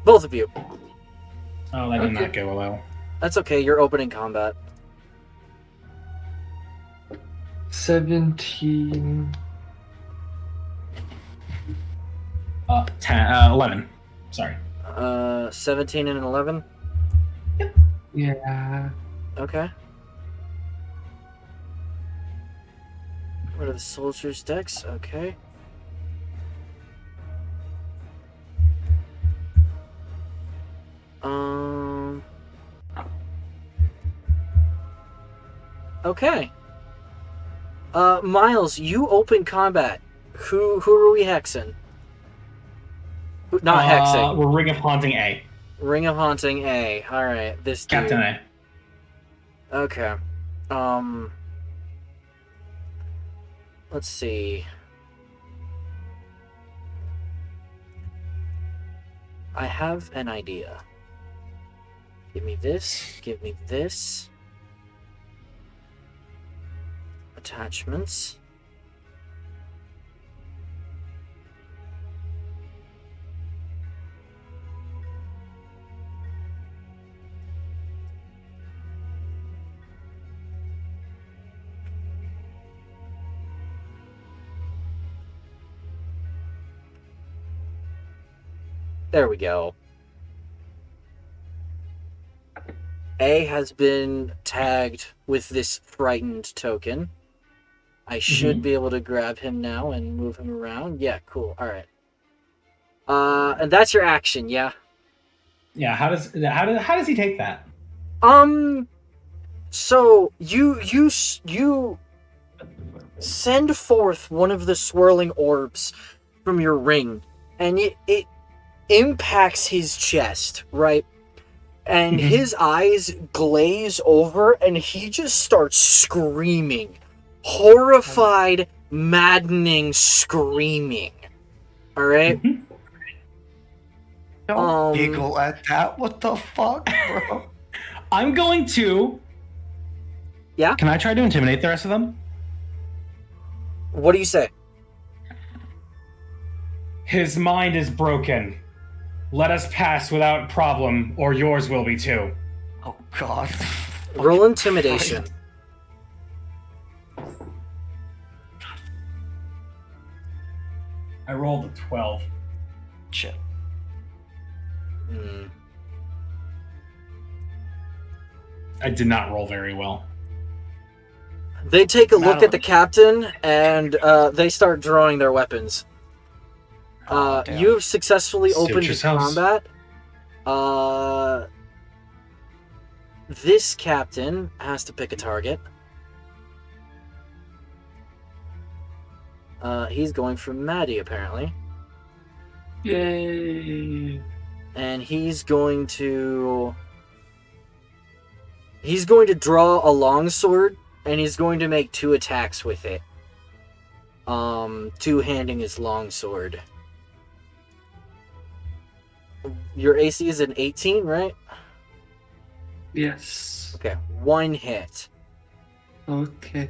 Both of you. Oh, that did Okay. not go well. That's okay. You're opening combat. 17. 11. Sorry. 17 and an 11. Yeah. Okay. What are the soldiers' decks? Okay. Okay. Miles, you open combat. Who are we hexing? Not hexing. We're Ring of Haunting A. Ring of Haunting A. Alright, this dude. Captain A. Okay. Let's see. I have an idea. Give me this. Give me this. Attachments. There we go. A has been tagged with this frightened token. I should be able to grab him now and move him around. Yeah, cool. All right. And that's your action, yeah. Yeah. How does he take that? So you send forth one of the swirling orbs from your ring, and it impacts his chest, right? And his eyes glaze over, and he just starts screaming. Horrified, maddening screaming. Alright? Don't giggle at that. What the fuck, bro? I'm going to... Yeah? Can I try to intimidate the rest of them? What do you say? His mind is broken. Let us pass without problem, or yours will be too. Oh, God. Roll intimidation. I rolled a 12. Shit. I did not roll very well. They take a look at the captain, and they start drawing their weapons. Damn. You've successfully opened yourselves. combat. This captain has to pick a target. He's going for Maddie, apparently. Yay! And he's going to draw a longsword, and he's going to make 2 attacks with it. Two-handing his longsword. Your AC is an 18, right? Yes. Okay, 1 hit. Okay.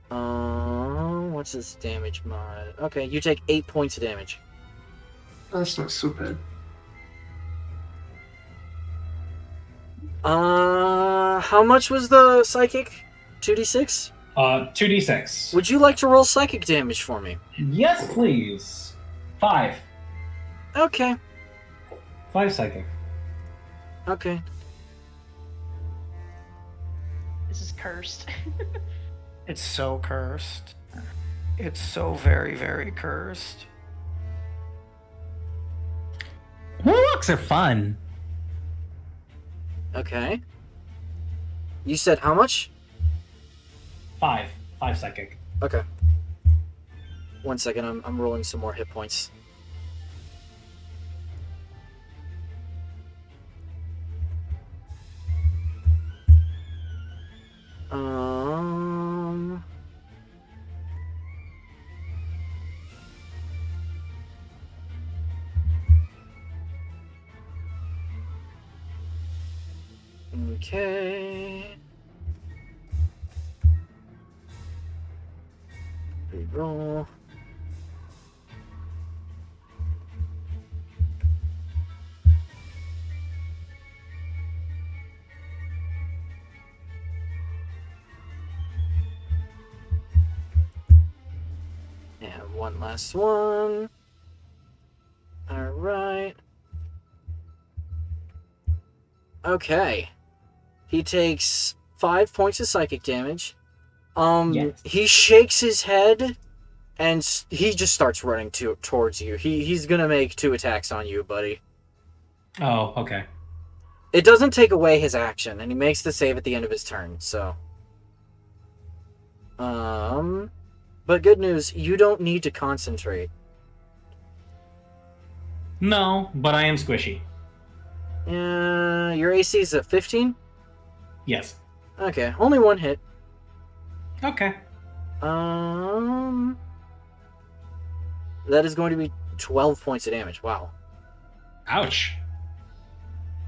What's his damage mod? Okay, you take 8 points of damage. That's not so bad. How much was the psychic? 2d6? 2d6. Would you like to roll psychic damage for me? Yes, please. 5. Okay. 5 psychic. Okay. This is cursed. It's so cursed. It's so very, very cursed. Warlocks are fun. Okay. You said how much? 5 psychic. Okay. 1 second, I'm rolling some more hit points. Okay. Reroll. And one last one. Alright. Okay. He takes 5 points of psychic damage. Yes. He shakes his head, and he just starts running towards you. He's gonna make 2 attacks on you, buddy. Oh, okay. It doesn't take away his action, and he makes the save at the end of his turn, so... But good news, you don't need to concentrate. No, but I am squishy. Your AC is a 15? Yes. Okay, only 1 hit. Okay. That is going to be 12 points of damage. Wow. Ouch.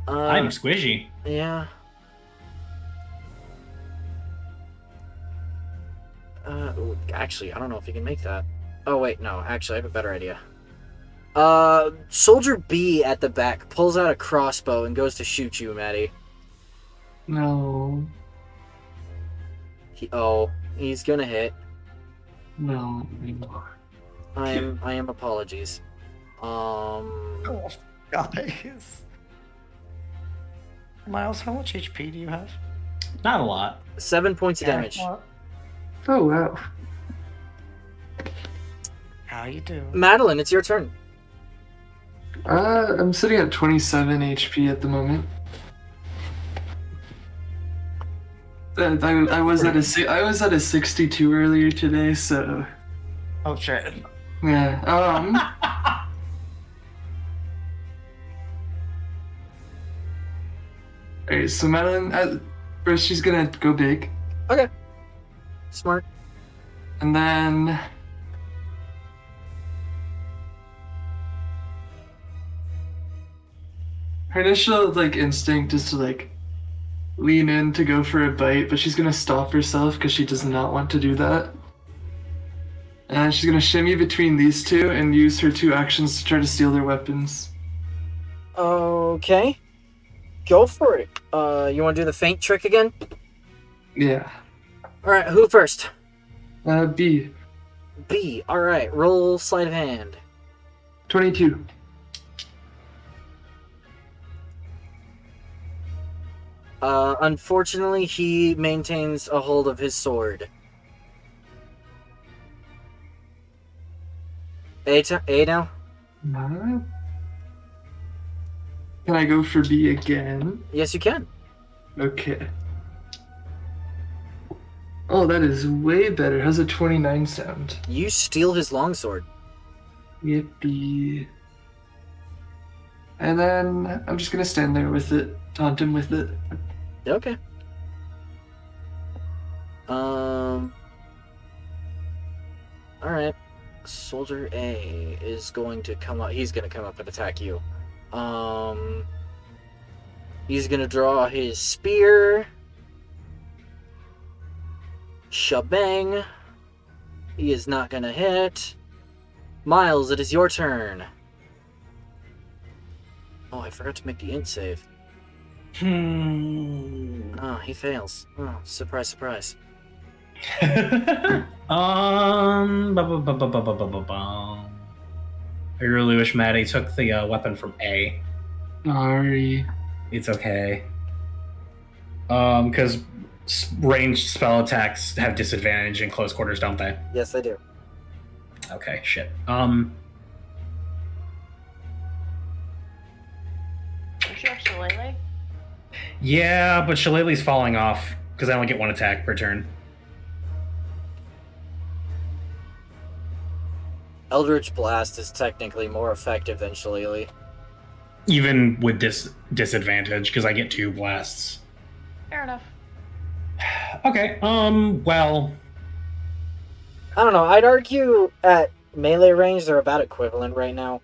I'm squishy. Yeah. Actually, I don't know if you can make that. Oh, wait, no. Actually, I have a better idea. Soldier B at the back pulls out a crossbow and goes to shoot you, Maddie. No. He's gonna hit. No. I am apologies. Oh, guys. Miles, how much HP do you have? Not a lot. 7 points of damage. Oh, wow. How you doing? Madeline, it's your turn. I'm sitting at 27 HP at the moment. I was at a 62 earlier today, so Oh shit. yeah. Alright, so Madeline, first she's gonna go big, Okay. Smart. and then her initial instinct is to lean in to go for a bite, but she's gonna stop herself because she does not want to do that. And she's gonna shimmy between these two and use her 2 actions to try to steal their weapons. Okay. Go for it. You want to do the feint trick again? Yeah. Alright, who first? B. B. Alright, roll sleight of hand. 22. Unfortunately, he maintains a hold of his sword. A now? Can I go for B again? Yes, you can. Okay. Oh, that is way better. How's a 29 sound? You steal his longsword. Yippee. And then I'm just gonna stand there with it, taunt him with it. Okay. Alright. Soldier A is going to come up. He's going to come up and attack you. He's going to draw his spear. Shabang. He is not going to hit. Miles, it is your turn. Oh, I forgot to make the int save. Oh, he fails. Oh, surprise, surprise. I really wish Maddie took the weapon from A. Sorry. It's okay. Because ranged spell attacks have disadvantage in close quarters, don't they? Yes, I do. Okay, shit. Don't you have Shillelagh? Yeah, but Shillelagh's falling off because I only get 1 attack per turn. Eldritch Blast is technically more effective than Shillelagh. Even with this disadvantage, because I get 2 blasts. Fair enough. Okay, well... I don't know, I'd argue at melee range they're about equivalent right now.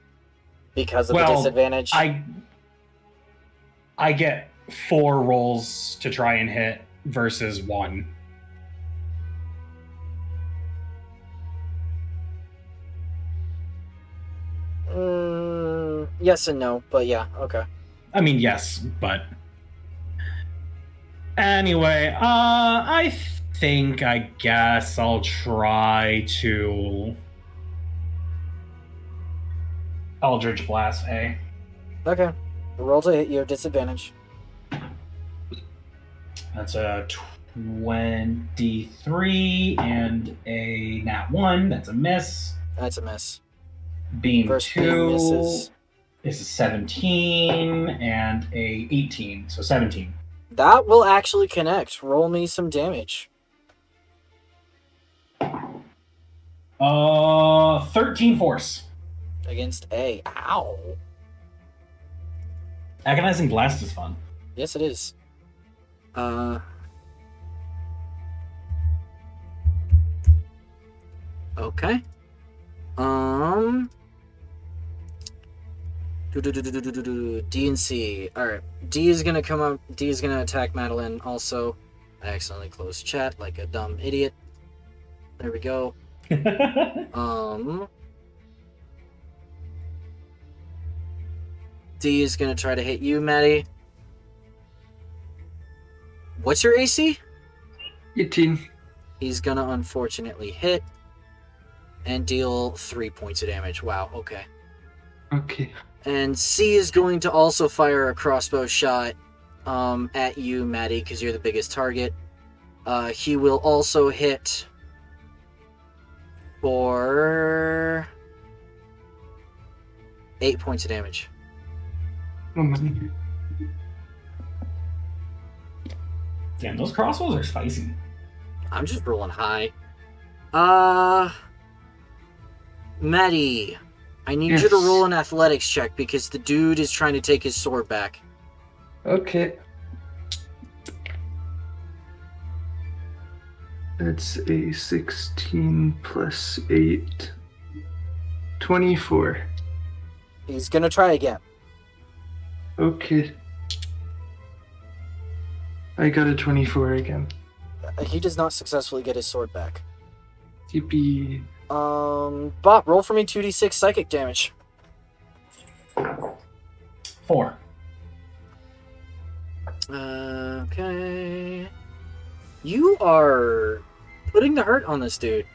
Because of the disadvantage. I get 4 rolls to try and hit versus 1. Yes and no, but yeah, okay. I mean, yes, but... Anyway, I guess I'll try to... Eldritch Blast A. Okay. Roll to hit your disadvantage. That's a 23 and a nat 1. That's a miss. That's a miss. Beam First 2 beam misses. is a 17 and a 18, so 17. That will actually connect. Roll me some damage. 13 force. Against A. Ow. Agonizing Blast is fun. Yes, it is. Okay. D and C. Alright. D is gonna come up. D is gonna attack Madeline also. I accidentally closed chat like a dumb idiot. There we go. D is gonna try to hit you, Maddie. What's your AC? 18. He's gonna unfortunately hit and deal 3 points of damage. Wow, okay. Okay. And C is going to also fire a crossbow shot at you, Maddie, because you're the biggest target. He will also hit for 8 points of damage. Oh my. Damn, those crossbows are spicy. I'm just rolling high. Maddie, I need you to roll an athletics check because the dude is trying to take his sword back. Okay. That's a 16 plus 8. 24. He's gonna try again. Okay. I got a 24 again. He does not successfully get his sword back. Yippee. Bob, roll for me 2d6 psychic damage. 4. Okay. You are putting the hurt on this dude.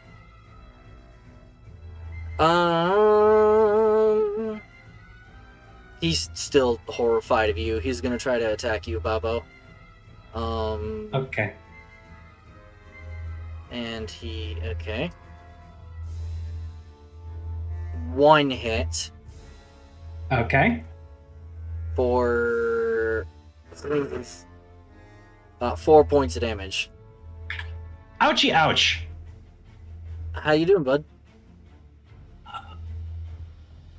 He's still horrified of you. He's gonna try to attack you, Babo. Okay. And okay. 1 hit Okay. for 4 points of damage. Ouchie, ouch. How you doing, bud?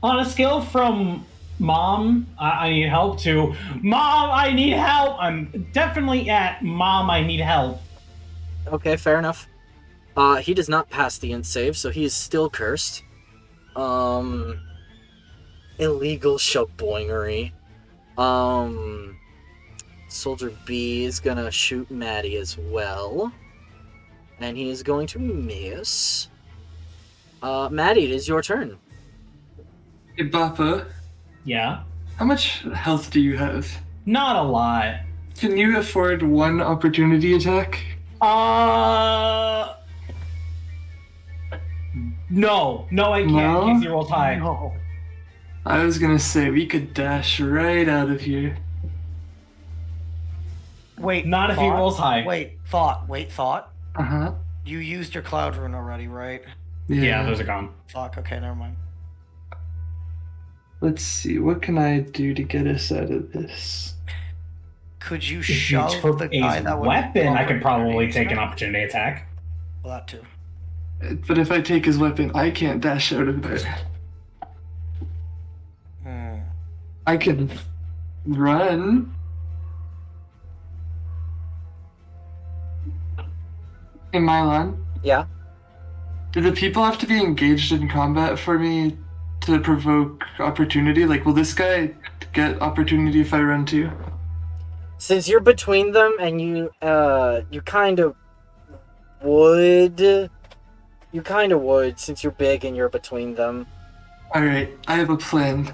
On a scale from Mom, I need help to Mom, I need help. I'm definitely at Mom, I need help. Okay, fair enough. He does not pass the int save, so he is still cursed. Illegal shaboingery. Soldier B is gonna shoot Maddie as well. And he is going to miss. Maddie, it is your turn. Hey, Bappa, Yeah. how much health do you have? Not a lot. Can you afford 1 opportunity attack? No, I can't. No? Because he rolls high. No. I was gonna say, we could dash right out of here. Wait. Not if he rolls high. Wait, thought. Uh-huh. You used your cloud rune already, right? Yeah, those are gone. Fuck, okay, never mind. Let's see, what can I do to get us out of this? Could you If you shove took the guy a that would weapon, I could probably opportunity take an attack? opportunity attack. Well, that too. But if I take his weapon, I can't dash out of there. I can run. Hey, Mylon, Yeah. do the people have to be engaged in combat for me to provoke opportunity? Like, will this guy get opportunity if I run too? Since you're between them and you kind of would. You kind of would, since you're big and you're between them. Alright, I have a plan.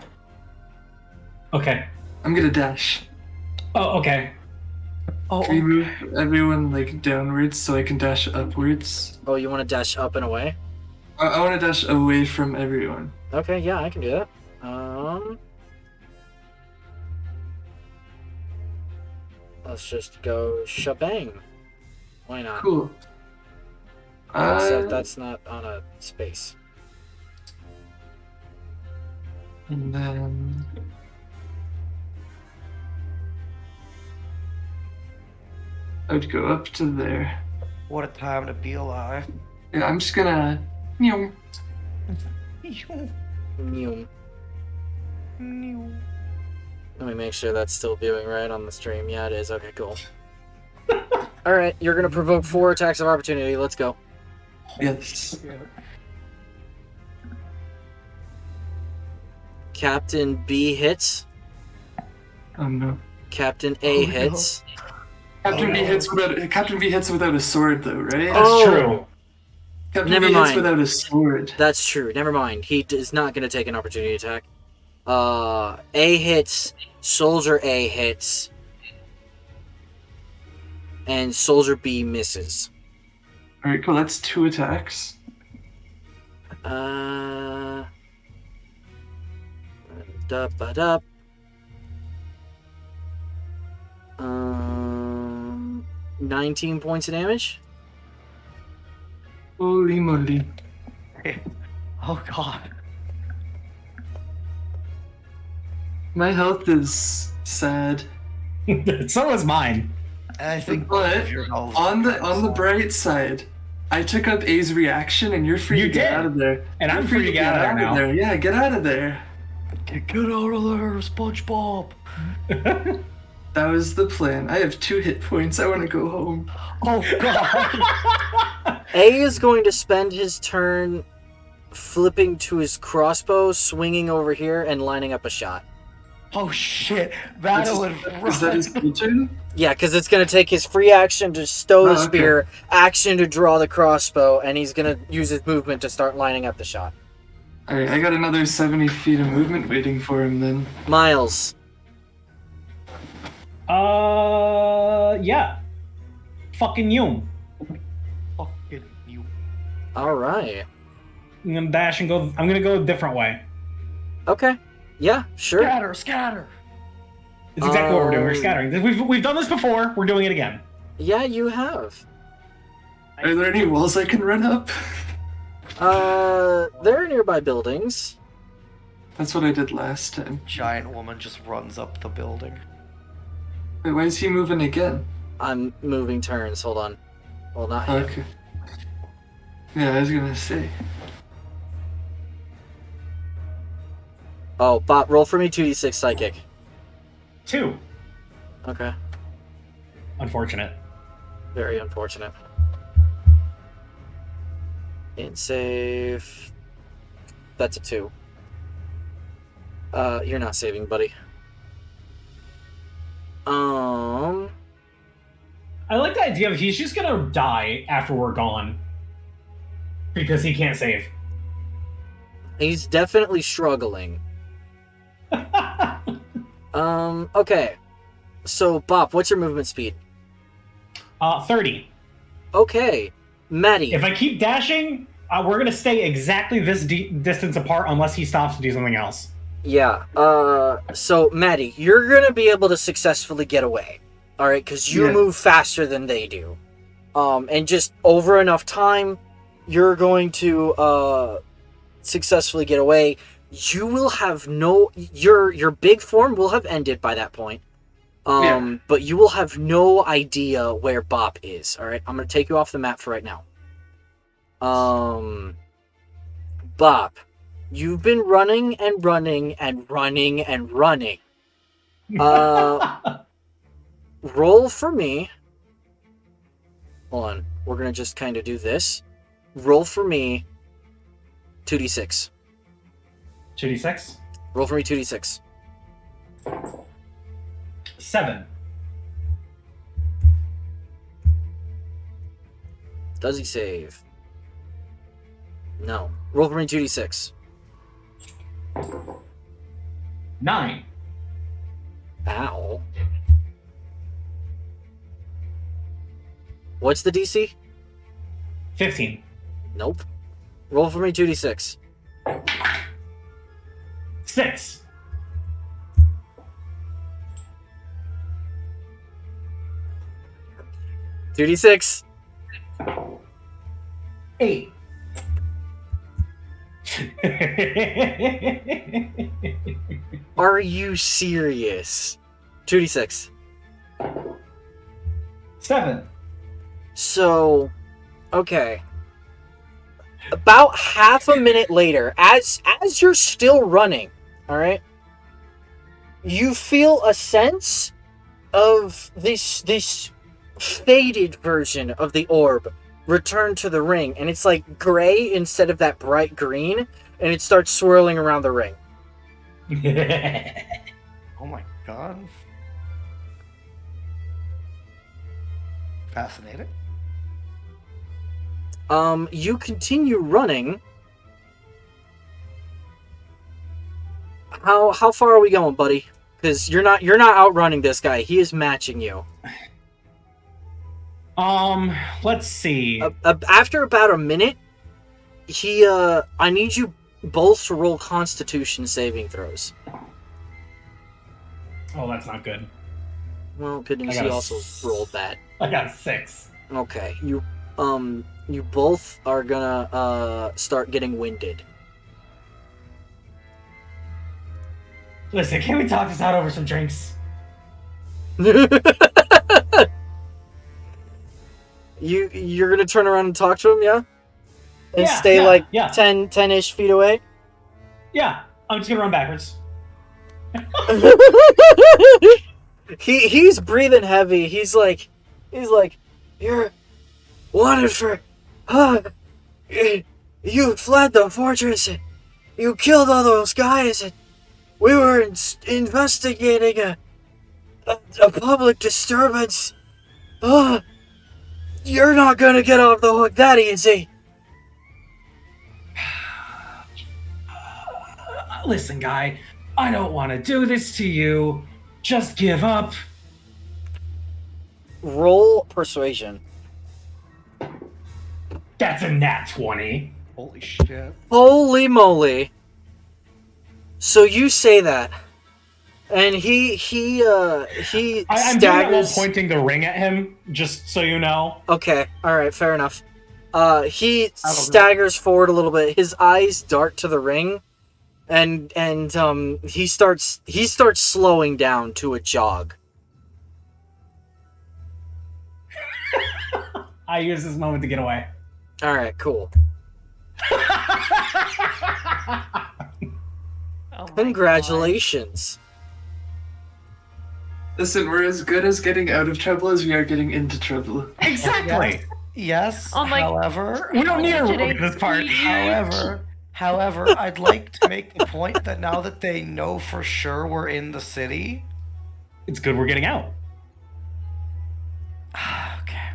Okay. I'm gonna dash. Oh, okay. Oh, Can we move everyone, like, downwards so I can dash upwards? Oh, you want to dash up and away? I want to dash away from everyone. Okay, yeah, I can do that. Let's just go shebang. Why not? Cool. Except that's not on a space. And then... I would go up to there. what a time to be alive. Yeah, I'm just gonna... Meow. Mew. Let me make sure that's still viewing right on the stream. Yeah, it is. Okay, cool. Alright, you're gonna provoke 4 attacks of opportunity. Let's go. Yes. Captain B hits. Oh no. Captain A Oh, no. hits. Captain V hits without a sword though, right? That's Oh. true. Captain Never V hits mind. without a sword. That's true. Never mind. He is not going to take an opportunity attack. A hits. Soldier A hits. And Soldier B misses. Alright, cool, that's 2 attacks. Da-ba-da. 19 points of damage. Holy moly. Oh god. My health is sad. So is mine. And I think both But of your health on the is kinda sad. bright side, I took up A's reaction and you're free You to get did. out of there. And You're I'm free to get out of there now. Yeah, get out of there. Get out of there, SpongeBob. That was the plan. I have 2 hit points. I want to go home. Oh god. A is going to spend his turn flipping to his crossbow, swinging over here, and lining up a shot. Oh shit. Battle and Is that his full turn? Yeah, because it's going to take his free action to stow the Oh, okay. spear, action to draw the crossbow, and he's going to use his movement to start lining up the shot. Alright, I got another 70 feet of movement waiting for him then. Miles. Yeah. Fucking you. fucking you. All right. I'm gonna dash and go. I'm gonna go a different way. Okay. Yeah, sure. Scatter, scatter. It's exactly what we're doing. We're Um, scattering. We've done this before. We're doing it again. Yeah, you have. Are there any walls I can run up? There are nearby buildings. That's what I did last time. Giant woman just runs up the building. Wait, why is he moving again? I'm moving turns. Hold on. Well, not him. Okay. Yeah, I was gonna say. Oh, bot, roll for me 2d6 psychic. 2. Okay. Unfortunate. Very unfortunate. And save. That's a 2. You're not saving, buddy. I like the idea of he's just gonna die after we're gone because he can't save. He's definitely struggling. Okay. So, Bop, what's your movement speed? 30. Okay. Maddie. If I keep dashing, we're gonna stay exactly this distance apart unless he stops to do something else. Yeah. So, Maddie, you're gonna be able to successfully get away. Alright, because you Yeah. move faster than they do. And just over enough time, you're going to, successfully get away. You will have no... Your big form will have ended by that point. But you will have no idea where Bop is. Alright, I'm gonna take you off the map for right now. Bop, you've been running and running and running and running. Roll for me. Hold on. We're going to just kind of do this. Roll for me 2d6. 2d6. Roll for me 2d6. 7. Does he save? No. Roll for me 2d6. 9. Ow. What's the DC? 15. Nope. Roll for me 2d6. 6. 2d6. 8. Are you serious? 2d6. 7. So, okay. About half a minute later, as you're still running, all right, you feel a sense of this faded version of the orb return to the ring, and it's like gray instead of that bright green, and it starts swirling around the ring. Oh my god. Fascinating. You continue running. How far are we going, buddy? Because you're not outrunning this guy. He is matching you. Let's see. After about a minute, I need you both to roll Constitution saving throws. Oh, that's not good. Well, good news, he also rolled that. I got a 6. Okay, you both are gonna start getting winded. Listen, can we talk this out over some drinks? You're gonna turn around and talk to him, yeah? And Yeah, stay yeah, like yeah. 10-ish feet away? Yeah, I'm just gonna run backwards. He's breathing heavy. He's like, you're wanted for, you fled the fortress and you killed all those guys and we were investigating a public disturbance. You're not gonna get off the hook that easy. Listen, guy, I don't want to do this to you. Just give up. Roll persuasion. That's a nat 20. Holy shit. Holy moly. So you say that. And he I'm doing it while staggers. pointing the ring at him, just so you know. Okay, alright, fair enough. He staggers forward a little bit. His eyes dart to the ring. And he starts slowing down to a jog. I use this moment to get away. Alright, cool. Oh my Congratulations. Listen, we're as good as getting out of trouble as we are getting into trouble. Exactly. Yes, Unlike- however... We don't need a rope Today- in this part. However, I'd like to make the point that now that they know for sure we're in the city... It's good we're getting out. Okay.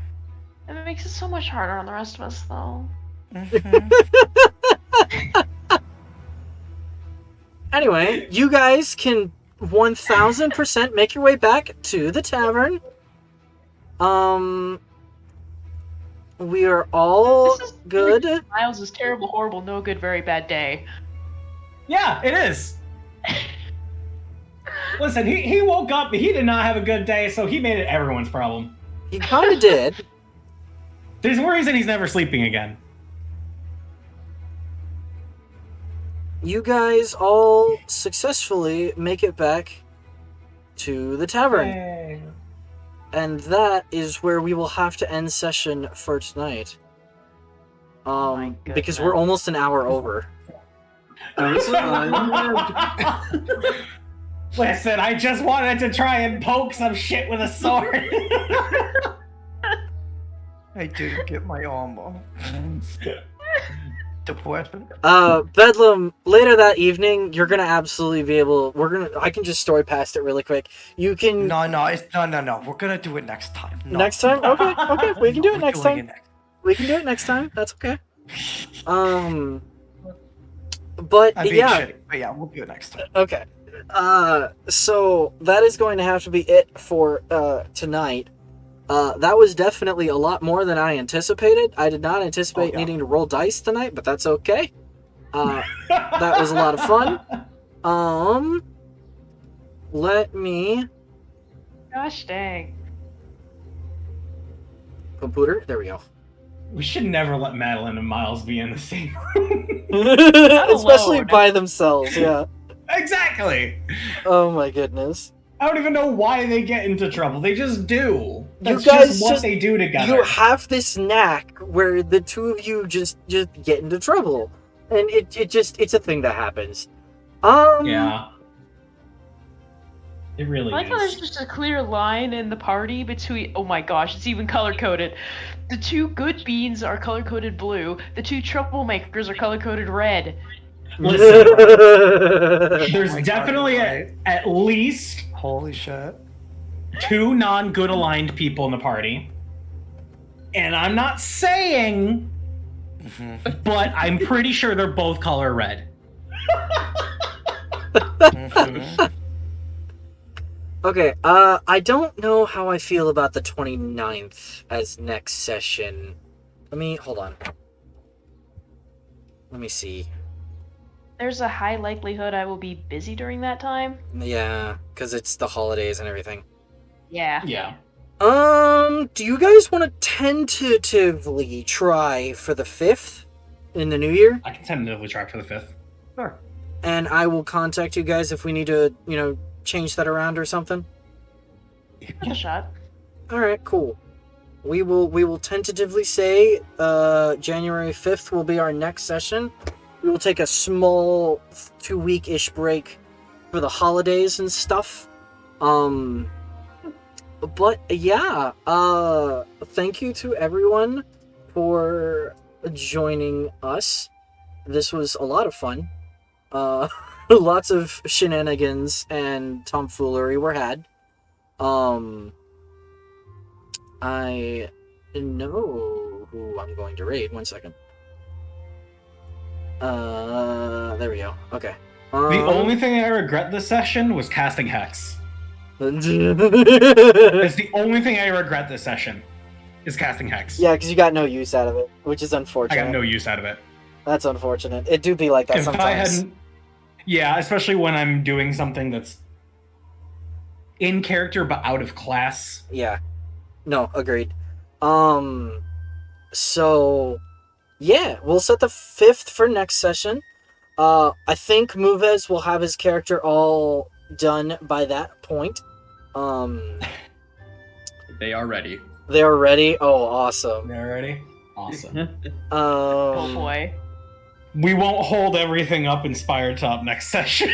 It makes it so much harder on the rest of us, though. Anyway, you guys can 1000% make your way back to the tavern. We are all This is good. Miles' terrible, horrible, no good, very bad day. Yeah, it is. Listen, he woke up, he did not have a good day, so he made it everyone's problem. He kind of did. There's a reason he's never sleeping again. You guys all successfully make it back to the tavern. Yay. And that is where we will have to end session for tonight. my Because goodness. we're almost an hour over. That was fun. Listen, I just wanted to try and poke some shit with a sword. I didn't get my armor. The weapon. Bedlam, later that evening, you're gonna absolutely be able. I can just story past it really quick. You can. No. We're gonna do it next time. No. Next time? Okay, we can do it We're next doing time. it next. We can do it next time. That's okay. But I'm being yeah, shitty, but yeah, we'll do it next time. okay. So that is going to have to be it for tonight. That was definitely a lot more than I anticipated. I did not anticipate needing to roll dice tonight, but that's okay. That was a lot of fun. Let me Gosh dang. computer. There we go. We should never let Madeline and Miles be in the same room. Especially alone. by themselves. Yeah. Exactly. Oh my goodness. I don't even know why they get into trouble. They just do. That's guys just what just- they do together. You have this knack where the two of you just get into trouble, and it's a thing that happens. Yeah. It really I like how there's is. just a clear line in the party between. Oh my gosh, it's even color coded. The two good beans are color coded blue. The two troublemakers are color coded red. Listen, there's Oh my God, definitely you're right. at least Holy shit. 2 non-good aligned people in the party. And I'm not saying, but I'm pretty sure they're both color red. Okay, I don't know how I feel about the 29th as next session. Hold on. Let me see. There's a high likelihood I will be busy during that time. Yeah, because it's the holidays and everything. Yeah. Yeah. Do you guys want to tentatively try for the 5th in the new year? I can tentatively try for the 5th. Sure. And I will contact you guys if we need to, change that around or something. Give it a shot. All right, cool. We will tentatively say January 5th will be our next session. We will take a small 2-week-ish break for the holidays and stuff. But yeah, thank you to everyone for joining us. This was a lot of fun. Lots of shenanigans and tomfoolery were had. I know who I'm going to raid. 1 second. There we go. Okay. The only thing I regret this session was casting Hex. It's the only thing I regret this session is casting Hex. Yeah, because you got no use out of it, which is I unfortunate. got no use out of it. That's unfortunate. It do be like that If I sometimes. hadn't, yeah, especially when I'm doing something that's in character but out of class. Yeah. No, agreed. So yeah, we'll set the 5th for next session. I think Moves will have his character all done by that point. They are ready. They're ready. Oh, awesome. You ready? Awesome. Oh boy. We won't hold everything up in Spire Top next session.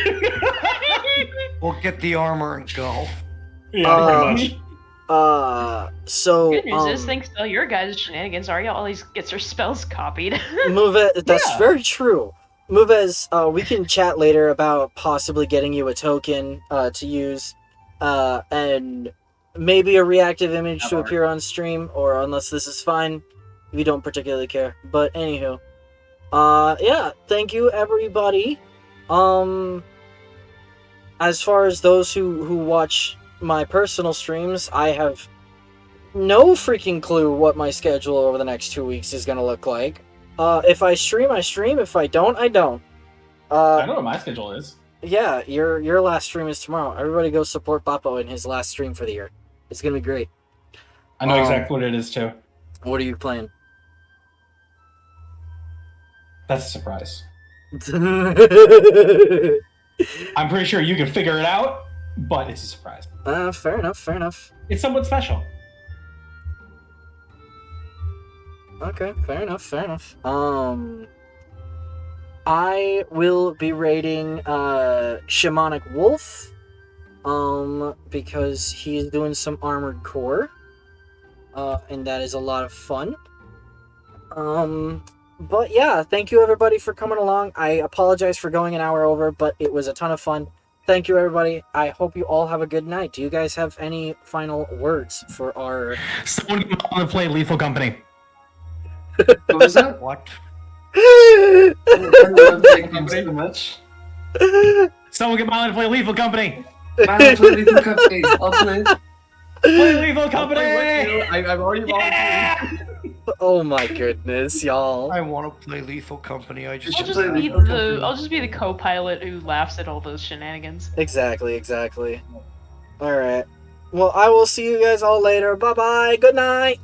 We'll get the armor and go. Yeah, pretty much. So Good news is, thanks to all your guys' shenanigans, Arya always gets her spells copied. Moves, that's Yeah. very true. Moves, we can chat later about possibly getting you a token to use, and maybe a reactive image to appear on stream, or unless this is fine, we don't particularly care. But anywho, yeah, thank you everybody. As far as those who watch my personal streams, I have no freaking clue what my schedule over the next 2 weeks is gonna look like. If I stream, I stream. If I don't, I don't. I know what my schedule is. Yeah, your last stream is tomorrow. Everybody go support Bappo in his last stream for the year. It's gonna be great. I know exactly what it is too. What are you playing? That's a surprise. Fair I'm pretty sure you can figure it out, but it's a surprise. enough. Fair enough. It's somewhat special. Okay, fair enough. I will be raiding Shamanic Wolf, because he's doing some armored core, and that is a lot of fun. But yeah, thank you everybody for coming along. I apologize for going an hour over, but it was a ton of fun. Thank you everybody. I hope you all have a good night. Do you guys have any final words for our... Someone get Mom to play Lethal Company. What was that? What? I love that game so much. Someone get Mom to play Lethal Company. I'll play Lethal Company. I'll play. Play Lethal Company. I've already volunteered. Yeah! Oh my goodness, y'all. I want to play Lethal Company. I just I'll should just play be Lethal Company. I'll just be the co-pilot who laughs at all those shenanigans. Exactly. Alright. Well, I will see you guys all later. Bye-bye. Good night.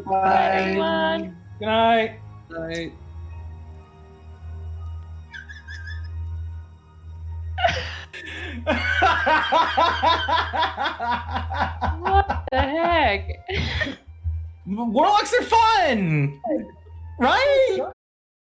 Bye, everyone. Good night. Night. What the heck? Warlocks are fun, right?